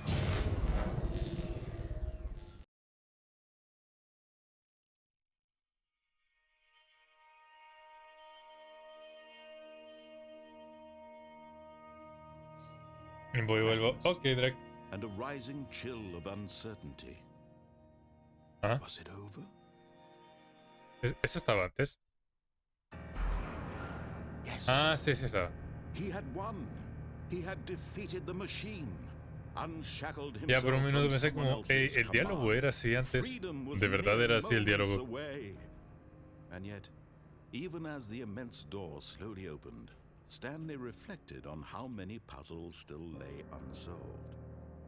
Y voy y vuelvo. Ok, Drake. and a rising chill of uncertainty. Ajá. Was it over? ¿Eso estaba antes? Yes. Ah, sí, sí estaba. He had won. He had defeated the machine. Unshackled himself Ya, por un minuto from pensé someone como, else's el diálogo command. era así antes. Freedom was De verdad mere era así el moments diálogo. away. And yet, even as the immense door slowly opened, Stanley reflected on how many puzzles still lay unsolved.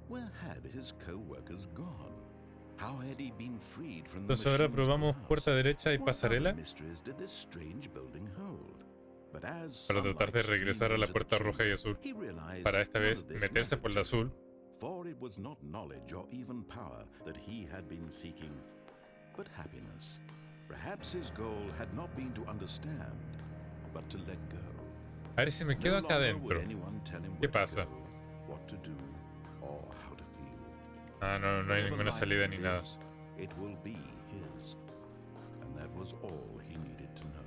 Where had his co-workers gone? How had he been freed from the Entonces ahora machine's probamos grasp? puerta derecha y What pasarela other mysteries did this strange building hold? But as para tratar de sunlight regresar a la streamed into the puerta roja y chamber, azul. he realized Para esta none vez of this meterse mattered por la to azul. him, for it was not knowledge or even power that he had been seeking, but happiness. Perhaps his goal had not been to understand, but to let go. A ver si me quedo No acá longer would adentro. anyone tell him ¿Qué where to pasa? go, what to do, or how to feel. Ah, no hay Whatever ninguna life salida ni nada. is, it will be his. And that was all he needed to know.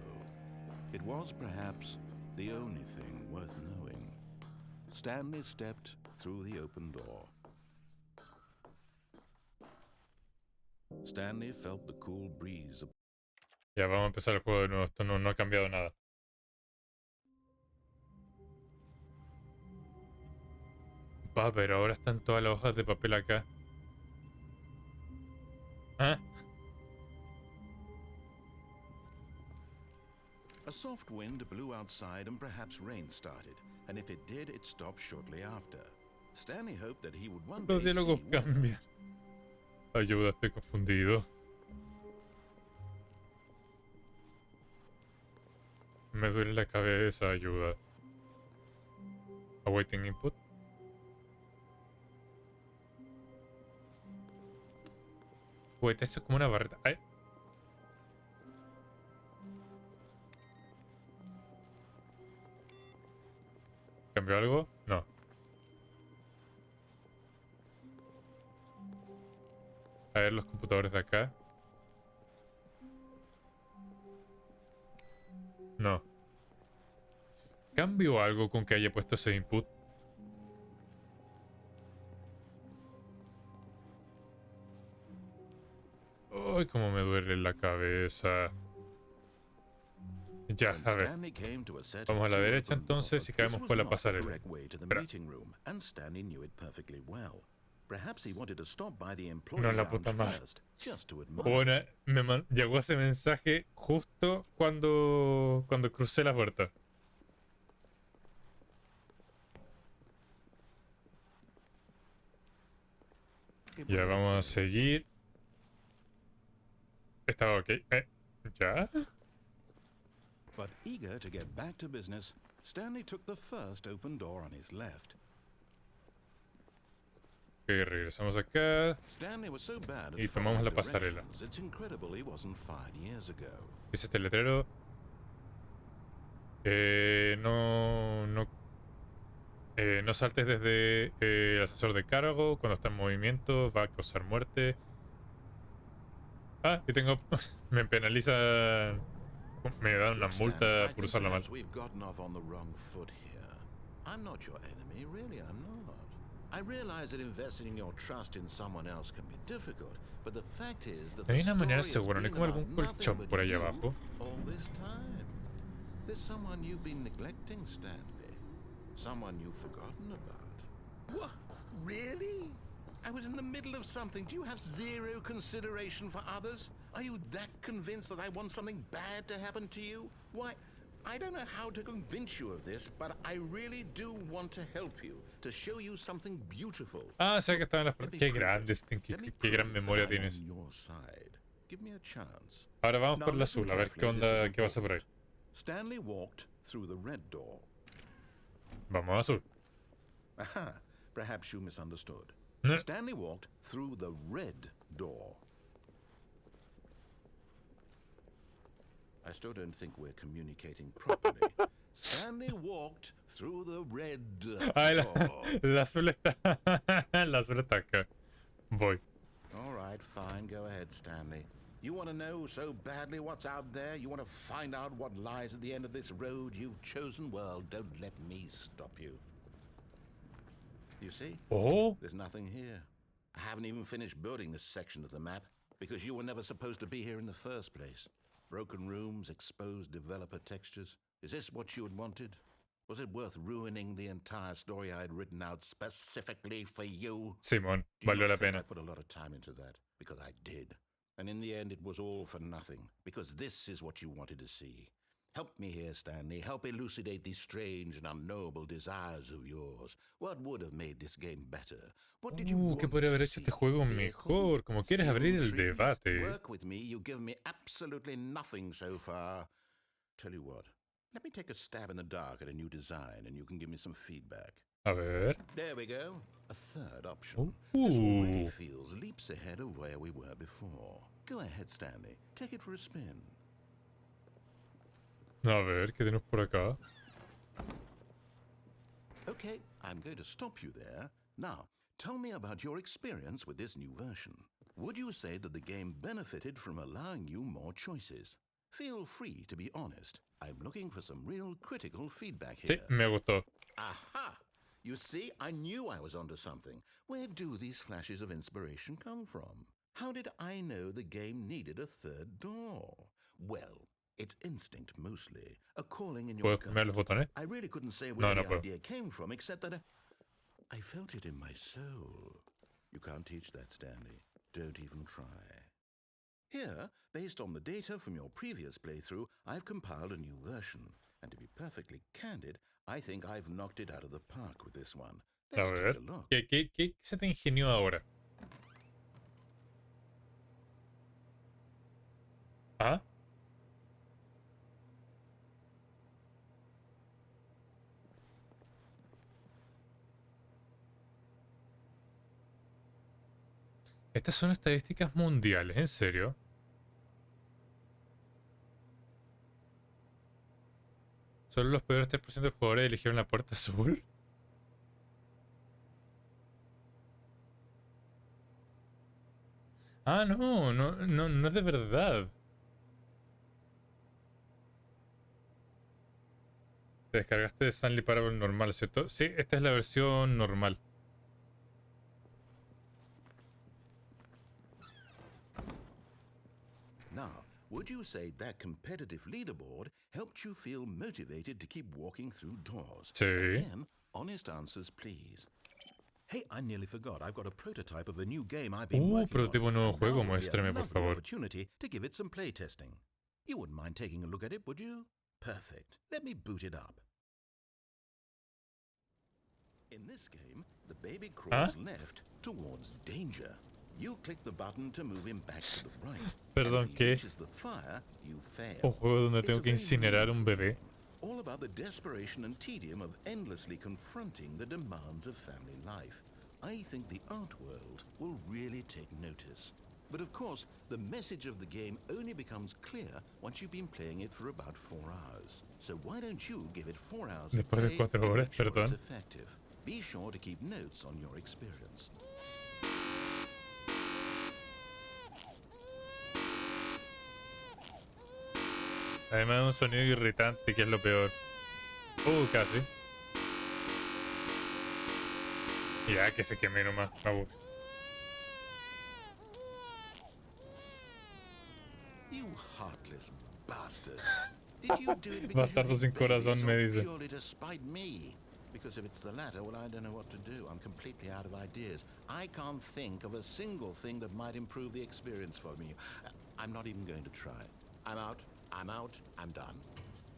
It was perhaps the only thing worth knowing. Stanley stepped through the open door. Stanley felt the cool breeze. Ya, vamos a empezar el juego de nuevo. Esto no ha cambiado nada. Va, pero ahora están todas las hojas de papel acá. ¿Ah? A soft wind blew outside and perhaps rain started, and if it did, it stopped shortly after. Stanley hoped that he would one day Los diálogos see weather. cambian. Ayuda, estoy confundido. Me duele la cabeza, ayuda. Awaiting input. Wait, esto es como una barreta. ¡Ay! ¿Cambió algo? No. A ver los computadores de acá. No. ¿Cambio algo con que haya puesto ese input? Ay, cómo me duele la cabeza. Ya, When a ver. Stanley came to a set Vamos a of la two derecha open entonces doors, y caemos this por la was not the pasarela. correct way to the Espera. meeting room, and Stanley knew it perfectly well. Perhaps he wanted to stop by the No, employee la lounge puta madre. first, just to admire. Bueno, llegó ese mensaje justo cuando crucé la puerta. Ya, vamos a seguir. Estaba ok. ¿Ya? But eager to get back to business, Stanley took the first open door on his left. Ok, regresamos acá. Stanley was so bad at Y tomamos following la pasarela. directions, it's incredible he wasn't fired years ago. Dice este letrero. No saltes desde el ascensor de cargo. Cuando está en movimiento va a causar muerte. Ah, y tengo... me penalizan... Me dan una Look, multa Stanley, I por think usarla mal. perhaps we've gotten off on the wrong foot here. I'm not your enemy, really I'm not. I realize that investing your trust in someone else can be difficult, But the fact is that Hay the una manera story has segura, no hay been como algún about nothing colchón but por ahí you abajo. all this time. There's someone you've been neglecting, Stanley. Someone you've forgotten about. What? Really? I was in the middle of something. Do you have zero consideration for others? Are you that convinced that I want something bad to happen to you? Why, I don't know how to convince you of this, but I really do want to help you, to show you something beautiful. Ah, sé que estaban las... Let me Qué prove grande, it. Stin, Let me qué gran prove that memoria I'm tienes. on your side. Give me a chance. Ahora vamos Now por la listen azul, a ver qué carefully, this is onda, qué pasa por ahí. important. Stanley walked through the red door. Vamos a azul. Aha, perhaps you misunderstood. No. Stanley walked through the red door. I still don't think we're communicating properly. Stanley walked through the red Ah, door. la azul está... la azul está acá. Voy. All right, fine. Go ahead, Stanley. You want to know so badly what's out there? You want to find out what lies at the end of this road you've chosen? Well, don't let me stop you. You see? Oh, There's nothing here. I haven't even finished building this section of the map because you were never supposed to be here in the first place. Broken rooms, exposed developer textures. Is this what you had wanted? Was it worth ruining the entire story I had written out specifically for you? Simón, Do you valió not la think pena. I put a lot of time into that? Because I did. And in the end, it was all for nothing. Because this is what you wanted to see. Help me here, Stanley. Help elucidate these strange and unknowable desires of yours. What would have made this game better? What did you want ¿Qué podría haber to hecho este see? juego Vehicles? mejor? Como quieres abrir el Skill trees? debate. Work with me. You've given me absolutely nothing so far. Tell you what. Let me take a stab in the dark at a new design, and you can give me some feedback. A ver. There we go. A third option. This Ooh. already feels leaps ahead of where we were before. Go ahead, Stanley. Take it for a spin. A ver, ¿qué tenemos por acá? Okay, I'm going to stop you there. Now, tell me about your experience with this new version. Would you say that the game benefited from allowing you more choices? Feel free to be honest. I'm looking for some real critical feedback Sí, here. me gustó. Aha! You see, I knew I was onto something. Where do these flashes of inspiration come from? How did I know the game needed a third door? Well, it's instinct mostly, a calling in your ¿Puedo cambiar los gut. botones? I really couldn't say No, where no the puedo. idea came from, except that I felt it in my soul. You can't teach that, Stanley. Don't even try. Here, based on the data from your previous playthrough, I've compiled a new version. And to be perfectly candid, I think I've knocked it out of the park with this one. A Let's ver. take a look. ¿Qué se te ingenió ahora? ¿Ah? Estas son estadísticas mundiales, ¿en serio? ¿Solo los peores 3% de jugadores eligieron la puerta azul? Ah, no es de verdad. Te descargaste de Stanley Parable normal, ¿cierto? Sí, esta es la versión normal. Now, would you say that competitive leaderboard helped you feel motivated to keep walking through doors? Sí. Again, honest answers, please. Hey, I nearly forgot. I've got a prototype of a new game I've been working prototipo on. nuevo Now juego, would be a muéstrame, por lovely favor. opportunity to give it some play testing. You wouldn't mind taking a look at it, would you? Perfect. Let me boot it up. In this game, the baby crawls left towards danger. You click the button to move him back to the right. Perdón, and if he ¿qué? reaches the fire, you fail. Un juego donde It's tengo a que very incinerar un beautiful bebé. game, all about the desperation and tedium of endlessly confronting the demands of family life. I think the art world will really take notice. But of course, the message of the game only becomes clear once you've been playing it for about 4 hours. So why don't you give it 4 hours of Después de play 4 to horas, make sure it's perdón. effective. Be sure to keep notes on your experience. Además de un sonido irritante, que es lo peor. Casi. Ya, que se queme nomás. You heartless bastard. Did you do it because Bastardo you sin hate corazón, babies me or dice. purely to spite me? Because if it's the latter, well, I don't know what to do. I'm completely out of ideas. I can't think of a single thing that might improve the experience for me. I'm not even going to try. I'm out. I'm out. I'm done.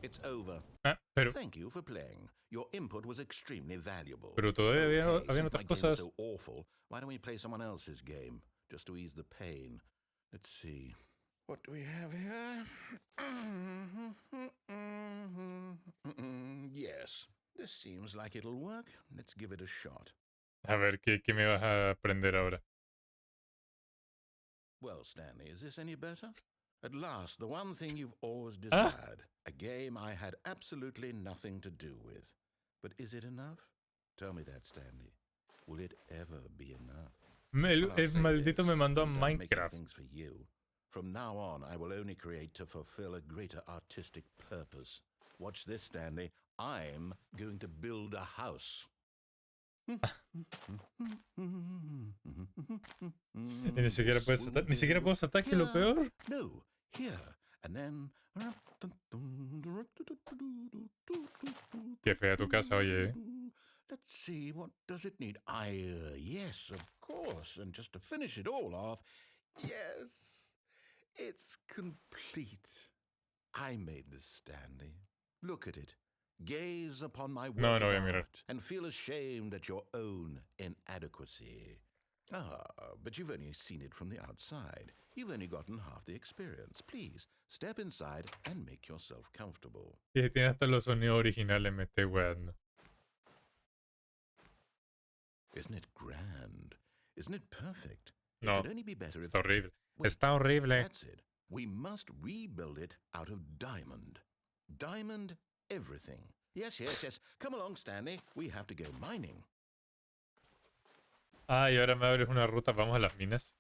It's over. Ah, pero Thank you for playing. Your input was extremely valuable. todavía habían since otras my game was cosas. so awful, why don't we play someone else's game just to ease the pain? Let's see. What do we have here? Yes, this seems like it'll work. Let's give it a shot. A ver, ¿qué me vas a aprender ahora? Well, Stanley, is this any better? At last, the one thing you've always Ah. desired. A game I had absolutely nothing to do with. But is it enough? Tell me that, Stanley. Will it ever be enough? Well, I'll El say maldito this, me mandó a I'm done making Minecraft. things for you. From now on, I will only create to fulfill a greater artistic purpose. Watch this, Stanley. I'm going to build a house. Y ni siquiera puedo saltar, que es lo peor. No, here, and then... Qué fea tu casa, oye. Let's see, what does it need? Yes, of course. And just to finish it all off, yes, it's complete. I made this, Stanley. Look at it. Gaze upon my work No voy a of mirar. art and feel ashamed at your own inadequacy. But you've only seen it from the outside. You've only gotten half the experience. Please, step inside and make yourself comfortable. Y tiene hasta los sonidos originales, me estoy weando. Isn't it grand? Isn't it perfect? It No, could only be better if... está horrible. Wait, Está horrible. That's it. We must rebuild it out of diamond. Diamond everything. Yes. Come along, Stanley. We have to go mining. Ah, y ahora me abres una ruta, vamos a las minas.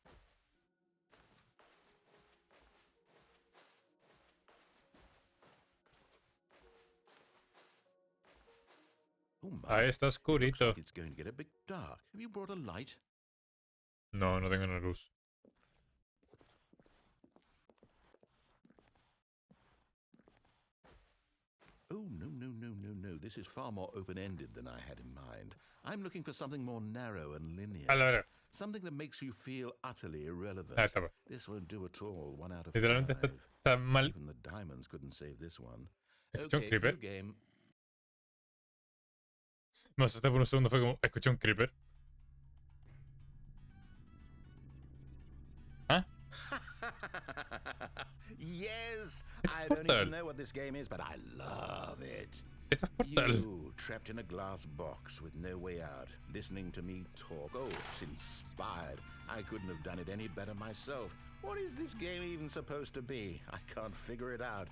Oh my. Ah, está Looks oscurito. like it's going to get a bit dark. Have you brought a light? No tengo una luz. Oh, no. This is far more open-ended than I had in mind. I'm looking for something more narrow and linear. A la verga. Something that makes you feel utterly irrelevant. Ah, está bien. This won't do at all. 1 out of Literalmente 5. está mal. Even the diamonds couldn't save this one. Escuché un Okay, creeper. new game. Me asusté por un segundo, fue como, escuché un creeper. ¿Ah? Yes, I Portal. don't even know what this game is, but I love it. Esto es Portal. You, trapped in a glass box with no way out, listening to me talk. Oh, it's inspired. I couldn't have done it any better myself. What is this game even supposed to be? I can't figure it out.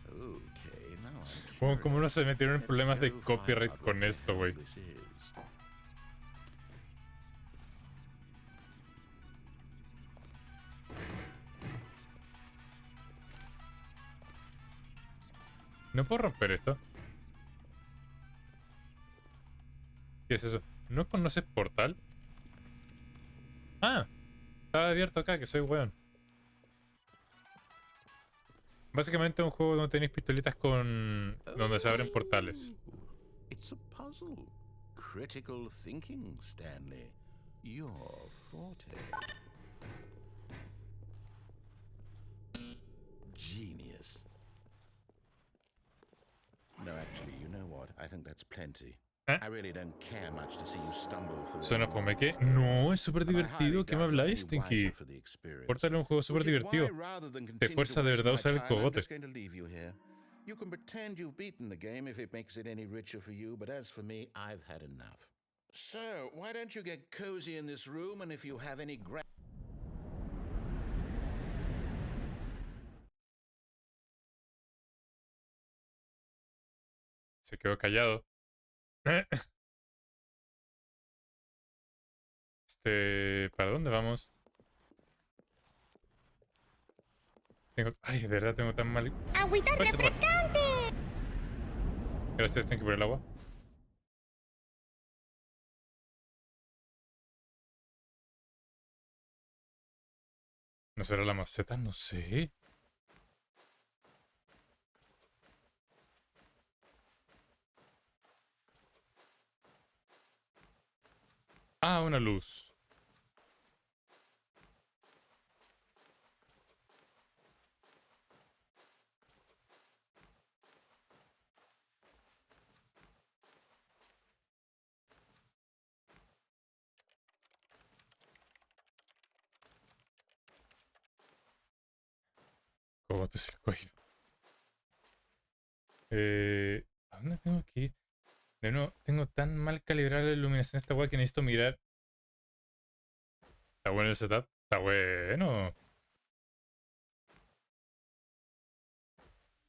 Okay, now I'm Bueno, como no se metieron en Let's problemas de go find copyright out what con the esto, hell güey. this is. ¿No puedo romper esto? ¿Qué es eso? ¿No conoces Portal? Ah, estaba abierto acá, que soy weón. Básicamente es un juego donde tenéis pistolitas con... donde se abren portales. Oh, it's a puzzle. Critical thinking, Stanley. Your forte. Genius. No, actually, you know what? I think that's plenty. ¿Eh? I really don't care much to see you stumble through. ¿Suena all fome of qué? this. No, es súper But I highly divertido. ¿Qué me doubt you're habláis, any Stinky? wiser for the experience. Portal es un juego súper Which is divertido. why, rather than Te continue fuerza to de waste verdad my usar el time, I'm cogote. just going to leave you here. You can pretend you've beaten the game if it makes it any richer for you, but as for me, I've had enough. So, why don't you get cozy in this room, and if you have any Se quedó callado. ¿Para dónde vamos? Ay, de verdad tengo tan mal... ¡Agüita Concha tu madre. refrescante! Gracias, tengo que por el agua. ¿No será la maceta? No sé. Ah, una luz. ¿Cómo te el cuello? ¿A dónde tengo que ir? De nuevo, tengo tan mal calibrada la iluminación de esta weá que necesito mirar. ¿Está bueno el setup? Está bueno.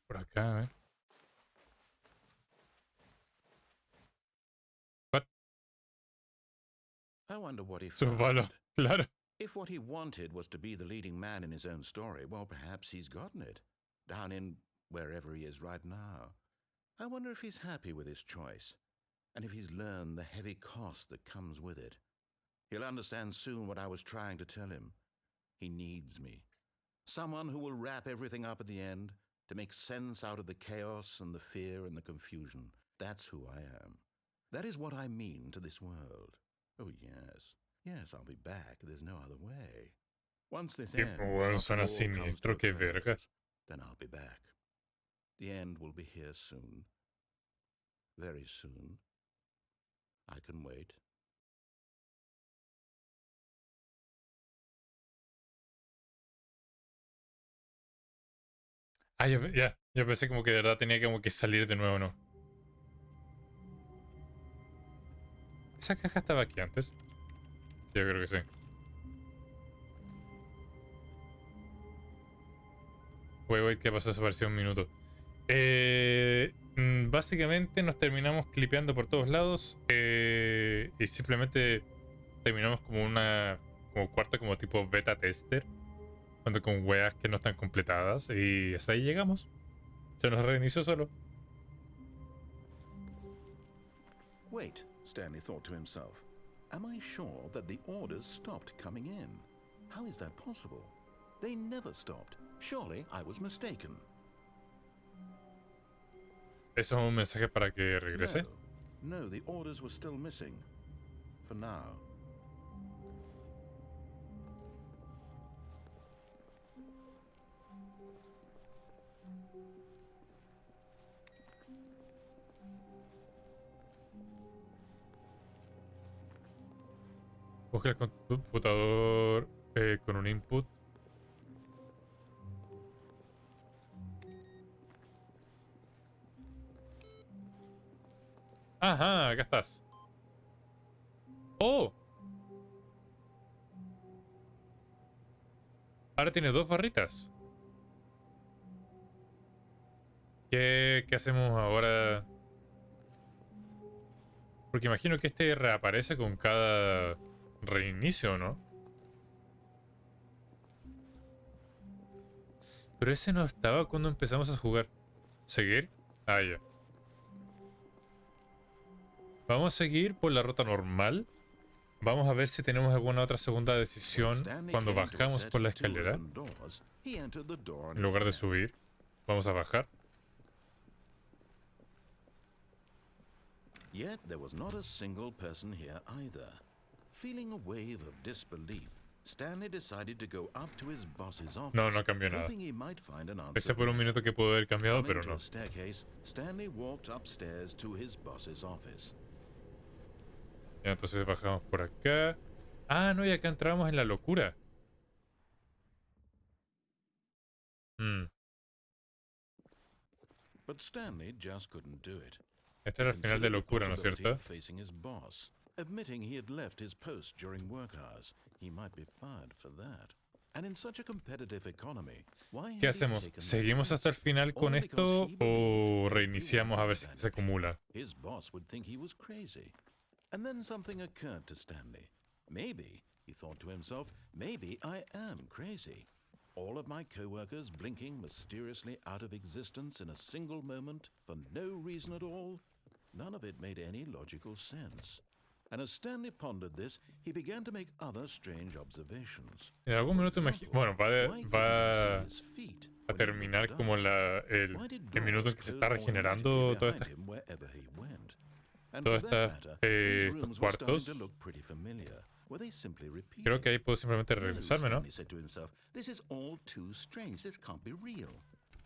Por acá, a ver. What? I wonder what he Sus balos. found. Claro. If what he wanted was to be the leading man in his own story, well, perhaps he's gotten it. Down in wherever he is right now. I wonder if he's happy with his choice, and if he's learned the heavy cost that comes with it. He'll understand soon what I was trying to tell him. He needs me. Someone who will wrap everything up at the end, to make sense out of the chaos and the fear and the confusion. That's who I am. That is what I mean to this world. Oh, yes. Yes, I'll be back. There's no other way. Once this ends, Bueno, after suena all comes to siniestro, a que verga. close, then I'll be back. The end will be here soon. Very soon. I can wait. Ah, ya. Yo pensé como que de verdad tenía como que salir de nuevo, ¿no? ¿Esa caja estaba aquí antes? Sí, yo creo que sí. Wait, ¿qué pasó? Desapareció un minuto. Básicamente nos terminamos clipeando por todos lados y simplemente terminamos como como cuarto como tipo beta tester, cuando con weas que no están completadas y hasta ahí llegamos. Se nos reinició solo. Wait, Stanley thought to himself. Am I sure that the orders stopped coming in? How is that possible? They never stopped. Surely I was mistaken. ¿Eso es un mensaje para que regrese? No, the orders were still missing. For now. Busca el computador con un input. Ajá, acá estás. ¡Oh! Ahora tiene 2 barritas. ¿Qué hacemos ahora? Porque imagino que este reaparece con cada reinicio, ¿no? Pero ese no estaba cuando empezamos a jugar. ¿Seguir? Ah, ya. Vamos a seguir por la ruta normal. Vamos a ver si tenemos alguna otra segunda decisión cuando bajamos por la escalera. En lugar de subir, vamos a bajar. Yet there was not a single person here either. Feeling a wave of disbelief, Stanley decided to go up to his boss's office, No cambió nada. hoping he might find an answer. Ese por un minuto que pudo haber cambiado, Coming pero to no. a staircase, Stanley walked upstairs to his boss's office. Ya, entonces bajamos por acá. Ah, no, y acá entramos en la locura. But Stanley just couldn't do it. Este era el final de locura, ¿no es cierto? Facing his boss, admitting he had left his post during work hours, he might be fired for that. And in such a competitive economy, why ¿Qué had he hacemos? taken ¿Seguimos the hasta el risk? final con All esto because he o believed if reiniciamos a ver si everyone se acumula? His boss would think he was crazy. And then something occurred to Stanley. Maybe, he thought to himself, maybe I am crazy. All of my co-workers blinking mysteriously out of existence in a single moment for no reason at all. None of it made any logical sense. And as Stanley pondered this, he began to make other strange observations. En algún minuto imagino... Bueno, va a terminar como el minuto en que se está regenerando toda esta... And todas for that estas matter, these estos rooms were starting cuartos, to look pretty familiar. Were they simply repeating? creo que ahí puedo simplemente No, regresarme, ¿no? Stanley said to himself, this is all too strange. This can't be real.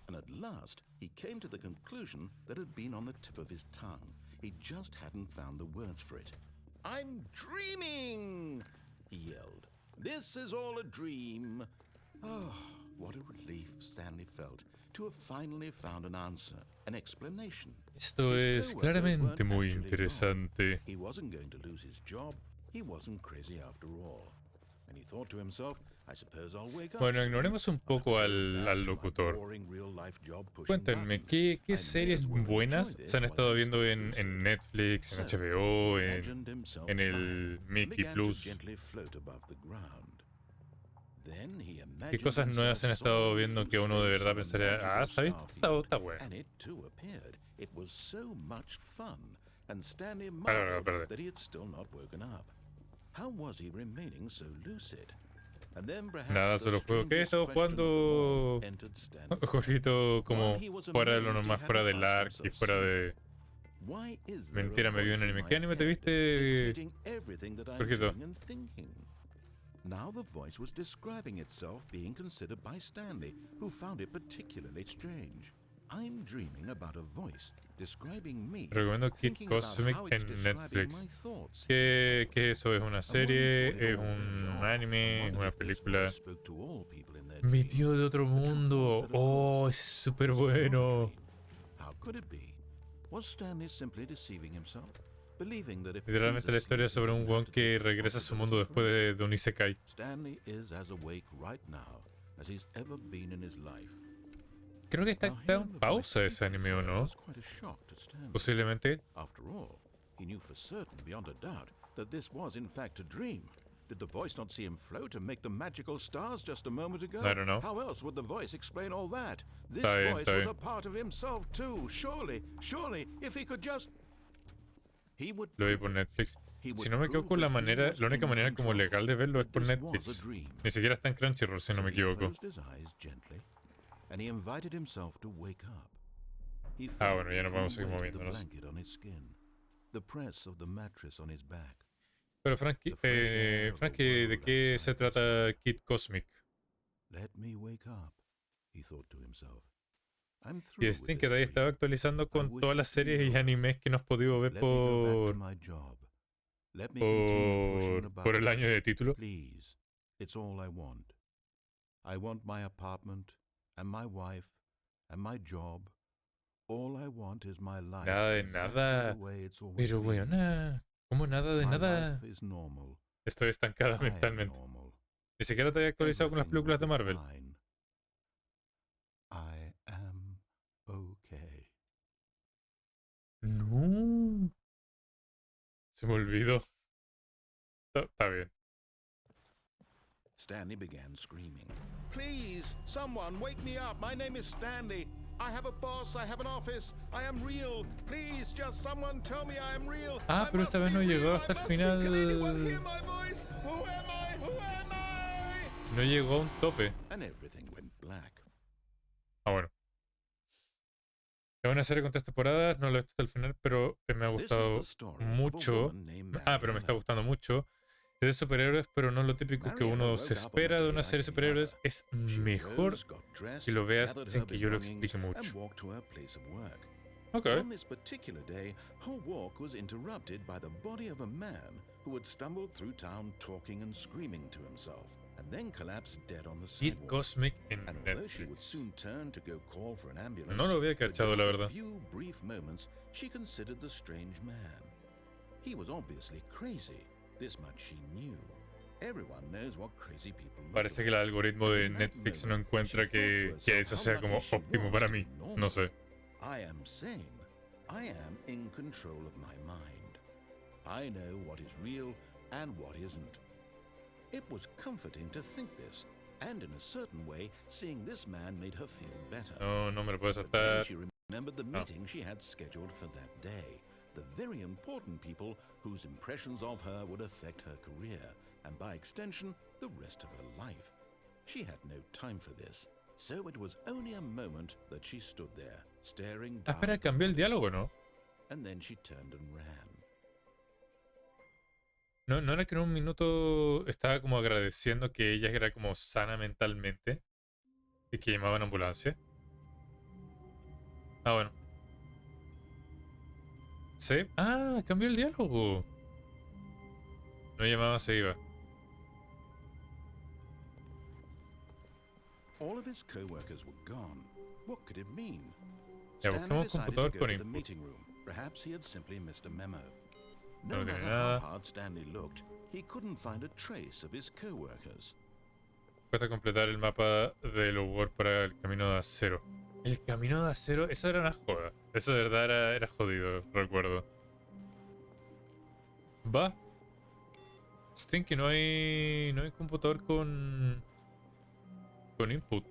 And at last, he came to the conclusion that had been on the tip of his tongue. He just hadn't found the words for it. I'm dreaming, he yelled. This is all a dream. Oh, what a relief Stanley felt to have finally found an answer, an explanation. Esto His es coworkers claramente weren't muy actually interesante. wrong. He wasn't going to lose his job. He wasn't crazy after all. And he thought to himself, I suppose I'll wake up Bueno, soon. ignoremos un I'll poco go al back to my locutor. boring real-life job pushing Cuéntenme, buttons. ¿qué I may series as well enjoy buenas this se han while estado I'm viendo still en lucid. Netflix, en So, HBO, he en imagined himself el flying and Mickey began to Plus? gently float above the ground. Then he ¿Qué imagined cosas nuevas han himself estado soaring viendo through que uno de space verdad on a pensaría, magical ah, ¿sabes? starfield? Está bueno. And it too appeared. It was so much fun, and Stanley Espérate. marveled that he had still not woken up. How was he remaining so lucid? And then perhaps Nada, the solo juego que he strangest estado question of them jugando all entered Stanley's head. Jorgito como One, he was fuera de lo amazed he normal, fuera hadn't del asked arc y himself fuera de... sooner. Why is there Mentira, a me vi un voice in anime. my ¿Qué anime te head viste, dictating everything that I'm Jorgito? doing and thinking? Now the voice was describing itself being considered by Stanley, who found it particularly strange. I'm dreaming about a voice describing me, Recomiendo Kid thinking about Cosmic how it's en describing Netflix. my thoughts. ¿Qué eso es? ¿Una And one serie? thought it ¿Es all very un odd, anime? and ¿Es wondered una if this película? voice spoke to all people in their Mi dreams. tío de otro The truth was mundo. that, of Oh, course, ese es súper this was not a bueno. dream. How could it be? Was Stanley simply deceiving himself? Believing that if Literalmente he's la historia asleep, sobre he un doesn't have weón to que take regresa a su mundo responsibility for después de un isekai. Stanley is as awake right now as he's ever been in his life. Creo que está Now, en hearing the pausa voice ese anime, ¿o speak no? was quite a shock to Stanley. Posiblemente. After all, he knew for certain, beyond a doubt, that this was in fact a dream. Did the voice not see him float and make the magical stars just a moment ago? I don't know. How else would the voice explain all that? This Está bien, voice está was bien. a part of himself too. Surely, if he could just... He would Lo vi prove por it. Netflix. He would Si no me prove equivoco, la that he manera, was la única in manera como control, legal de verlo es that por this was a Netflix. dream. Ni siquiera está en Crunchyroll, si no me So he equivoco. closed his eyes gently, and he invited himself to wake up. He Ah, felt bueno, ya the no podemos cool seguir weight of the moviéndonos. blanket on his skin, the press of the mattress on his back. Pero Frankie, ¿de qué se trata Kid Cosmic? Let me wake up, he thought to himself. I'm through Y with Steam this que todavía dream. estaba actualizando con todas las series y animes que no has podido ver Let me go back to por, my job. Let me continue pushing the por el buttons. año de título. Please, it's all I want. I want my apartment, and my wife, and my job. All I want is my life. Nada de exactly nada. the way it's always Pero bueno, been. nada. ¿Cómo nada de My nada? life is normal. Estoy estancada I am mentalmente. normal. Ni siquiera te había actualizado con las Everything will películas de be Marvel. fine. I am okay. No. Se me olvidó. Está bien. Stanley began screaming. Please, someone, wake me up. My name is Stanley. I have a boss. I have an office. I am real. Please, just someone tell me I am real. Ah, I pero esta must vez no be llegó real. hasta I el must be. final. Can anyone hear my voice? Who am I? Who am I? No llegó a un tope. And everything went black. Ah, bueno. Es una serie con 3 temporadas, no lo he visto hasta el final, pero me ha This is gustado the story of a mucho. woman named Ah, pero me está Mariana. gustando mucho. Es de superhéroes, pero no lo típico que uno se espera de una serie de superhéroes. Es She mejor rose, got dressed, si lo veas gathered sin her que yo lo belongings, explique and mucho. walked to her place of work. Ok. On this particular day, her walk was interrupted by the body of a man who had stumbled through town talking and screaming to himself, and then collapsed dead on the Kid sidewalk. Cosmic en And although she would Netflix. soon turn to go call for an ambulance, No lo había for cachado, just la a verdad. few brief moments, she considered the strange man. He was obviously crazy. This much she knew. Everyone knows what crazy people look Parece que like. el algoritmo de Netflix no encuentra que eso sea como óptimo para mí. No sé. I am sane. I am in control of my mind. I know what is real and what isn't. It was comforting to think this, and in a certain way, seeing this man made her feel better. No me lo puedes But then saltar. she remembered the meeting she had scheduled for that day. The very important people whose impressions of her would affect her career, and by extension, the rest of her life. She had no time for this, so it was only a moment that she stood there, staring Ah, down. espera, cambió el diálogo, ¿no? And then she turned and ran. No era que en un minuto estaba como agradeciendo que ella era como sana mentalmente y que llamaban ambulancia. Ah, bueno. ¿Sí? Ah, cambió el diálogo. No llamaba, se iba. All of his co-workers were gone. What could it mean? Ya, Stanley buscamos un decided to computador go con to the input. meeting room. Perhaps he had simply missed a memo. No No tiene matter nada. how hard Stanley looked, he couldn't find a trace of his co-workers. Cuesta completar el mapa del lugar para el camino de acero. El camino de acero, eso era una joda. Eso de verdad era jodido, recuerdo. Va. Stinky, no hay computador con input.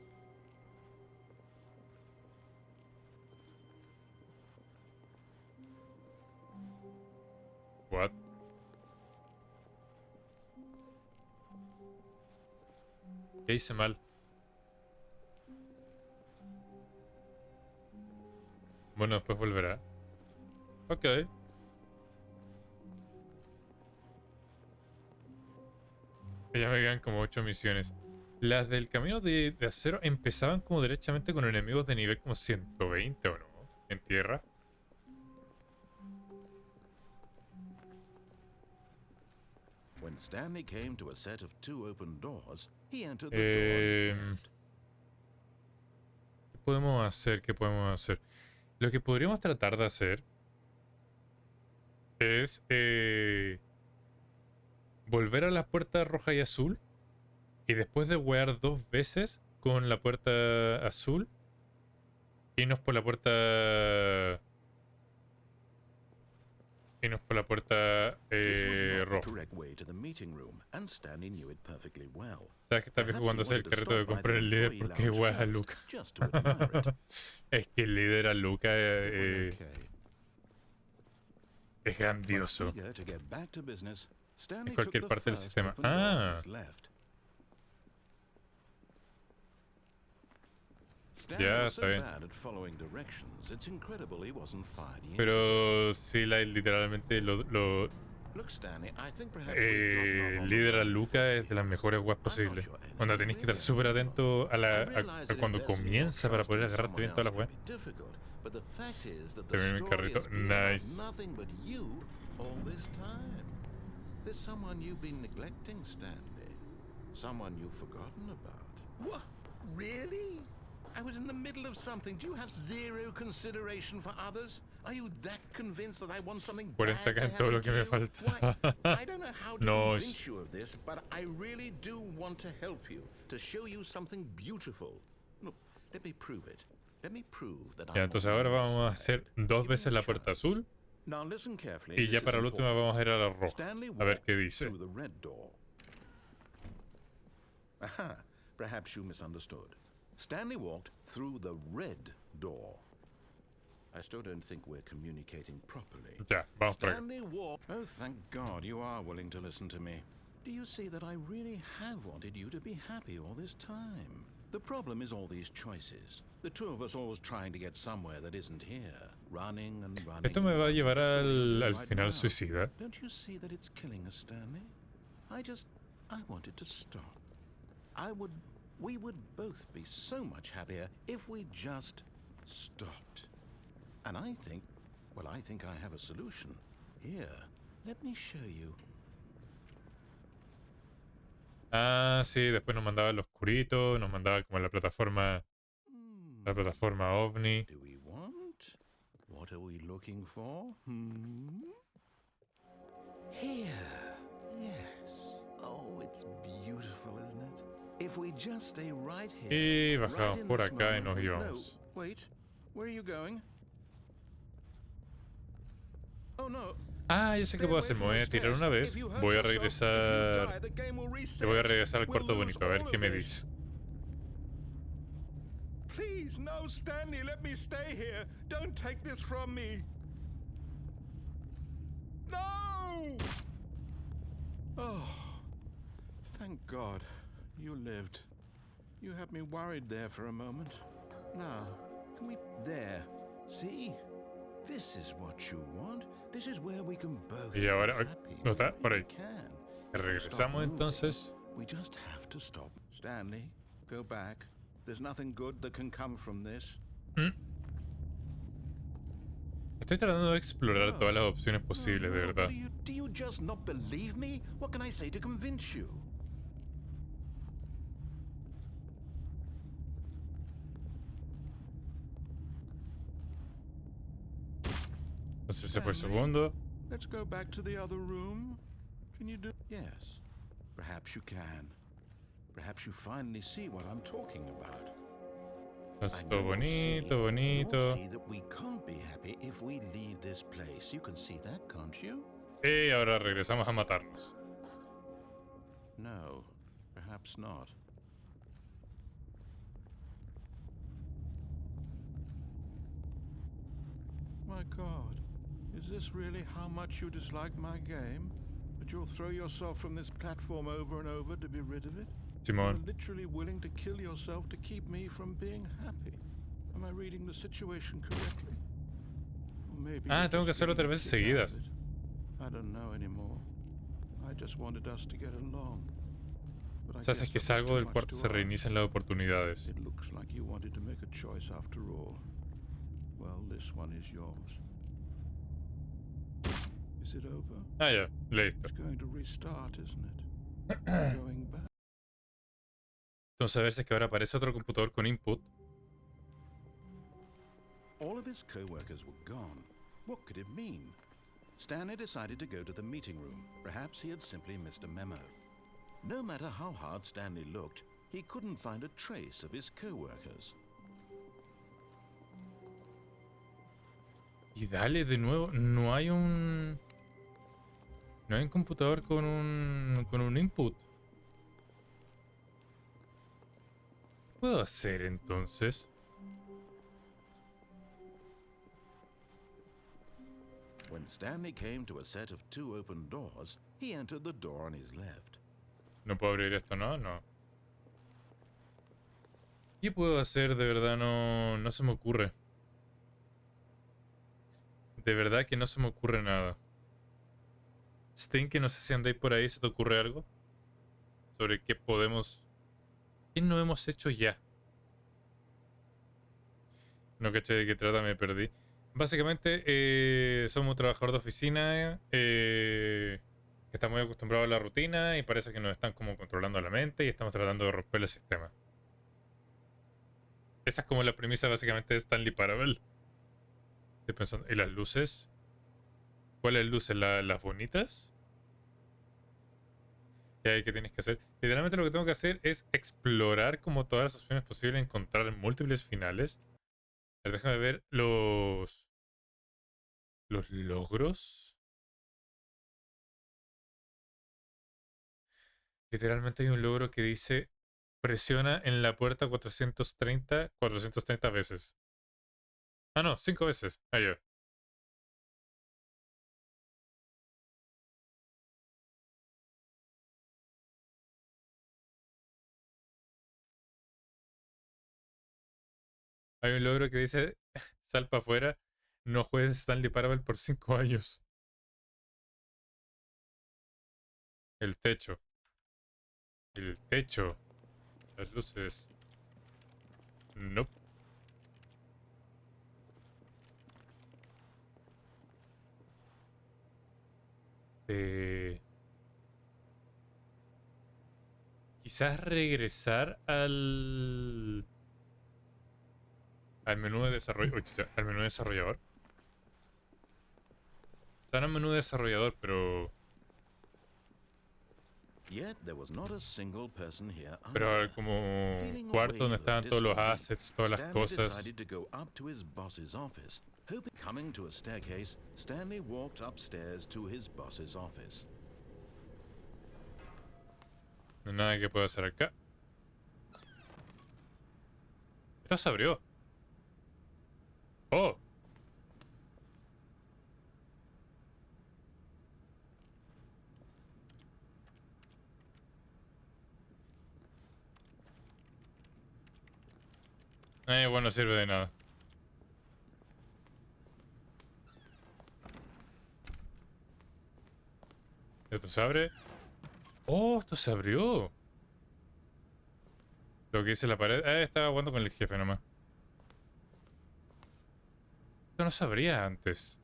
What? ¿Qué hice mal? Bueno, después volverá. Ok. Ya me quedan como 8 misiones. Las del camino de acero empezaban como derechamente con enemigos de nivel como 120 o no. En tierra. When Stanley came to a set of 2 open doors, he entered the door on his left. ¿Qué podemos hacer? ¿Qué podemos hacer? Lo que podríamos tratar de hacer es volver a la puerta roja y azul y después de wear 2 veces con la puerta azul, irnos por la puerta roja. Correct way to the meeting room, and Stanley knew it perfectly well. Sabes que estás viejo cuando hace el carrito de comprar el líder porque weas a Luca. Just to admire it. Es que el líder a Luca Okay. es grandioso. Eager to get back to business, Stanley En cualquier took the parte del first sistema. open door Ah. on his left. Ya, Stanley was so está bien. bad at following directions, it's incredible he wasn't fired years ago. Pero sí, literalmente Look, Stanley, I think perhaps we've gotten off on the líder a wrong Luca foot es de las here. mejores weas I'm not posibles. your enemy, Cuando tenéis que estar really. súper atento a I realize that cuando investing your comienza para trust poder in agarrarte bien someone todas las else weas. can be difficult, but the fact is that También the mi story carrito. has been about Nice. nothing but you all this time. There's someone you've been neglecting, Stanley. Someone you've forgotten about. What? Really? I was in the middle of something. Do you have zero consideration for others? Are you that convinced that I want something bad 40 to en todo lo happen que to me you? falta. Why, I don't know how to No, convince you of this, but I really do want to help you, to show you something beautiful. Look, let me prove it. Let me prove that Ya, I'm entonces on ahora your vamos a side. hacer 2 Give me veces a la puerta chance. azul Now listen carefully. y ya this para is la última important. vamos a ir a la roja. Stanley A ver walked qué dice. through the red door. Aha, perhaps you misunderstood. Stanley walked through the red door. I still don't think we're communicating properly. Ya, vamos para acá. Stanley walked. Oh, thank God you are willing to listen to me. Do you see that I really have wanted you to be happy all this time? The problem is all these choices. The two of us always trying to get somewhere that isn't here. Running and running. Esto me va a llevar just the way al you're doing right final now. suicida. Don't you see that it's killing us, Stanley? I wanted to stop. We would both be so much happier if we just stopped. And I think I have a solution. Here, let me show you. Ah, sí, después nos mandaba el oscurito, nos mandaba como la plataforma OVNI. Do we want? What are we looking for? Here. Yes. Oh, it's beautiful, isn't it? If we just stay right here. Y right bajamos in por this acá y moment, nos we íbamos. know- Wait. Where are you going? Oh no. Ah, ya sé qué puedo hacer. Me voy a tirar una vez. Voy a regresar. Te voy a regresar al cuarto bonito a ver qué me dice. Please, no, Stanley, let me stay here. Don't take this from me. No! Oh, thank God you lived. You had me worried there for a moment. Now, can we... There. See? This is what you want. This is where we can both Y ahora, be ay, happy. no está, We por ahí. can. Regresamos entonces. We just have to stop. Stanley, go back. There's nothing good that can come from this. Estoy tratando de explorar todas las opciones posibles, de verdad. Do you just not believe me? What can I say to convince you? Entonces ese fue el segundo. Let's go back to the other room. Can you do? Yes. Perhaps you can. Perhaps you finally see what I'm talking about. Entonces todo bonito, bonito. You'll see that we can't be happy if we leave this place. You can see that, can't you? Y ahora regresamos a matarnos. No, perhaps not. My God, is this really how much you dislike my game? That you'll throw yourself from this platform over and over to be rid of it? Simón. You're literally willing to kill yourself to keep me from being happy. Am I reading the situation correctly? Or maybe you're Tengo que just hacerlo getting 3 veces a kick out of seguidas. it. I don't know anymore. I just wanted us to get along. But I O sea, si es guess que that was salgo too del much cuarto to se ask. reinician las oportunidades. It looks like you wanted to make a choice after all. Well, this one is yours. Is it over? Ya, listo. It's going to restart, isn't it? Going back. Entonces a ver si es que ahora aparece otro computador con input. All of his co-workers were gone. What could it mean? Stanley decided to go to the meeting room. Perhaps he had simply missed a memo. No matter how hard Stanley looked, he couldn't find a trace of his co-workers. Y dale de nuevo. No hay un computador con un input. ¿Qué puedo hacer entonces? When Stanley came to a set of 2 open doors, he entered the door on his left. ¿No puedo abrir esto, no? No. ¿Qué puedo hacer? De verdad no se me ocurre. De verdad que no se me ocurre nada. Sting, que no sé si andáis por ahí, ¿se te ocurre algo? Sobre qué podemos... ¿Qué no hemos hecho ya? No caché de qué trata, me perdí. Básicamente, somos un trabajador de oficina que está muy acostumbrado a la rutina y parece que nos están como controlando la mente y estamos tratando de romper el sistema. Esa es como la premisa básicamente de Stanley Parable. Estoy pensando, ¿y las luces? ¿Cuáles luces? ¿Las bonitas? ¿Qué tienes que hacer? Literalmente lo que tengo que hacer es explorar como todas las opciones posibles, encontrar múltiples finales. A ver, déjame ver los logros. Literalmente hay un logro que dice presiona en la puerta 430 veces. Ah, no, 5 veces. Ahí va. Hay un logro que dice sal para afuera, no juegues Stanley Parable por 5 años. El techo. El techo. Las luces. Nope. Quizás regresar al menú de desarrollo. Uy, al menú de desarrollador. O sea, no menú de desarrollador, pero. Yet there was not a single person here Pero either. como Feeling cuarto away donde with estaban todos los dismay, assets, todas las Stanley cosas. decided to go up to his boss's office. Coming to a staircase, Stanley walked upstairs to his boss's office. No hay nada que pueda hacer acá. Esto se abrió. Oh. Bueno, no sirve de nada. Esto se abre. ¡Oh! Esto se abrió. Lo que dice la pared. Estaba jugando con el jefe nomás. Esto no se abría antes.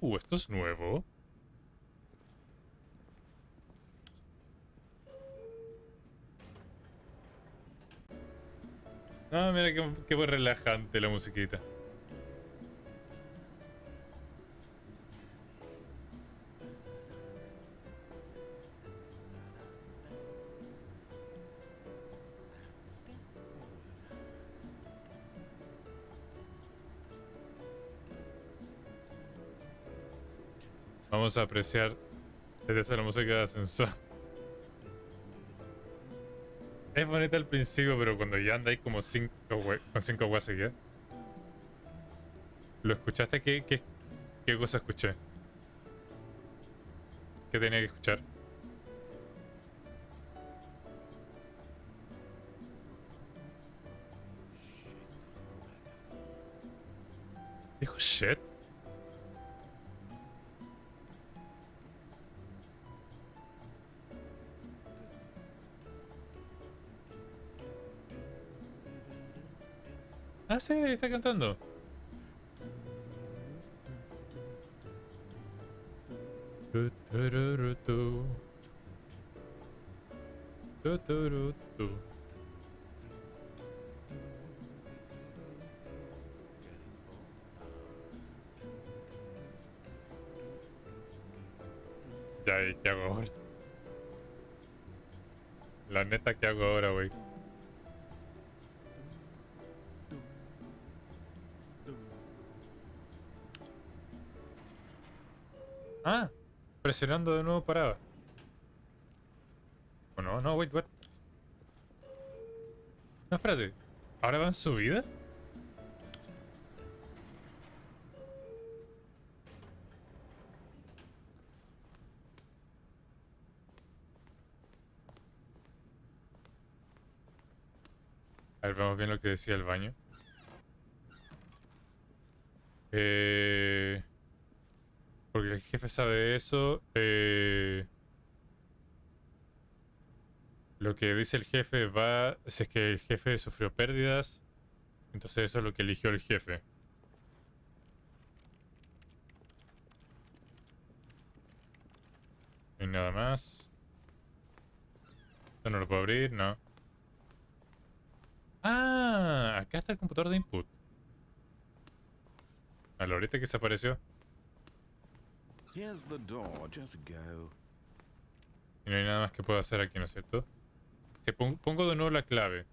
Esto es nuevo. Ah, mira qué relajante la musiquita. Vamos a apreciar desde la música de ascensor. Es bonita al principio, pero cuando ya andáis como con 5 weas seguidas. ¿Lo escuchaste? ¿Qué cosa escuché? ¿Qué tenía que escuchar? Dijo shit. Ah, sí, está cantando. Tu, tururu, tu. Tu, turu, tu. Ya, ¿y qué hago ahora? La neta, ¿qué hago ahora, güey? Ah, presionando de nuevo paraba. Oh, no, wait, what? No, espérate. ¿Ahora va en subida? A ver, vamos bien lo que decía el baño. Porque el jefe sabe eso. Lo que dice el jefe va... Si es que el jefe sufrió pérdidas, entonces eso es lo que eligió el jefe. No hay nada más. Esto no lo puedo abrir, no. Ah, acá está el computador de input. A la horita que se apareció. Here's the door, just go. Y no hay nada más que pueda hacer aquí, ¿no es cierto? Si pongo de nuevo la clave.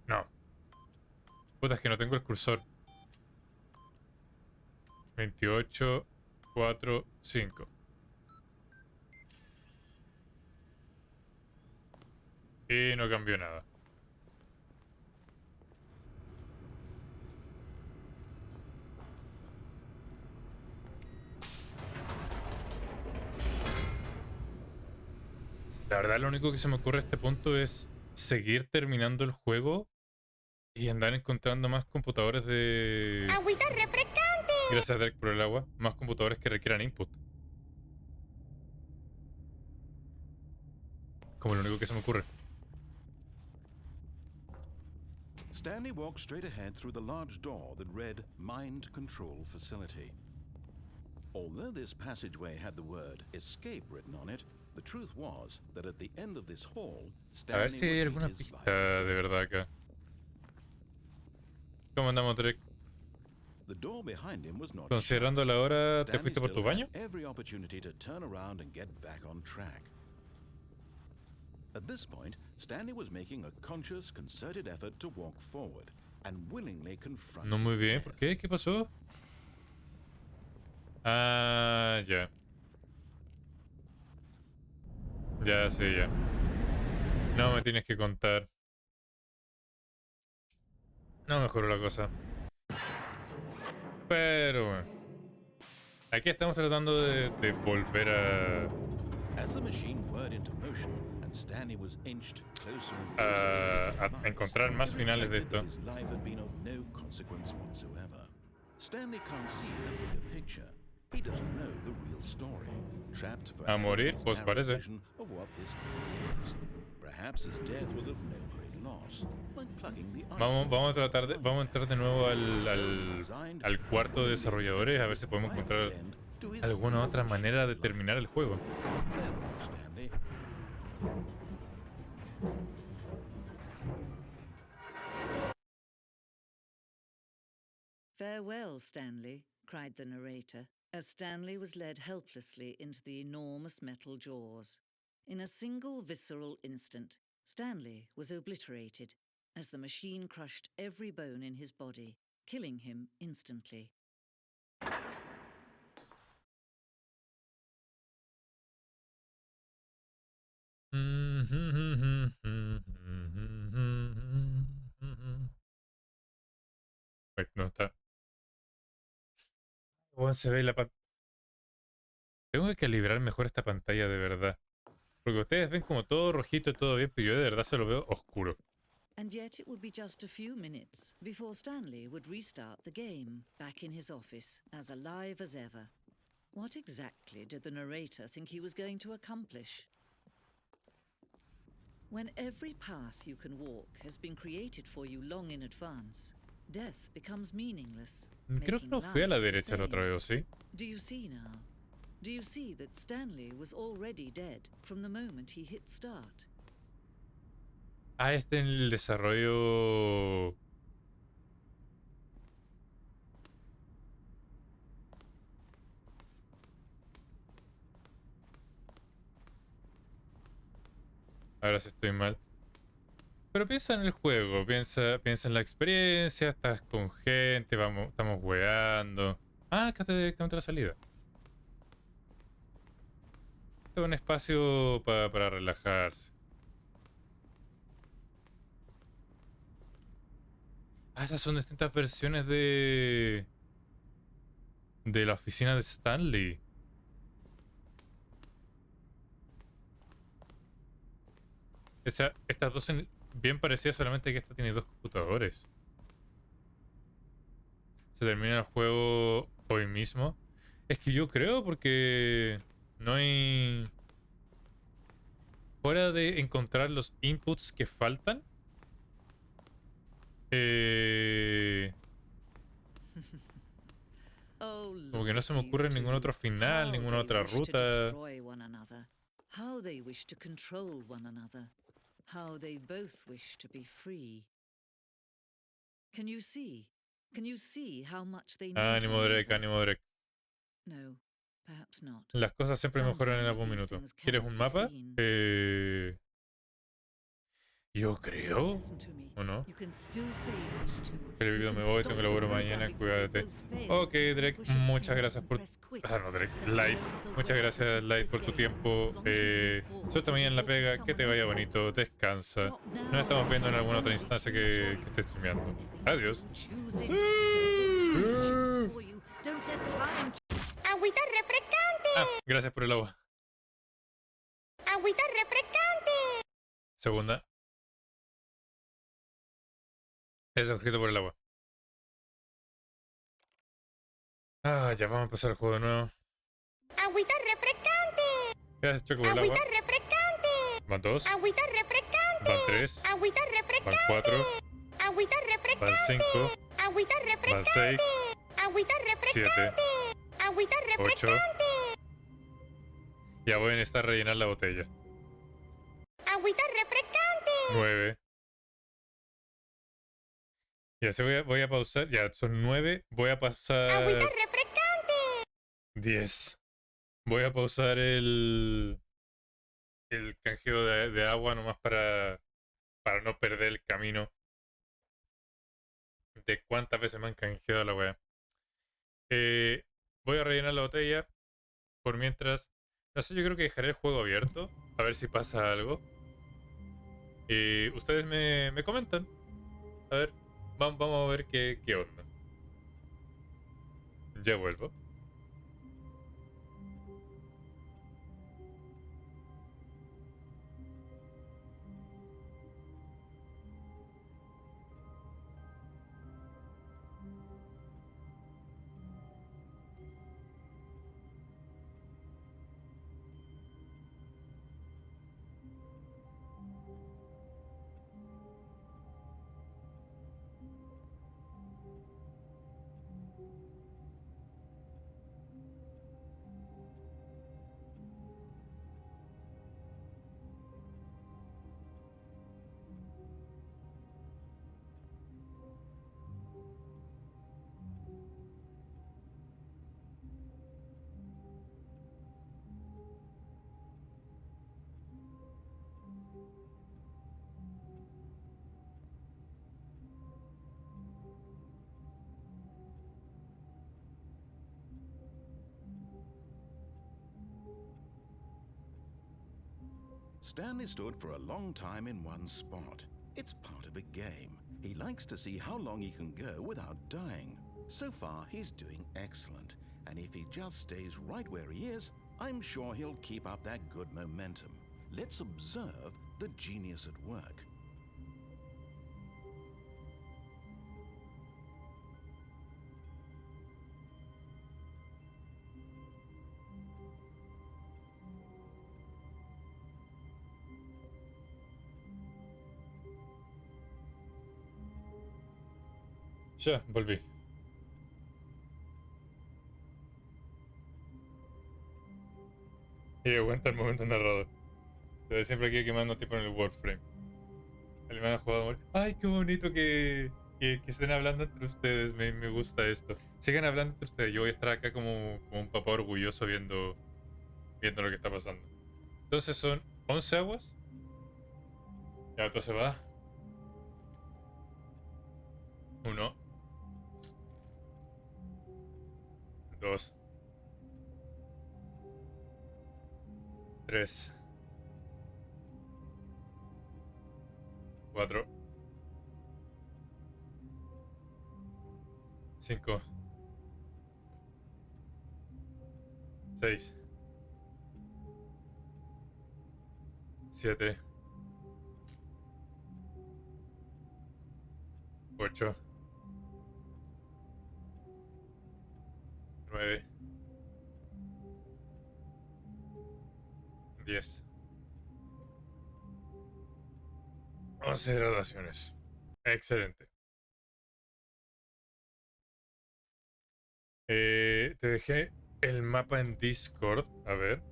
No. Puta, es que no tengo el cursor. 28, 4, 5. Y no cambió nada. La verdad, lo único que se me ocurre a este punto es seguir terminando el juego y andar encontrando más computadores de... ¡Agüita refrescante! Gracias, Derek, por el agua. Más computadores que requieran input. Como lo único que se me ocurre. Stanley walked straight ahead through the large door that read Mind Control Facility. Although this passageway had the word escape written on it, the truth was that at the end of this hall, A ver Stanley si hay would alguna meet his pista violent de verdad acá. ¿Cómo andamos, Derek? The door behind him was not Considerando la hora, ¿te Stanley fuiste por still tu baño? had every opportunity to turn around and get back on track. At this point, Stanley was making a conscious, concerted effort to walk forward and willingly confront No muy his bien, death. ¿por qué? ¿Qué pasó? Ah, ya. Ya, sí, ya. No me tienes que contar. No mejoró la cosa. Pero bueno. Aquí estamos tratando de volver a... As the machine whirred into motion and Stanley was inched closer and closer to his a demise, encontrar más it finales de reflected esto. that his life had been of no consequence whatsoever. Stanley can't see the bigger picture. He doesn't know the real story. Trapped A morir, forever in his pues narrow parece. vision of what this world is. Perhaps his death was of no great loss, like plucking the Vamos a entrar de nuevo al cuarto de desarrolladores a ver si podemos encontrar alguna otra manera de terminar el juego. Farewell, Stanley. Farewell, Stanley, cried the narrator, as Stanley was led helplessly into the enormous metal jaws. In a single visceral instant, Stanley was obliterated as the machine crushed every bone in his body, killing him instantly. Wait, no está. ¿Cómo se ve la pantalla? Tengo que calibrar mejor esta pantalla de verdad. Porque ustedes ven como todo rojito y todo bien, pero yo de verdad se lo veo oscuro. And yet it would be just a few minutes before Stanley would restart the game, back in his office, as alive as ever. What exactly did the narrator think he was going to accomplish? When every path you can walk has been created for you long in advance, death becomes meaningless. Creo que making no fui a la life the derecha la otra same. vez, ¿o sí? Do you see now? Do you see that Stanley was already dead from the moment he hit start? Ah, este en el desarrollo... Ahora sí estoy mal. Pero piensa en el juego, piensa en la experiencia, estás con gente, estamos weando. Ah, acá está directamente la salida. Este es un espacio para relajarse. Ah, estas son distintas versiones de la oficina de Stanley. Estas dos son bien parecidas, solamente que esta tiene dos computadores. Se termina el juego hoy mismo. Es que yo creo porque no hay... Fuera de encontrar los inputs que faltan. Como que no se me ocurre ningún otro final, ninguna otra ruta. How they wish to control one another. How they both wish to be free. Can you see? Can you see how much they need Ánimo, one Drake, another? ánimo, Drake. No, perhaps not. Las cosas siempre mejoran en algún Sometimes these minuto. things ¿Quieres cannot un be mapa? seen. Yo creo. Listen to me. ¿O no? You can still save these two. Televideo, me voy, tengo laburo mañana, cuídate. Ok, Drake, muchas gracias por... Ah, no, Drake, Light. Muchas gracias, Light, por tu tiempo. Suelta mañana en la pega, que te vaya bonito, descansa. Nos estamos viendo en alguna otra instancia que estés streameando. Adiós. Agüita refrescante. Ah, gracias por el agua. Agüita refrescante. Segunda. Es escrito por el agua. Ah, ya vamos a empezar el juego de nuevo. Agüita refrescante. Gracias, Choco, por el agua. Agüita refrescante. Van 2. Agüita refrescante. Van 3. Agüita Van refrescante. 4. Agüita refrescante. Van 5. Agüita Van refrescante. 6. Agüita 7. refrescante. Agüita 8. refrescante. Ya voy a necesitar rellenar la botella. Agüita refrescante. 9. Ya se voy a pausar. Ya son 9. Voy a pasar Agüita refrescante. 10. Voy a pausar el canjeo de agua nomás para no perder el camino de cuántas veces me han canjeado la wea. Voy a rellenar la botella. Por mientras, no sé, yo creo que dejaré el juego abierto a ver si pasa algo. Ustedes me comentan. A ver, vamos a ver qué onda. Ya vuelvo. Stanley stood for a long time in one spot. It's part of a game. He likes to see how long he can go without dying. So far, he's doing excellent. And if he just stays right where he is, I'm sure he'll keep up that good momentum. Let's observe the genius at work. Ya, volví. Y aguanta el momento narrador. Desde siempre aquí quemando tipo en el Warframe. El man ha jugado. Ay, qué bonito que estén hablando entre ustedes. Me gusta esto. Sigan hablando entre ustedes. Yo voy a estar acá como un papá orgulloso viendo lo que está pasando. Entonces son 11 aguas. Ya, entonces va. 1, 2, 3, 4, 5, 6, 7, 8, 9, 10, 11 graduaciones. Excelente. Te dejé el mapa en Discord. A ver.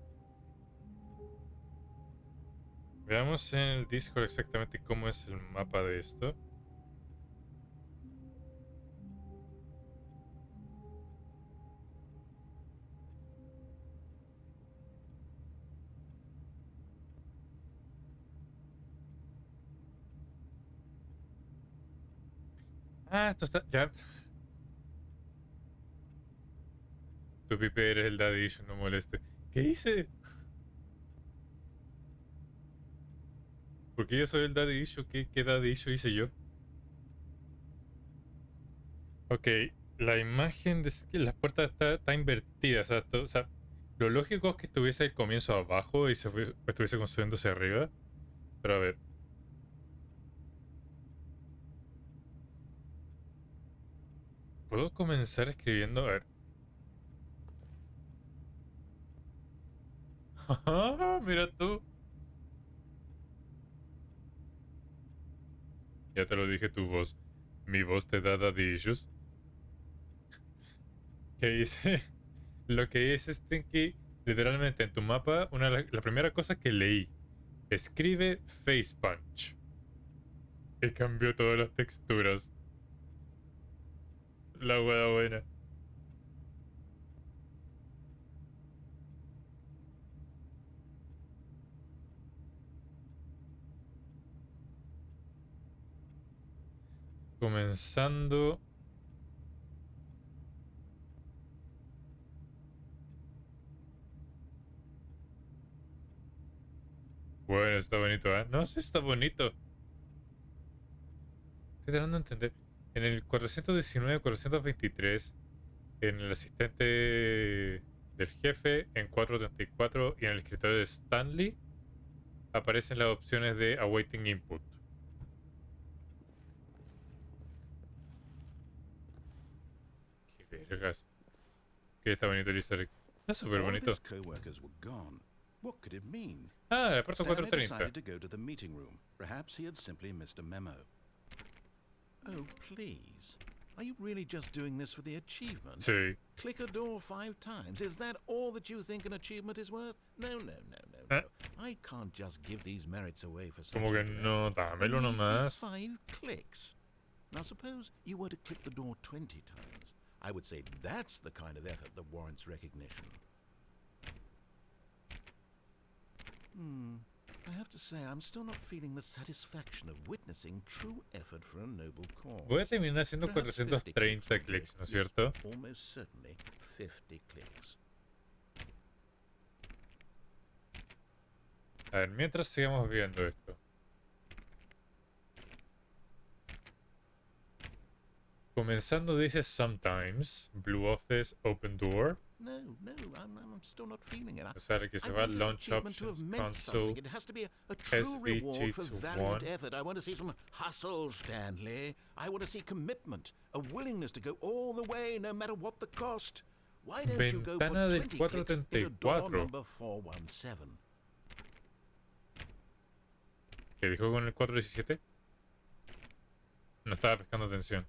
Veamos en el Discord exactamente cómo es el mapa de esto. Ah, esto está. Ya. Tu pipe eres el daddy issue, no moleste. ¿Qué hice? ¿Por qué yo soy el daddy issue? ¿Qué daddy issue hice yo? Ok, la imagen de que las puertas está invertida. O sea, lo lógico es que estuviese al comienzo abajo y estuviese construyendo hacia arriba. Pero a ver. ¿Puedo comenzar escribiendo? A ver. Mira tú. Ya te lo dije tu voz. Mi voz te da daddy issues. ¿Qué hice? Lo que hice es que literalmente en tu mapa, la primera cosa que leí, escribe face punch. Y cambió todas las texturas. La hueá buena. Comenzando. Bueno, está bonito, ¿eh? No sé, está bonito. Estoy tratando de entender. En el 419, 423, en el asistente del jefe, en 434 y en el escritorio de Stanley, aparecen las opciones de awaiting input. Qué vergas. Que está bonito el easter egg. Está súper All of bonito. his co-workers were gone. What could it mean? Ah, el puerto Stanley 430. decided to go to the meeting room. Perhaps he had simply missed a memo. Oh, please. Are you really just doing this for the achievement? Sí. Click a door 5 times. Is that all that you think an achievement is worth? No. I can't just give these merits away for such Como que a no, dámelo a measly nomás. 5 clicks. Now suppose you were to click the door 20 times. I would say that's the kind of effort that warrants recognition. I have to say, I'm still not feeling the satisfaction of witnessing true effort for a noble cause. Voy a terminar haciendo Perhaps 50 430 clics, ¿no es cierto? Yes, almost certainly 50 clicks. A ver, mientras sigamos viendo esto. Comenzando dice sometimes, blue office, open door. No, I'm still not feeling it. O sea, que se I va want this launch achievement to have options, meant console, something. It has to be a true SV reward for cheats valiant 1. effort. I want to see some hustle, Stanley. I want to see commitment, a willingness to go all the way, no matter what the cost. Why don't you go put Ventana del 20 clicks into door 434. number 417? ¿Qué dijo con el 417? No estaba pescando atención.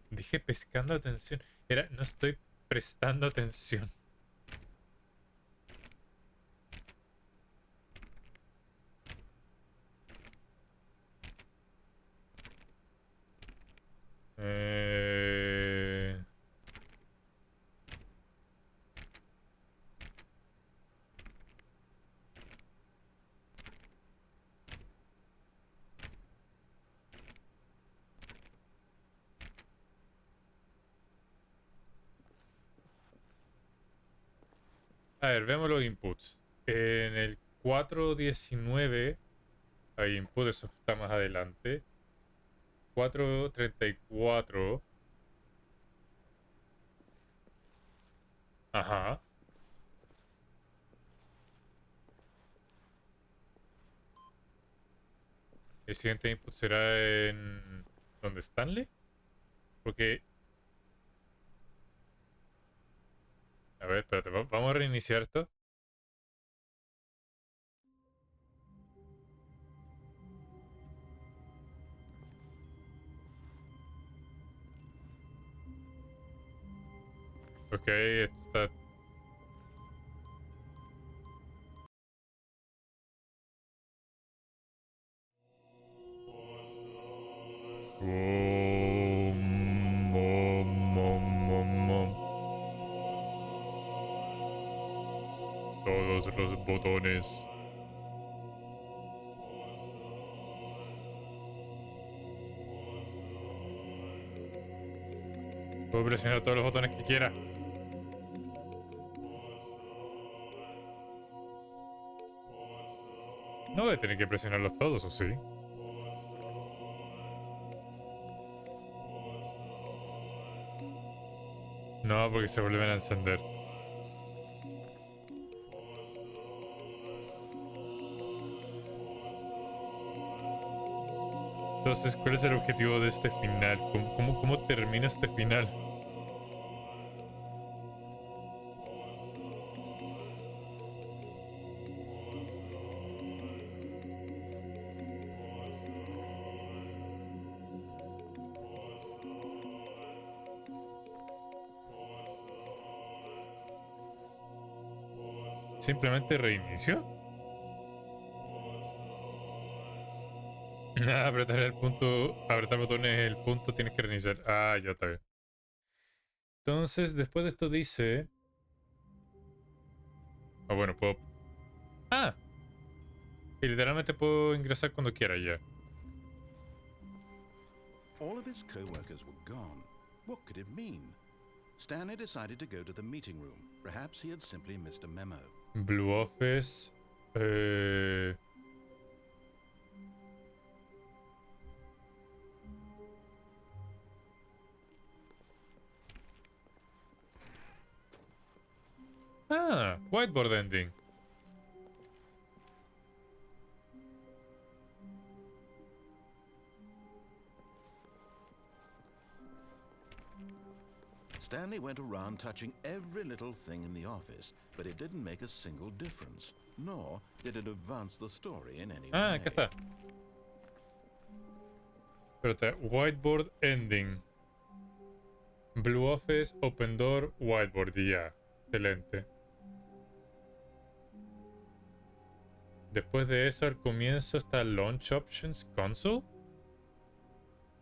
Dije pescando atención. Era, no estoy prestando atención. A ver, veamos los inputs. En el 419 hay input, eso está más adelante. 434. Ajá. El siguiente input será en... ¿Dónde Stanley? Porque... A ver, espérate, vamos a reiniciar esto. Ok, esto está... Todos los botones. Puedo presionar todos los botones que quiera. No voy a tener que presionarlos todos, ¿o sí? No, porque se vuelven a encender. Entonces, ¿cuál es el objetivo de este final? ¿Cómo termina este final? ¿Simplemente reinicio? Nada, apretar el punto, apretar botones, el punto, tienes que reiniciar. Ah, ya está bien. Entonces, después de esto dice... Ah, bueno, puedo... Ah, y literalmente puedo ingresar cuando quiera ya. All of his co-workers were gone. What could it mean? Stanley decided to go to the meeting room. Perhaps he had simply missed a memo. Blue Office. Ah, whiteboard ending. Stanley went around touching every little thing in the office, but it didn't make a single difference, nor did it advance the story in any Ah, way. acá está. Espérate, whiteboard ending. Blue Office, open door, whiteboard. Ya, excelente. Después de eso, al comienzo está Launch Options Console.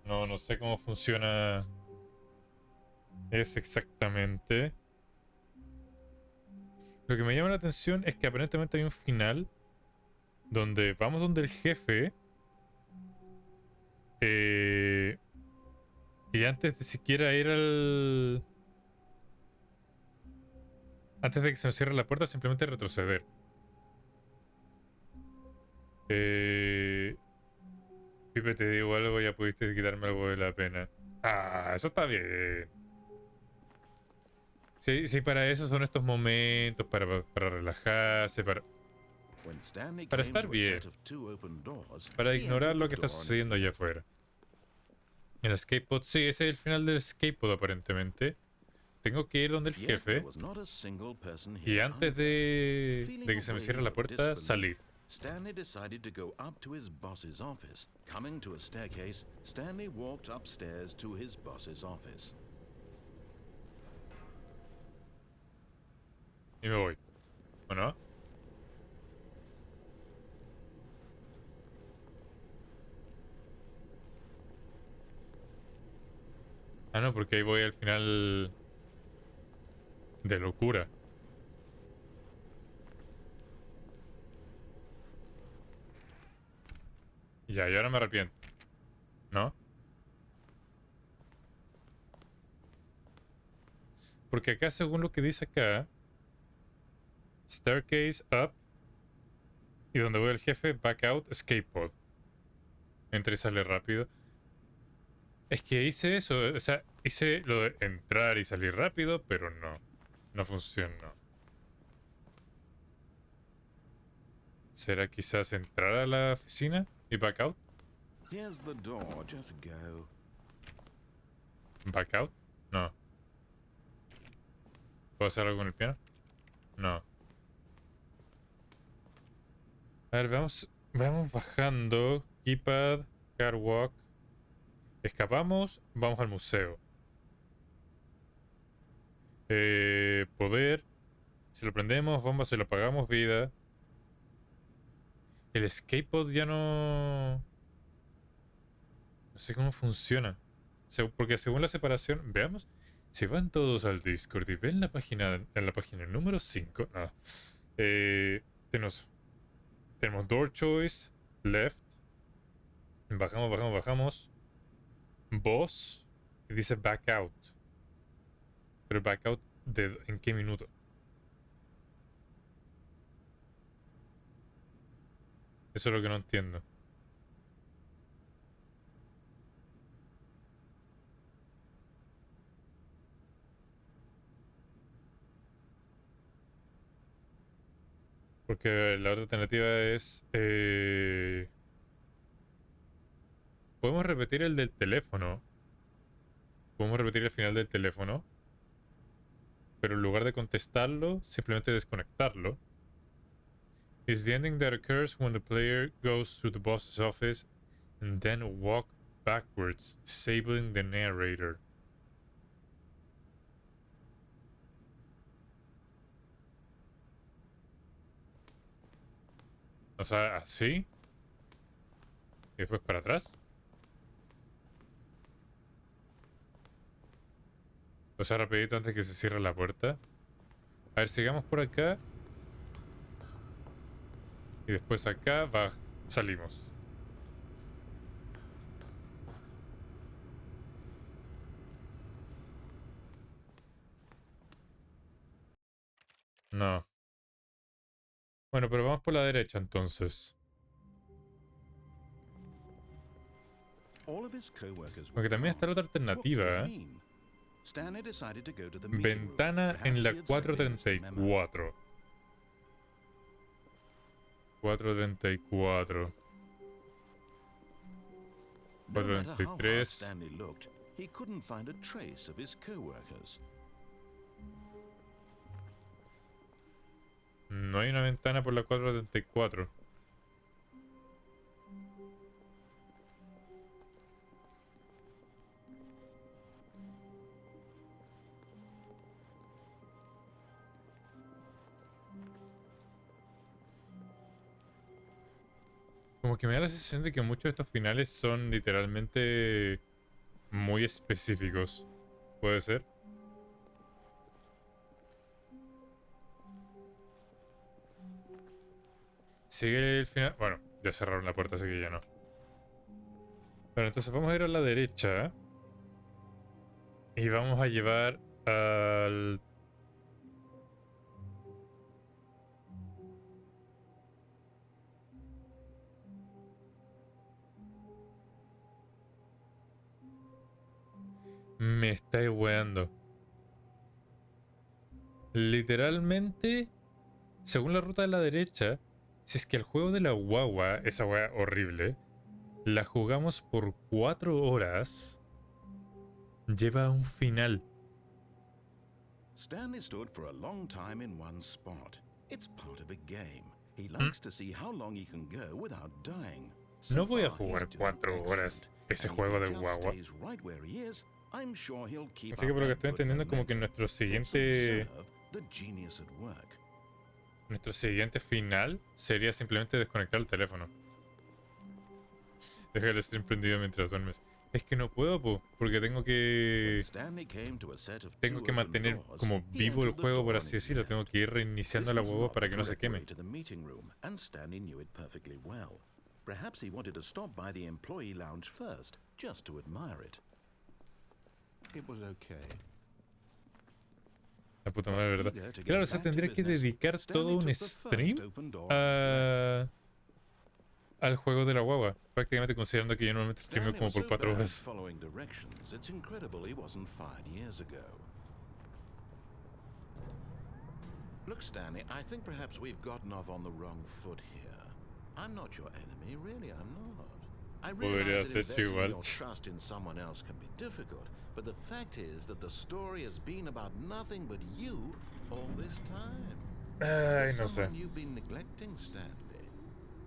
No sé cómo funciona. Es exactamente. Lo que me llama la atención es que aparentemente hay un final donde vamos donde el jefe. Y antes de siquiera ir al... Antes de que se nos cierre la puerta, simplemente retroceder. Pipe, te digo algo, ya pudiste quitarme algo de la pena. Ah, eso está bien. Sí, sí, para eso son estos momentos, para relajarse, When Stanley para came estar to a bien, set of 2 open doors, para he ignorar entered lo the que está door and sucediendo allá afuera. El skatepod, sí, ese es el final del skatepod aparentemente. Tengo que ir donde el yet there jefe was not a single person y here antes either. de Feeling que se a me cierre wave la of puerta, salir. disbelief, Stanley decided to go up to his boss's office. Coming to a staircase, Stanley walked upstairs to his boss's office. Y me voy. ¿O no? Ah, no, porque ahí voy al final de locura. Ya, y ahora me arrepiento. ¿No? Porque acá, según lo que dice acá, staircase up y donde voy el jefe, back out, escape pod. Entra y sale rápido. Es que hice eso, o sea, hice lo de entrar y salir rápido, pero no. No funcionó. ¿Será quizás entrar a la oficina y back out? Here's the door, just go. ¿Back out? No. ¿Puedo hacer algo con el piano? No. A ver, vamos bajando. Keypad, car walk. Escapamos, vamos al museo. Poder. Si lo prendemos, bomba, si lo apagamos, vida. El skatepod ya no... No sé cómo funciona. Porque según la separación... Veamos. Si van todos al Discord y ven la página... En la página número 5... No. Tenemos door choice. Left. Bajamos. Boss. Y dice back out. Pero back out ¿en qué minuto? Eso es lo que no entiendo. Porque la otra alternativa es... podemos repetir el del teléfono. Podemos repetir el final del teléfono. Pero en lugar de contestarlo, simplemente desconectarlo. Is the ending that occurs when the player goes to the boss's office and then walk backwards, disabling the narrator. O sea, así. Y después para atrás. O sea, rapidito antes que se cierre la puerta. A ver, sigamos por acá. Y después acá salimos. No. Bueno, pero vamos por la derecha entonces. All of his coworkers were Porque también está la gone. otra alternativa, What could it ¿eh? mean? Stanley decided to go to the meeting room. Ventana Perhaps en la he had sent in his memo. 434. 434. No matter how hard 433. Stanley looked, he couldn't find a trace of his coworkers. No hay una ventana por la 434. Como que me da la sensación de que muchos de estos finales son literalmente muy específicos. ¿Puede ser? Sigue el final. Bueno, ya cerraron la puerta, así que ya no. Pero entonces vamos a ir a la derecha. Y vamos a llevar al... Me estáis weando. Literalmente, según la ruta de la derecha, si es que el juego de la guagua, esa wea horrible, la jugamos por 4 horas, lleva un final. Stanley stood for a long time in one spot. It's part of a game. He likes to see how long he can go without dying. No voy a jugar 4 horas ese juego de guagua. Así que por lo que estoy entendiendo, como que nuestro siguiente final sería simplemente desconectar el teléfono. Deja el stream prendido mientras duermes. Es que no puedo, porque tengo que mantener como vivo el juego, por así decirlo. Tengo que ir reiniciando la huevo para que no se queme. Perhaps he wanted to stop by the employee lounge first, just to admire it. It was okay. La puta madre, ¿verdad? Claro, o sea, tendría que dedicar todo un stream al juego de la guagua. Prácticamente considerando que yo normalmente streameo como por 4 horas. Look, Stanley, I think perhaps we've gotten off on the wrong foot here. I'm not your enemy, really, I'm not. I realize that investing your trust in someone else can be difficult, but the fact is that the story has been about nothing but you all this time. Ay, no sé. Someone you've been neglecting, Stanley.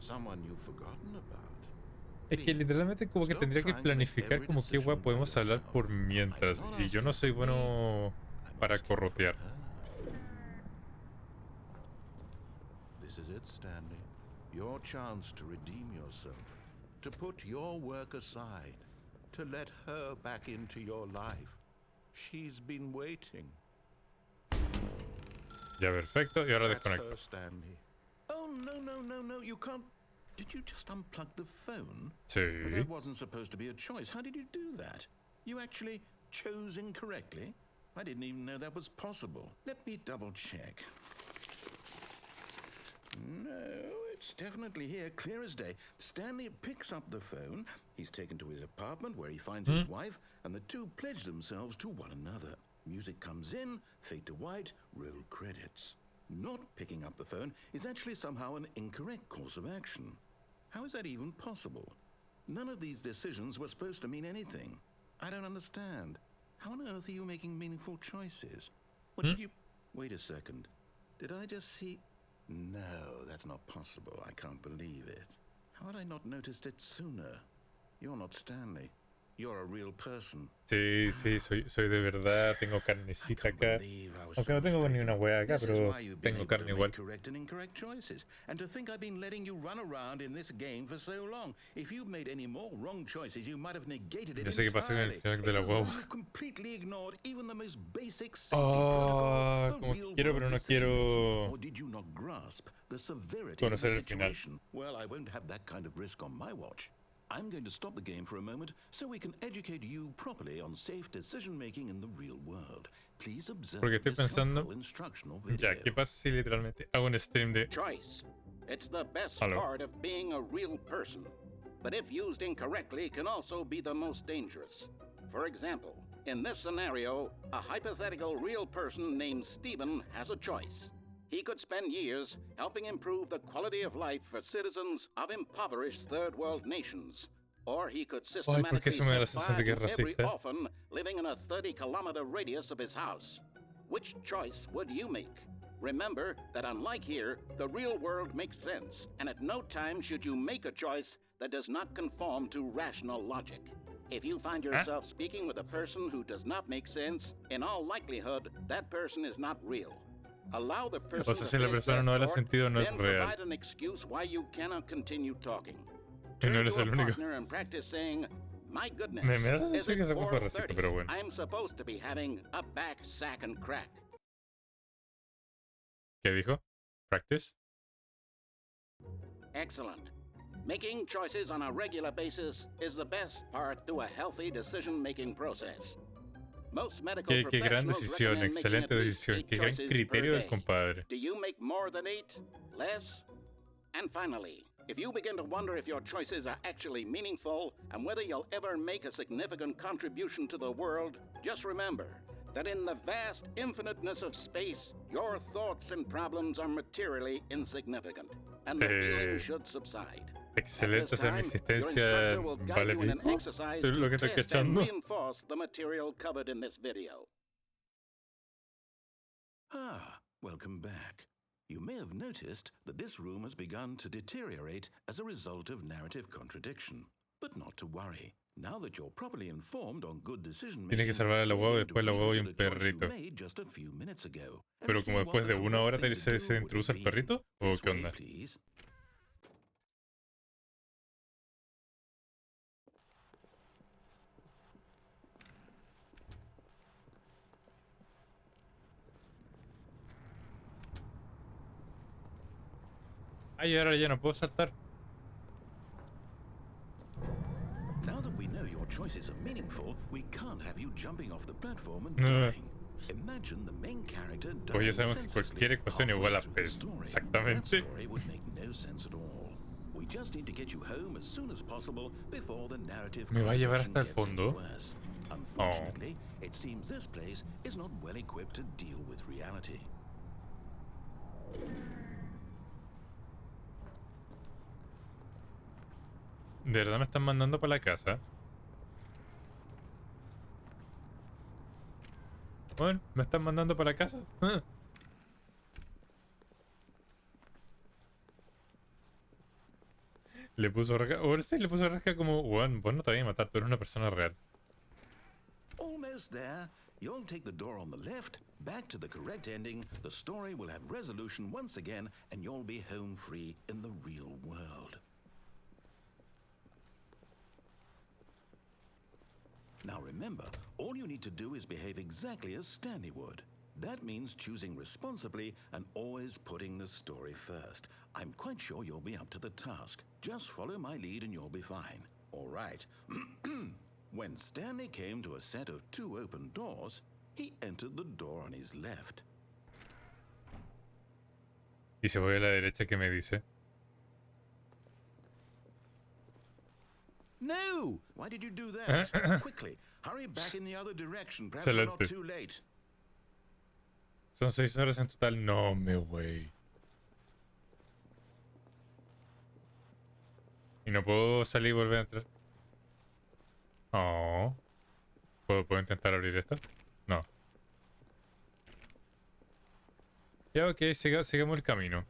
Someone you've forgotten about. Es que literalmente como que tendría que planificar como qué guay podemos hablar por mientras. Y yo no soy bueno para corrotear. This is it, Stanley. Your chance to redeem yourself, to put your work aside, to let her back into your life. She's been waiting. Ya, perfecto. Y ahora desconecto. Stanley. Oh, no, you can't. Did you just unplug the phone? Sí. That wasn't supposed to be a choice. How did you do that? You actually chose incorrectly? I didn't even know that was possible. Let me double check. No, it's definitely here, clear as day. Stanley picks up the phone. He's taken to his apartment where he finds his wife, and the two pledge themselves to one another. Music comes in, fade to white, roll credits. Not picking up the phone is actually somehow an incorrect course of action. How is that even possible? None of these decisions were supposed to mean anything. I don't understand. How on earth are you making meaningful choices? What did you... Wait a second. Did I just see... No, that's not possible. I can't believe it. How had I not noticed it sooner? You're not Stanley. You're a real person. Sí, soy de verdad. Tengo carnecita acá. Aunque no tengo ni una hueá acá, pero tengo carne igual. Correct and incorrect choices. And to think I've been letting you run around in this game for so long. If you'd made any more wrong choices, you might have negated it Yo sé qué pasa con el final de la guagua. Completely ignored even the most basic safety protocol. Como quiero, pero no quiero Or did you not grasp the severity of conocer the el final. situation? Well, I won't have that kind of risk on my watch. I'm going to stop the game for a moment so we can educate you properly on safe decision making in the real world. Please observe Porque estoy this pensando, helpful instructional video. ya, ¿qué pasa si literalmente hago un stream de... Choice. It's the best Hello. part of being a real person. But if used incorrectly, can also be the most dangerous. For example, in this scenario, a hypothetical real person named Stephen has a choice. He could spend years helping improve the quality of life for citizens of impoverished third world nations. Or he could systematically set fire to every orphan living in a 30-kilometer radius of his house. Which choice would you make? Remember that unlike here, the real world makes sense, and at no time should you make a choice that does not conform to rational logic. If you find yourself speaking with a person who does not make sense, in all likelihood, that person is not real. Allow the person si la persona no da sentido, no es then real. provide an excuse why you cannot continue talking. Y no Turn eres to el a único. partner and practice saying, "My goodness, Me da la is sensación que it esa fue racista, 4:30? pero bueno. I'm supposed to be having a back, sack, and crack." ¿Qué dijo? ¿Practice? Excellent. Making choices on a regular basis is the best part to a healthy decision-making process. Most medical Qué gran professionals decisión, recommend excelente making at least decisión. 8 Qué gran choices criterio per del day. compadre. Do you make more than 8? Less? And finally, If you begin to wonder if your choices are actually meaningful and whether you'll ever make a significant contribution to the world, just remember that in the vast infiniteness of space, your thoughts and problems are materially insignificant, and the feeling should subside. Excelente, o sea, mi Your existencia instructor will guide vale you in an pico. exercise Es lo que to estoy test and cachando. reinforce the material covered in this video. Ah, welcome back. You may have noticed that this room has begun to deteriorate as a result of narrative contradiction. But not to worry. Now that you're properly informed on good decision making, Tiene que salvar a la huevo, después la huevo y un perrito. Pero como después de una hora se introduce el perrito, ¿o qué onda? Ay, ahora ya no puedo saltar. Now that we know your choices are meaningful, we can't have you jumping off the platform and dying. Imagine the main character dying. Pues ya sabemos que cualquier ecuación igual a pez. Exactamente. Would make no sense at all. We just need to get you home as soon as possible before the narrative. ¿Me va a llevar hasta el fondo? Unfortunately, it seems this place is not well equipped to deal with reality. ¿De verdad me están mandando para la casa? Bueno, me están mandando para la casa. Le puso rasca. Ahora sí le puso rasca como, bueno, vos no te voy a matar, tú eres una persona real. Almost there. You'll take the door on the left, back to the correct ending, the story will have resolution once again, and you'll be home free in the real world. Now remember, all you need to do is behave exactly as Stanley would. That means choosing responsibly and always putting the story first. I'm quite sure you'll be up to the task. Just follow my lead and you'll be fine. All right. When Stanley came to a set of 2 open doors, he entered the door on his left. Y se voy a la derecha, ¿qué me dice? No! Why did you do that? Quickly, hurry back in the other direction. Perhaps we're not too late. Son 6 horas en total. No me güey. Y no puedo salir y volver a entrar. Oh. ¿Puedo intentar abrir esto? No. Ya, ok, sigamos el camino.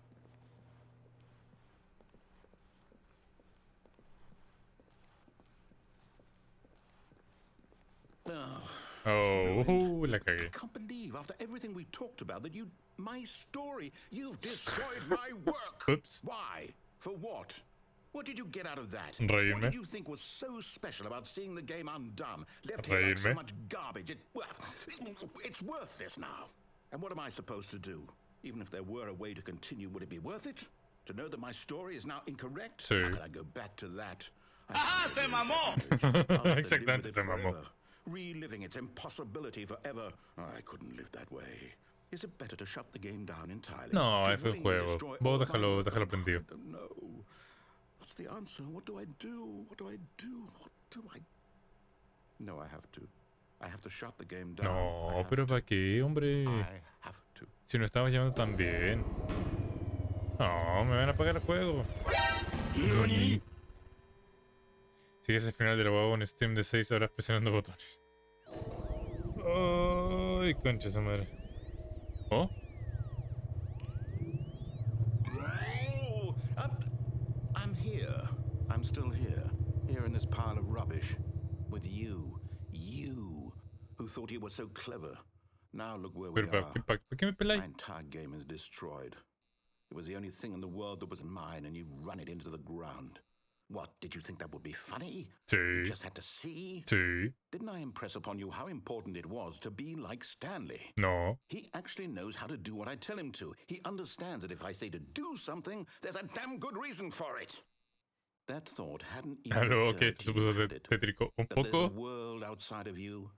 Oh, la cagué. I can't believe after everything we talked about that my story, you've destroyed my work. Oops. Why? For what? What did you get out of that? Reírme. What did you think was so special about seeing the game undone? Left here like so much garbage. It's worthless now. And what am I supposed to do? Even if there were a way to continue, would it be worth it? To know that my story is now incorrect? Sí. How can I go back to that? ¡Ah, se mamó! Exactamente, se mamó. Reliving its impossibility forever. I couldn't live that way. Is it better to shut the game down entirely? No, es el juego. Vos déjalo prendido. I don't know. What's the answer? What do I do? What do I do? What do I... No, I have to. I have to shut the game down. No, pero ¿para qué, hombre? I have to. Si no estamos llevando tan bien. No, me van a apagar el juego. Noni. Sigue ese final del juego en stream de 6 horas presionando botones. Ay, concha esa madre. ¿Oh? Oh, I'm here. I'm still here. Here in this pile of rubbish. With you. You. Who thought you were so clever. Now look where we Pero are. ¿para qué me peláis? My entire game is destroyed. It was the only thing in the world that was mine, and you've run it into the ground. What, did you think that would be funny? Sí. You just had to see? Sí. Didn't I impress upon you how important it was to be like Stanley? No. He actually knows how to do what I tell him to. He understands that if I say to do something, there's a damn good reason for it. That thought hadn't even Aló, ok, occurred esto to se you, puso had it? tétrico un That there's a poco. world outside of you.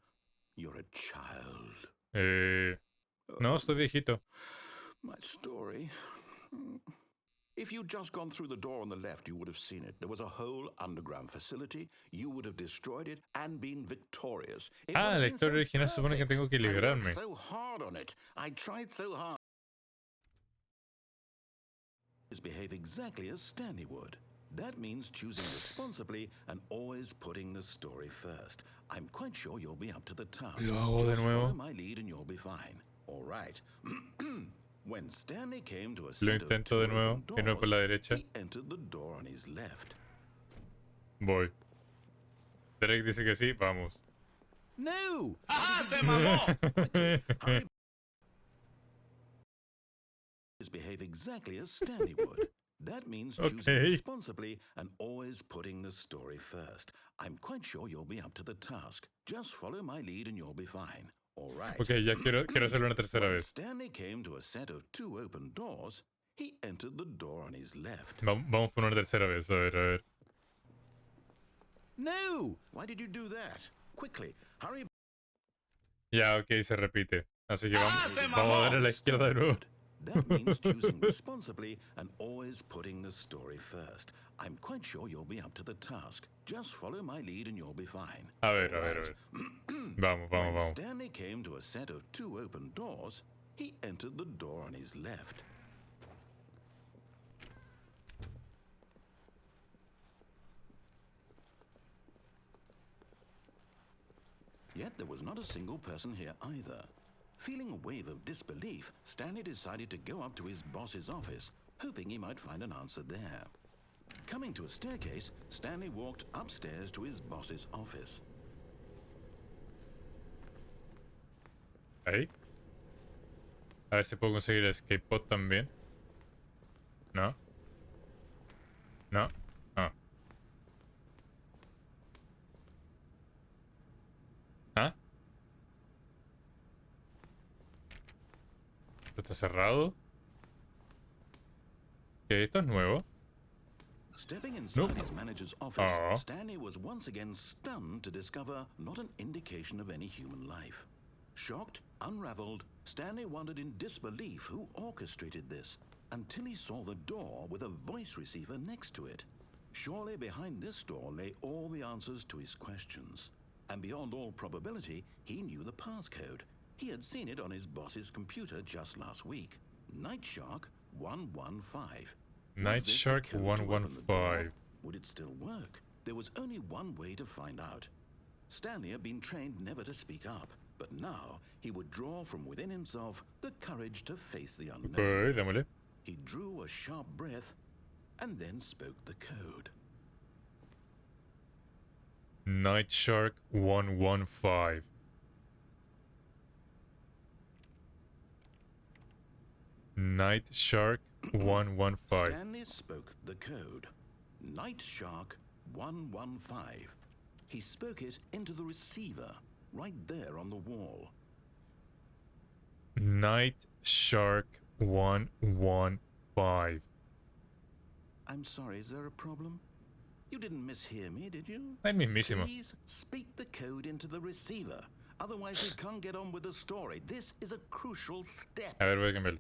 You're a child. No, estoy viejito. My story. If you'd just gone through the door on the left, you would have seen it. There was a whole underground facility. You would have destroyed it and been victorious. It would Ah, have la been historia so original se supone que perfect. tengo que I worked liberarme. so hard on it. I tried so hard. Behave exactly as Stanley would. That means choosing responsibly and always putting the story first. I'm quite sure you'll be up to the task. Lo hago de Just nuevo. follow my lead and you'll be fine. All right. When Stanley came to a Lo set of intento two de nuevo. open Irme por doors, la derecha. he entered the door on his left. Voy. Derek dice que sí, vamos. No! ¡Ajá, se mamó! Hurry. Behave exactly as Stanley would. That means choosing Okay. responsibly and always putting the story first. I'm quite sure you'll be up to the task. Just follow my lead and you'll be fine. All right. Ok, ya quiero hacerlo una tercera When vez. Stanley came to a set of two open doors, he entered the door on his left. Vamos por una tercera vez, a ver, a ver. No! Why did you do that? Quickly, hurry. Ya, ok, se repite. Así que ¡Ah, se vamos a dar a la izquierda de nuevo. That means choosing responsibly and always putting the story first. I'm quite sure you'll be up to the task. Just follow my lead and you'll be fine. A ver, a ver, a ver. Vamos, When vamos, vamos. Stanley came to a set of two open doors, he entered the door on his left. Yet there was not a single person here either. Feeling a wave of disbelief, Stanley decided to go up to his boss's office, hoping he might find an answer there. Coming to a staircase, Stanley walked upstairs to his boss's office. Ahí. A ver si puedo conseguir el escape pod también. No. No. Ah. ¿Ah? ¿Esto está cerrado? ¿Qué? ¿Esto es nuevo? Stepping inside Nope. his manager's office, Aw. Stanley was once again stunned to discover not an indication of any human life. Shocked, unraveled, Stanley wondered in disbelief who orchestrated this, until he saw the door with a voice receiver next to it. Surely behind this door lay all the answers to his questions. And beyond all probability, he knew the passcode. He had seen it on his boss's computer just last week. Night Shark 115. Night Was this the Shark code to open the door? 115. Would it still work? There was only one way to find out. Stanley had been trained never to speak up, but now he would draw from within himself the courage to face the unknown. Ok, démosle. He drew a sharp breath and then spoke the code. Night Shark 115. Night Shark 115. Stanley spoke the code. Night Shark 115. He spoke it into the receiver, right there on the wall. Night Shark 115. I'm sorry, is there a problem? You didn't mishear me, did you? Ay, mismísimo. Please speak the code into the receiver. Otherwise, we can't get on with the story. This is a crucial step. A ver, voy a cambiarlo.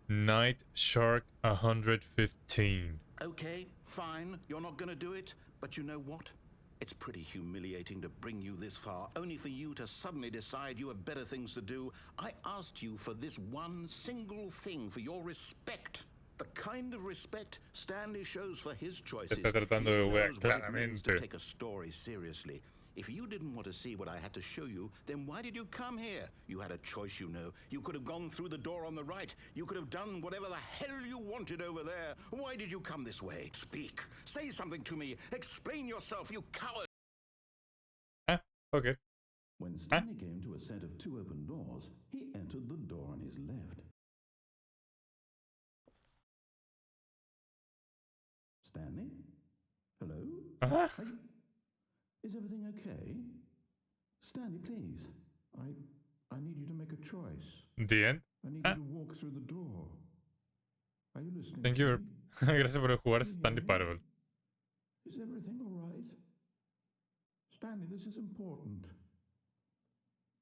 Night Shark 115. Okay, fine. You're not going to do it. But you know what? It's pretty humiliating to bring you this far, only for you to suddenly decide you have better things to do. I asked you for this one single thing, for your respect. The kind of respect Stanley shows for his choices. Está tratando de He huear knows what it means to claramente. take a story seriously. If you didn't want to see what I had to show you, then why did you come here? You had a choice, you know. You could have gone through the door on the right. You could have done whatever the hell you wanted over there. Why did you come this way? Speak. Say something to me. Explain yourself, you coward. Ah, ok. When Stanley came to a set of two open doors, he entered the door on his left. Stanley? Hello? Ajá. Is everything okay? Stanley, please. I need you to make a choice. The end. I need Ah. you to walk through the door. Are you listening? Thank to you. me? Gracias por jugar Stanley Parable. Is everything all right? Stanley, this is important.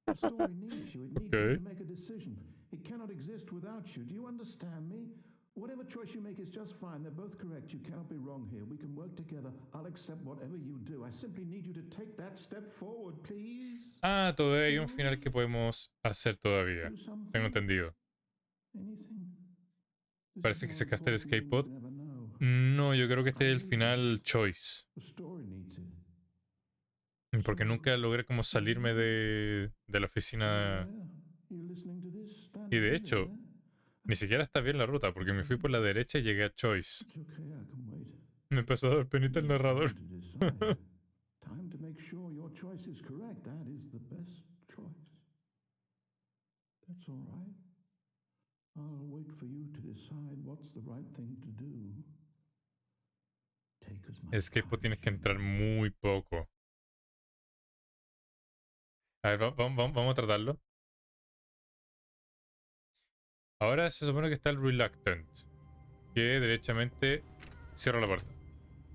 The story needs you. It needs you Okay. to make a decision. It cannot exist without you. Do you understand me? Whatever choice you make is just fine. They're both correct. You cannot be wrong here. We can work together. I'll accept whatever you do. I simply need you to take that step forward, please. Ah, todavía hay un final que podemos hacer todavía. Do something. Tengo entendido. Anything. This Parece is que more sacaste el important than escape pod. you would ever know. No, yo creo que este es el final choice. The story needs it. Porque nunca logré como salirme de la oficina. Yeah. You listening to this, Stanley? Y de hecho, ni siquiera está bien la ruta, porque me fui por la derecha y llegué a choice. It's okay, I can wait. Me empezó a dar penita el narrador. Time to decide. Time to make sure your choice is correct. That is the best choice. That's all right. I'll wait for you to decide what's the right thing to do. Take as much Escape pod time tienes as que you entrar need. muy poco. A ver, vamos a tratarlo. Ahora se supone que está el reluctant, que derechamente cierra la puerta.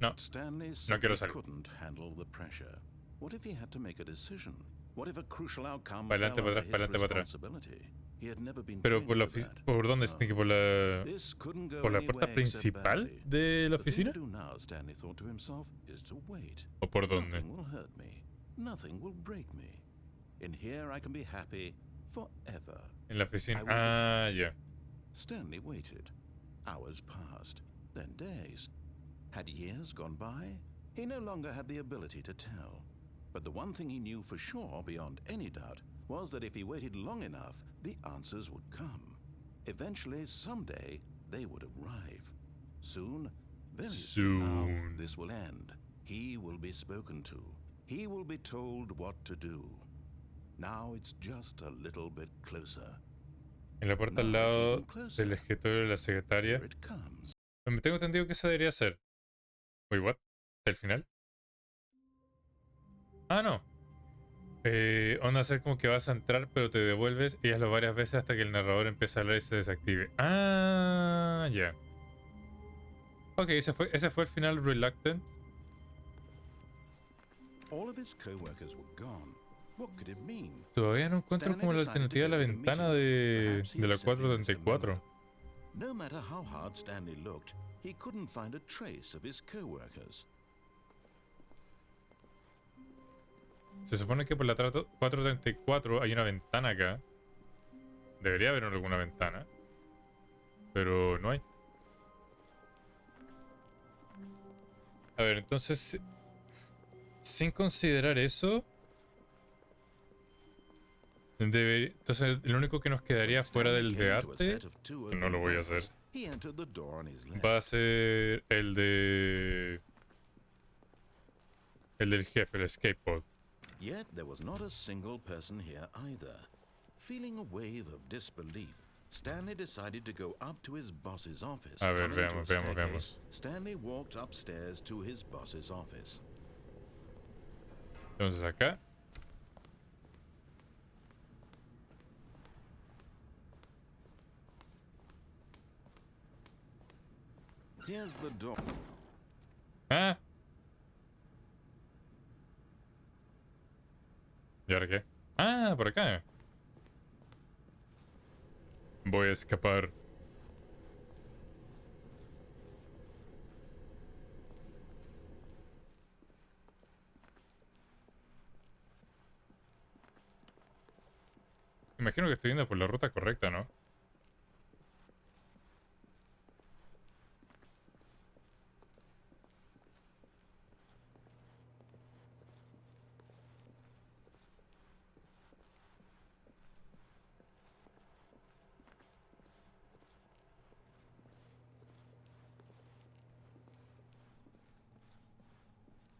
No, Stanley no quiero simply salir. couldn't handle the pressure. What if he had to make a decision? What if a crucial outcome Para adelante, fell para under atrás, his para adelante, para atrás. responsibility? He had never been Pero trained por la for that. ¿por dónde se No. tiene que ir? ¿Por This couldn't go la puerta anywhere except principal badly. de la The thing oficina? to do now, Stanley thought to himself, is to wait. ¿O por dónde? Nothing will hurt me. Nothing will break me. In here I can be happy forever. En la oficina. I will- Ah, ya. Stanley waited. Hours passed, then days. Had years gone by? He no longer had the ability to tell. But the one thing he knew for sure, beyond any doubt, was that if he waited long enough, the answers would come. Eventually, someday, they would arrive. Soon, very soon now, Soon. this will end. He will be spoken to. He will be told what to do. Now it's just a little bit closer. En la puerta al lado del escritorio de la secretaria. Here it comes. Me tengo entendido que esa debería ser. Wait, what? ¿El final? Ah, no. Onda hacer como que vas a entrar, pero te devuelves y hazlo varias veces hasta que el narrador empiece a hablar y se desactive. Ah, ya. Ok, ese fue el final reluctant. All of his co-workers were gone. What could it mean? Todavía no encuentro como la alternativa a la ventana de la 434. No matter how hard Stanley looked, he couldn't find a trace of his co-workers. Se supone que por la 434 hay una ventana acá. Debería haber alguna ventana. Pero no hay. A ver, entonces... Sin considerar eso... Entonces, lo único que nos quedaría fuera del de arte, que no lo voy a hacer, va a ser el de... El del jefe, el escape pod. Yet there was not a single person here either. Feeling a wave of disbelief, Stanley decided to go up to his boss's office. A ver, Coming to a veamos. staircase, Stanley walked upstairs to his boss's office. Entonces acá. Here's the door. Ah. ¿Y ahora qué? Ah, por acá. Voy a escapar. Imagino que estoy yendo por la ruta correcta, ¿no?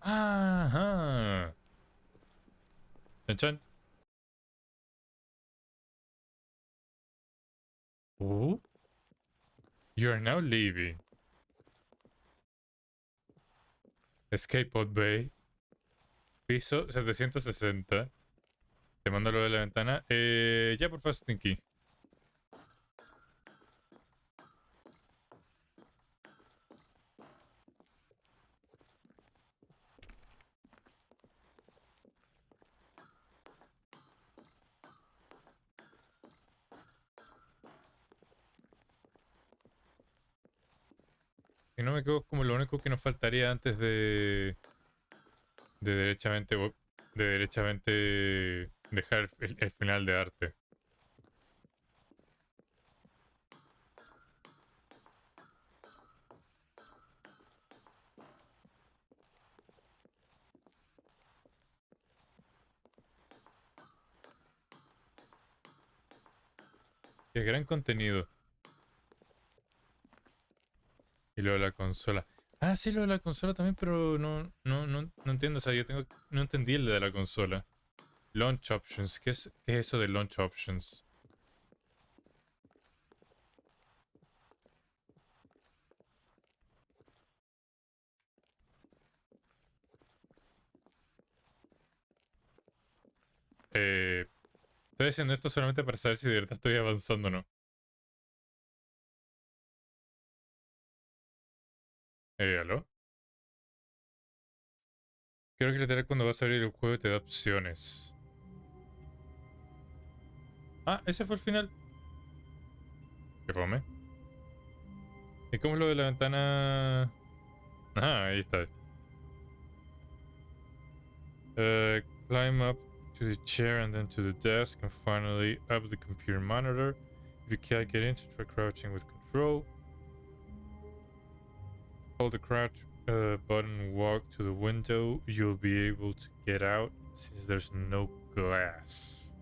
Ajá. Chan chan. You are now leaving. Escape pod bay. Piso 760. Te mando lo de la ventana. Ya por favor, Stinky. si no me equivoco, como lo único que nos faltaría antes de derechamente dejar el final de arte. Qué gran contenido. Y lo de la consola. Ah, sí, lo de la consola también, pero no entiendo. O sea, no entendí el de la consola. Launch options. ¿Qué es eso de launch options? Estoy haciendo esto solamente para saber si de verdad estoy avanzando o no. ¿Aló? Creo que literal cuando vas a abrir el juego te da opciones. Ah, ese fue el final. ¿Qué fome? ¿Y cómo es lo de la ventana? Ah, ahí está. Climb up to the chair and then to the desk and finally up the computer monitor. If you can't get in, try crouching with control. Hold the crouch button, walk to the window. You'll be able to get out since there's no glass.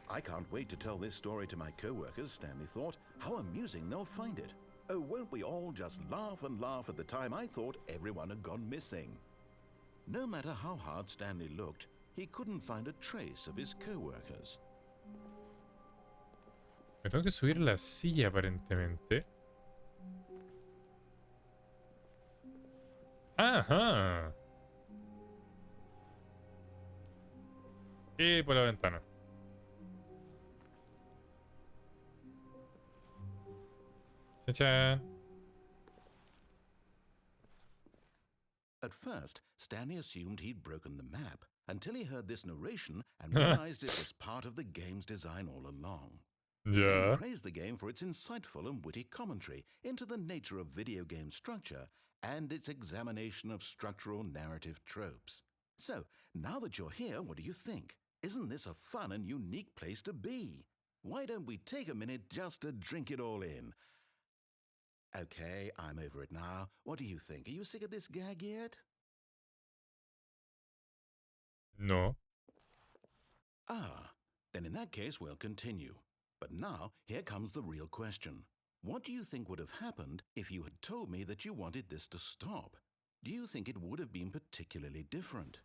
I can't wait to tell this story to my co-workers, Stanley thought. How amusing they'll find it. Oh, won't we all just laugh and laugh at the time I thought everyone had gone missing? No matter how hard Stanley looked, he couldn't find a trace of his co-workers. Me tengo que subir la silla aparentemente. Ajá. Y por la ventana. Cha-chan. At first, Stanley assumed he'd broken the map until he heard this narration and realized it was part of the game's design all along. He Ya. praised the game for its insightful and witty commentary into the nature of video game structure and its examination of structural narrative tropes. So, now that you're here, what do you think? Isn't this a fun and unique place to be? Why don't we take a minute just to drink it all in? Okay, I'm over it now. What do you think? Are you sick of this gag yet? No. Ah, then in that case we'll continue. But now, here comes the real question. What do you think would have happened if you had told me that you wanted this to stop? Do you think it would have been particularly different?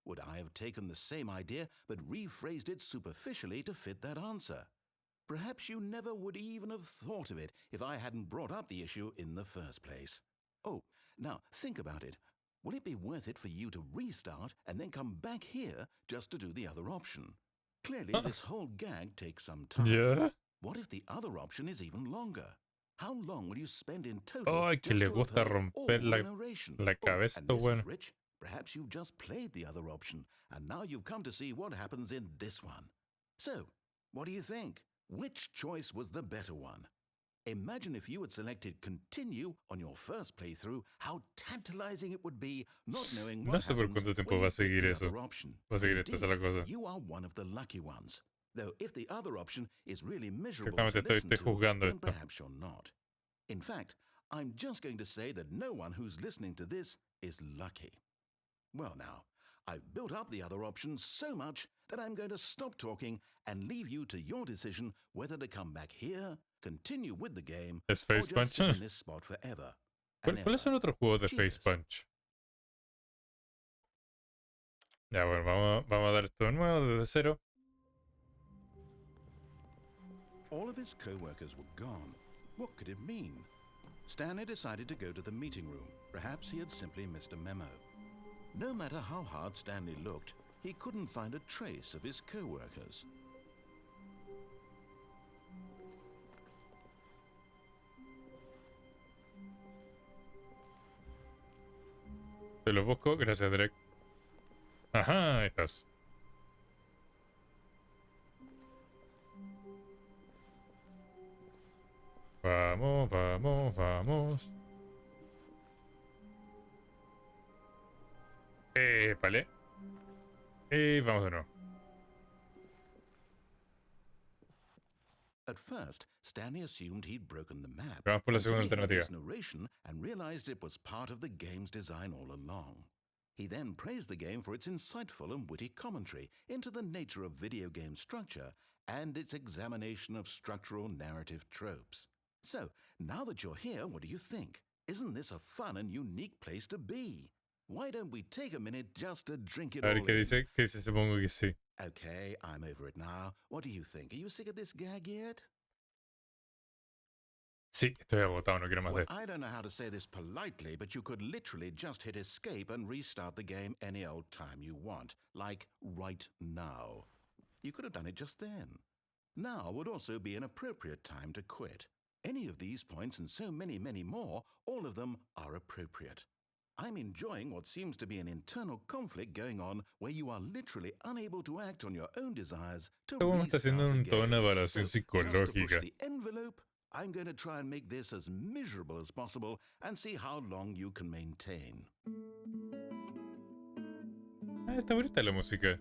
Would I have taken the same idea but rephrased it superficially to fit that answer? Perhaps you never would even have thought of it if I hadn't brought up the issue in the first place. Oh, now think about it. Will it be worth it for you to restart and then come back here just to do the other option? Clearly, this whole gag takes some time. Ya. What if the other option is even longer? How long will you spend in total Ay, que just le to have gusta heard all romper the narration? la cabeza, and esto this bueno. is rich. Perhaps you've just played the other option, and now you've come to see what happens in this one. So, what do you think? Which choice was the better one? Imagine if you had selected continue on your first playthrough, how tantalizing it would be not knowing what No sé por happens cuánto tiempo when va you a seguir pick the eso. other option. Va a seguir esta, esa es la Indeed, cosa. you are one of the lucky ones. Though if the other option is really miserable Exactamente, to listen estoy to, juzgando then esto. perhaps you're not. In fact, I'm just going to say that no one who's listening to this is lucky. Well now, I've built up the other option so much that I'm going to stop talking and leave you to your decision whether to come back here, continue with the game, ¿Es or Face just Punch? sit in this spot forever. and ¿Cuáles son ever. otros juegos de Face Cheers. Punch? Ya, bueno, vamos a dar esto de nuevo desde cero. All of his co-workers were gone. What could it mean? Stanley decided to go to the meeting room. Perhaps he had simply missed a memo. No matter how hard Stanley looked, he couldn't find a trace of his co-workers. Te lo busco, gracias, Direct. Ajá, ahí estás. Vamos, vamos, vamos. Vale. Vamos de nuevo. At first, Stanley assumed he'd broken the map. Vamos por la until segunda he heard alternativa. this narration and realized it was part of the game's design all along. He then praised the game for its insightful and witty commentary into the nature of video game structure and its examination of structural narrative tropes. So, now that you're here, what do you think? Isn't this a fun and unique place to be? Why don't we take a minute just to drink it A ver all qué in? dice. ¿Qué dice? Supongo que sí. Okay, I'm over it now. What do you think? Are you sick of this gag yet? Sí, estoy agotado, no quiero más de Well, esto. I don't know how to say this politely, but you could literally just hit escape and restart the game any old time you want, like right now. You could have done it just then. Now would also be an appropriate time to quit. Any of these points and so many, many more, all of them are appropriate. I'm enjoying what seems to be an internal conflict going on where you are literally unable to act on your own desires to Este juego me está haciendo restart the toda una game. evaluación So, just to push psicológica. the envelope, I'm going to try and make this as miserable as possible and see how long you can maintain. Está bonita la música.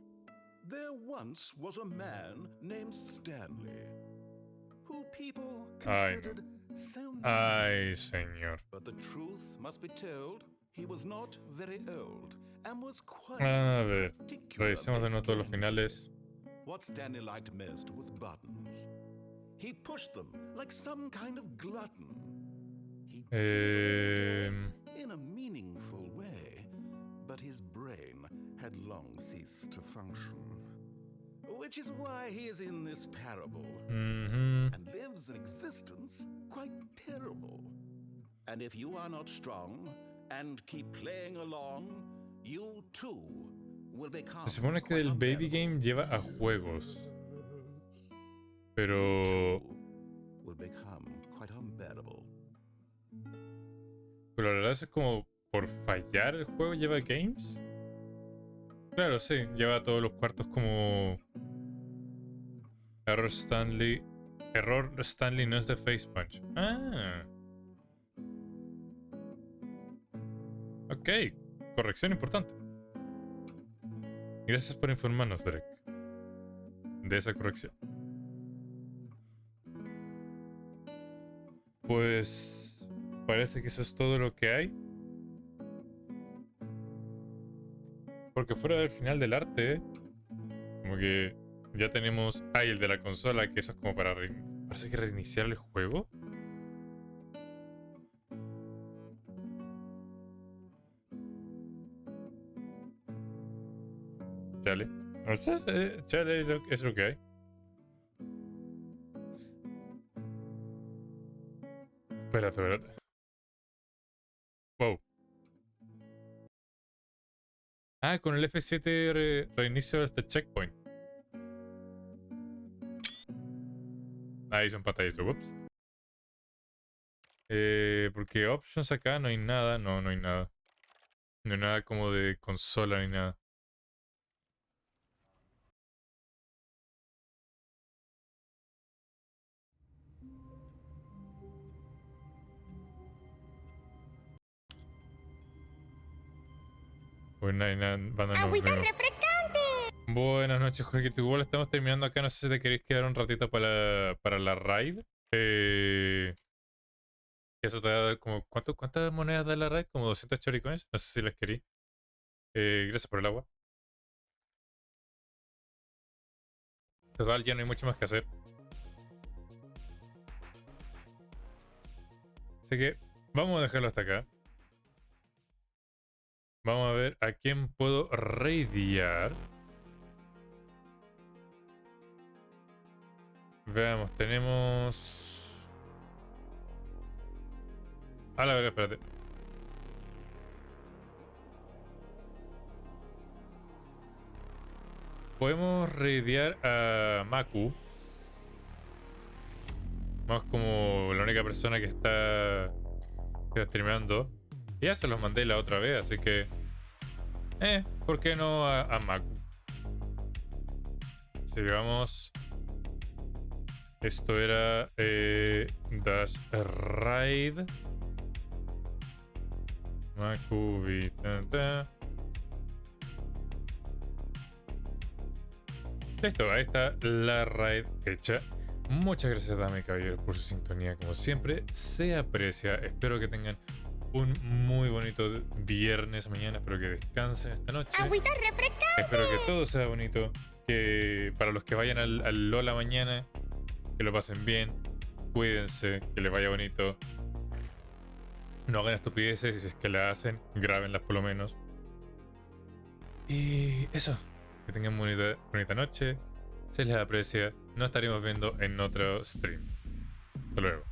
There once was a man named Stanley, who people Ay, no. considered so nice. Ay, señor. But the truth must be told, he was not very old and was quite A ver, particularly revisemos de nuevo todos los vain. finales. What Stanley liked most was buttons. He pushed them like some kind of glutton. He did it all day in a meaningful way, but his brain had long ceased to function. Which is why he is in this parable Mhm. and lives an existence quite terrible. And if you are not strong and keep playing along, you too will become Se supone que quite del baby unbearable. game lleva a juegos. You Pero too will become quite unbearable. la verdad es como por fallar el juego lleva games. Claro, sí, lleva todos los cuartos como Error Stanley. Error Stanley no es de Face Punch. Ah. Ok, corrección importante. Gracias por informarnos, Derek, de esa corrección. Pues parece que eso es todo lo que hay. Porque fuera del final del arte, como que ya tenemos... Ah, y el de la consola, que eso es como para... Parece que reiniciar el juego. Chale. Chale es lo que hay. Espérate. Wow. Ah, con el F7 reinicio este checkpoint. Ahí son pantallas de whoops. Porque options acá no hay nada. No hay nada. No hay nada como de consola ni nada. Pues nada, banda no. ¡Agüita refrescante! Buenas noches, Jorge. Igual estamos terminando acá. No sé si te queréis quedar un ratito para la raid. Eso te da como... ¿Cuántas monedas da la raid? Como 200 choricoins. No sé si las querí. Gracias por el agua. Total, ya no hay mucho más que hacer. Así que vamos a dejarlo hasta acá. Vamos a ver a quién puedo raidear. Veamos, tenemos... A la verga, espérate. Podemos raidear a Maku. Vamos como la única persona que está streameando. Ya se los mandé la otra vez, así que... ¿por qué no a Maku? Así que vamos... Esto era Dash Raid. Macubi. Listo, ahí está la raid hecha. Muchas gracias, damas y caballeros, por su sintonía. Como siempre, se aprecia. Espero que tengan un muy bonito viernes mañana. Espero que descansen esta noche. Agüita refrescante. Espero que todo sea bonito. Que para los que vayan al Lola mañana, que lo pasen bien. Cuídense, que les vaya bonito. No hagan estupideces, y si es que la hacen, grábenlas por lo menos. Y eso. Que tengan bonita noche. Se les aprecia. Nos estaremos viendo en otro stream. Hasta luego.